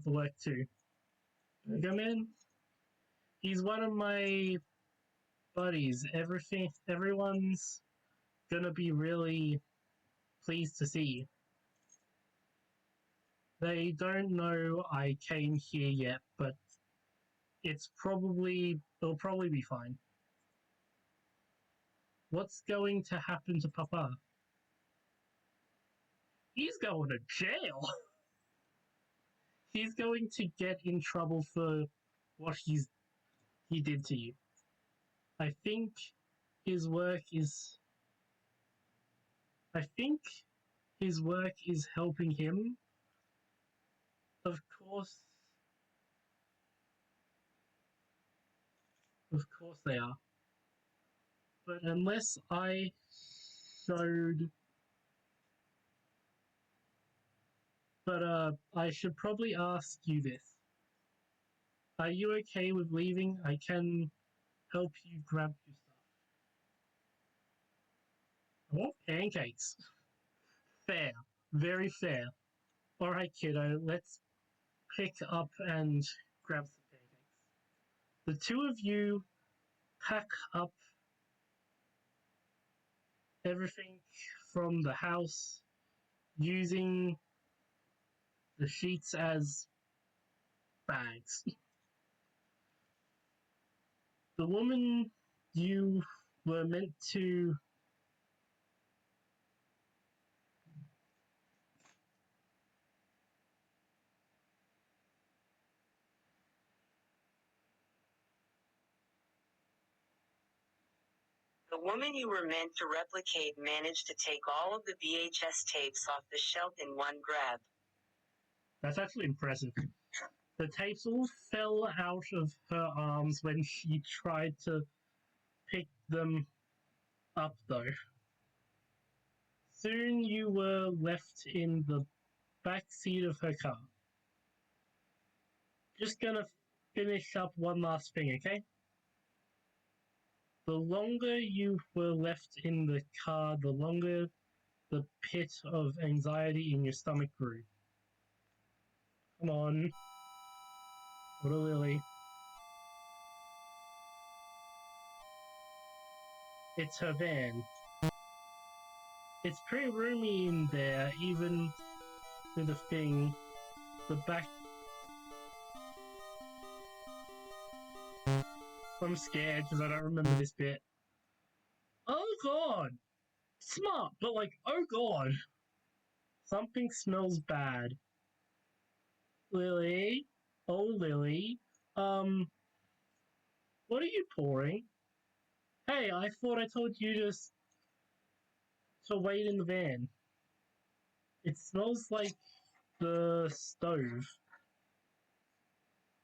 work too. Burgerman? He's one of my buddies. Everyone's gonna be really pleased to see you. They don't know I came here yet, but it'll probably be fine. What's going to happen to Papa? He's going to jail. He's going to get in trouble for what he did to you. I think his work is helping him. Of course they are. But unless I showed I should probably ask you this. Are you okay with leaving? I can help you grab your stuff. I want pancakes. Fair. Very fair. Alright, kiddo, let's pick up and grab some pancakes. The two of you pack up everything from the house using the sheets as bags. The woman you were meant to The woman you were meant to replicate managed to take all of the VHS tapes off the shelf in one grab. That's actually impressive. The tapes all fell out of her arms when she tried to pick them up, though. Soon you were left in the back seat of her car. Just gonna finish up one last thing, okay? The longer you were left in the car, the longer the pit of anxiety in your stomach grew. Come on. What a lily. It's her van. It's pretty roomy in there, even with the thing. The back. I'm scared because I don't remember this bit. Oh god! Smart, but like, oh god. Something smells bad. Lily? Oh, Lily. What are you pouring? Hey, I thought I told you just to wait in the van. It smells like the stove.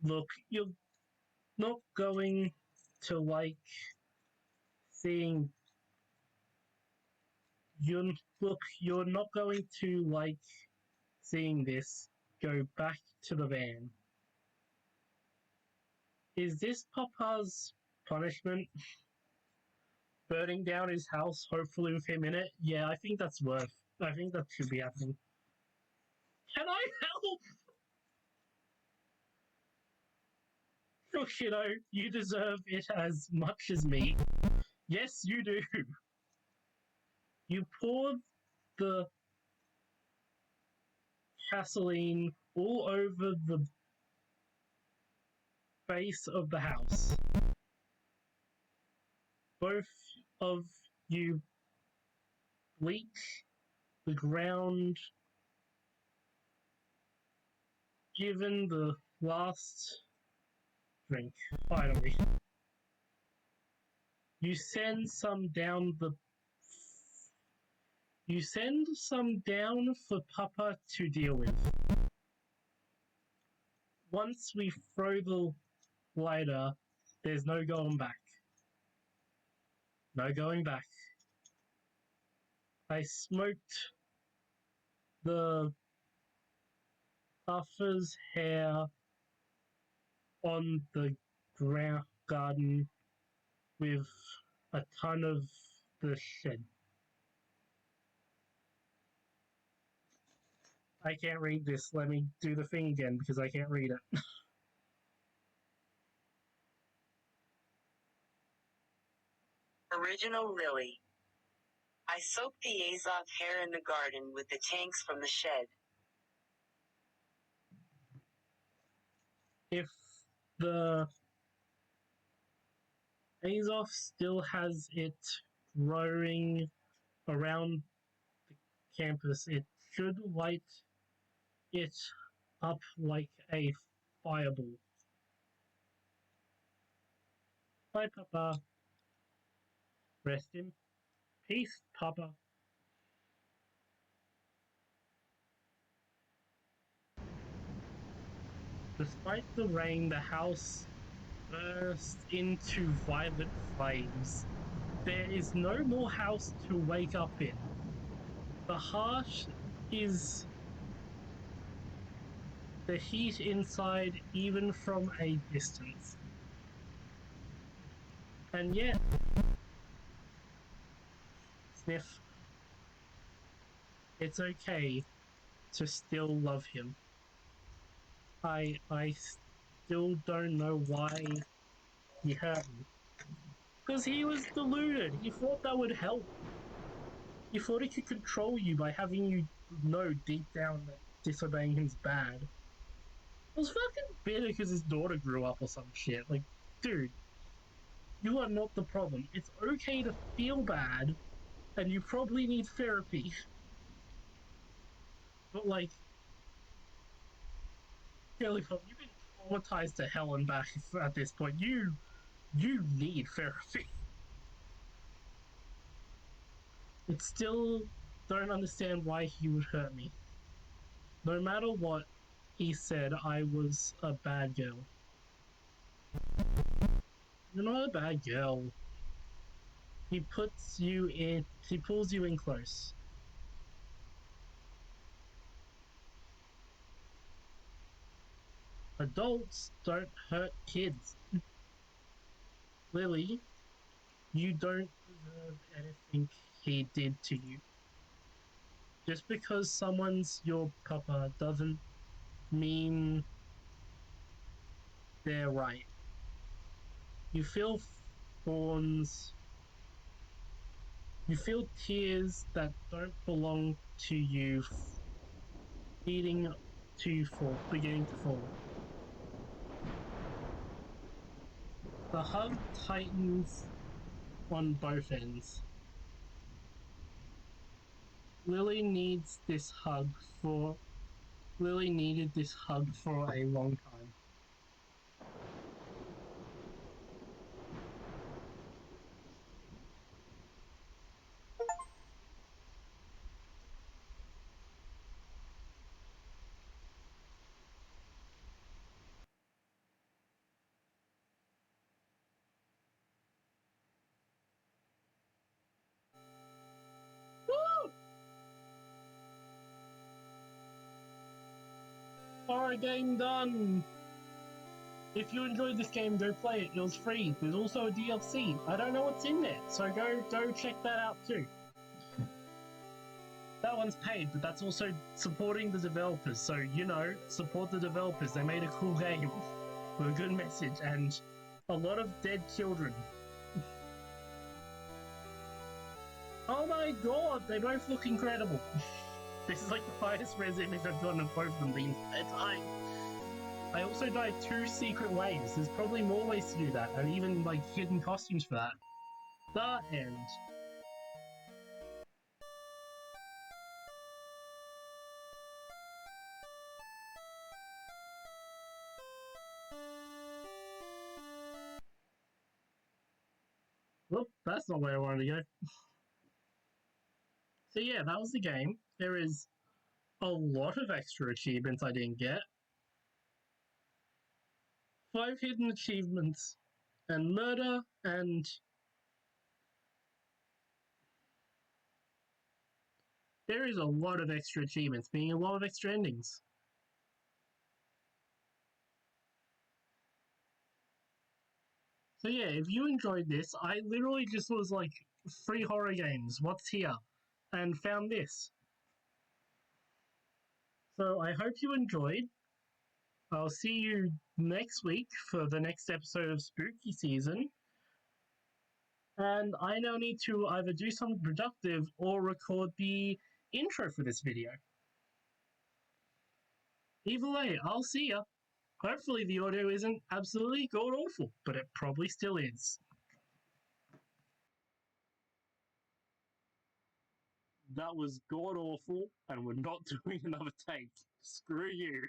Look, you're not going to like seeing. You're not going to like seeing this. Go back to the van. Is this Papa's punishment? Burning down his house, hopefully with him in it? Yeah, I think that's worth. I think that should be happening. Can I help? Look, you deserve it as much as me. Yes, you do. You poured the gasoline all over the base of the house. Both of you leak the ground. Given the last drink, finally. You send some down for Papa to deal with. Once we throw the lighter, there's no going back. No going back. I smoked the buffer's hair on the garden with a ton of the shed. I can't read this. Let me do the thing again because I can't read it. Original Lily. I soaked the Azoth hair in the garden with the tanks from the shed. If the Azoth still has it growing around the campus, it should light it up like a fireball. Bye, Papa. Rest in peace, Papa. Despite the rain, the house burst into violent flames. There is no more house to wake up in. The heart is the heat inside even from a distance. And yet, Sniff, it's okay to still love him. I still don't know why he hurt me. Because he was deluded. He thought that would help. He thought he could control you by having you know deep down that disobeying him's bad. I was fucking bitter because his daughter grew up or some shit. Like, dude, you are not the problem. It's okay to feel bad, and you probably need therapy. But, like, Girly Pop, you've been traumatized to hell and back at this point. You need therapy. It still don't understand why he would hurt me. No matter what he said, I was a bad girl. You're not a bad girl. He pulls you in close. Adults don't hurt kids. Lily, you don't deserve anything he did to you. Just because someone's your papa doesn't mean they're right. You feel thorns. You feel tears that don't belong to you beginning to fall. The hug tightens on both ends. Lily needs this hug for... Lily needed this hug for a long time. Woo! Alright, game done! If you enjoyed this game, go play it. It was free. There's also a DLC. I don't know what's in there, so go check that out too. That one's paid, but that's also supporting the developers. So, you know, support the developers. They made a cool game with a good message and a lot of dead children. Oh my god, they both look incredible. This is like the highest res image I've gotten of both of them the entire time. I also dyed 2 secret ways. There's probably more ways to do that, and even like hidden costumes for that. The end. Whoop, that's not where I wanted to go. So yeah, that was the game. There is a lot of extra achievements I didn't get. 5 hidden achievements, and murder, and there is a lot of extra achievements, meaning a lot of extra endings. So yeah, if you enjoyed this, I literally just was like, free horror games, what's here? And found this. So I hope you enjoyed. I'll see you next week for the next episode of Spooky Season. And I now need to either do something productive or record the intro for this video. Either way, I'll see ya. Hopefully the audio isn't absolutely god-awful, but it probably still is. That was god-awful, and we're not doing another take. Screw you.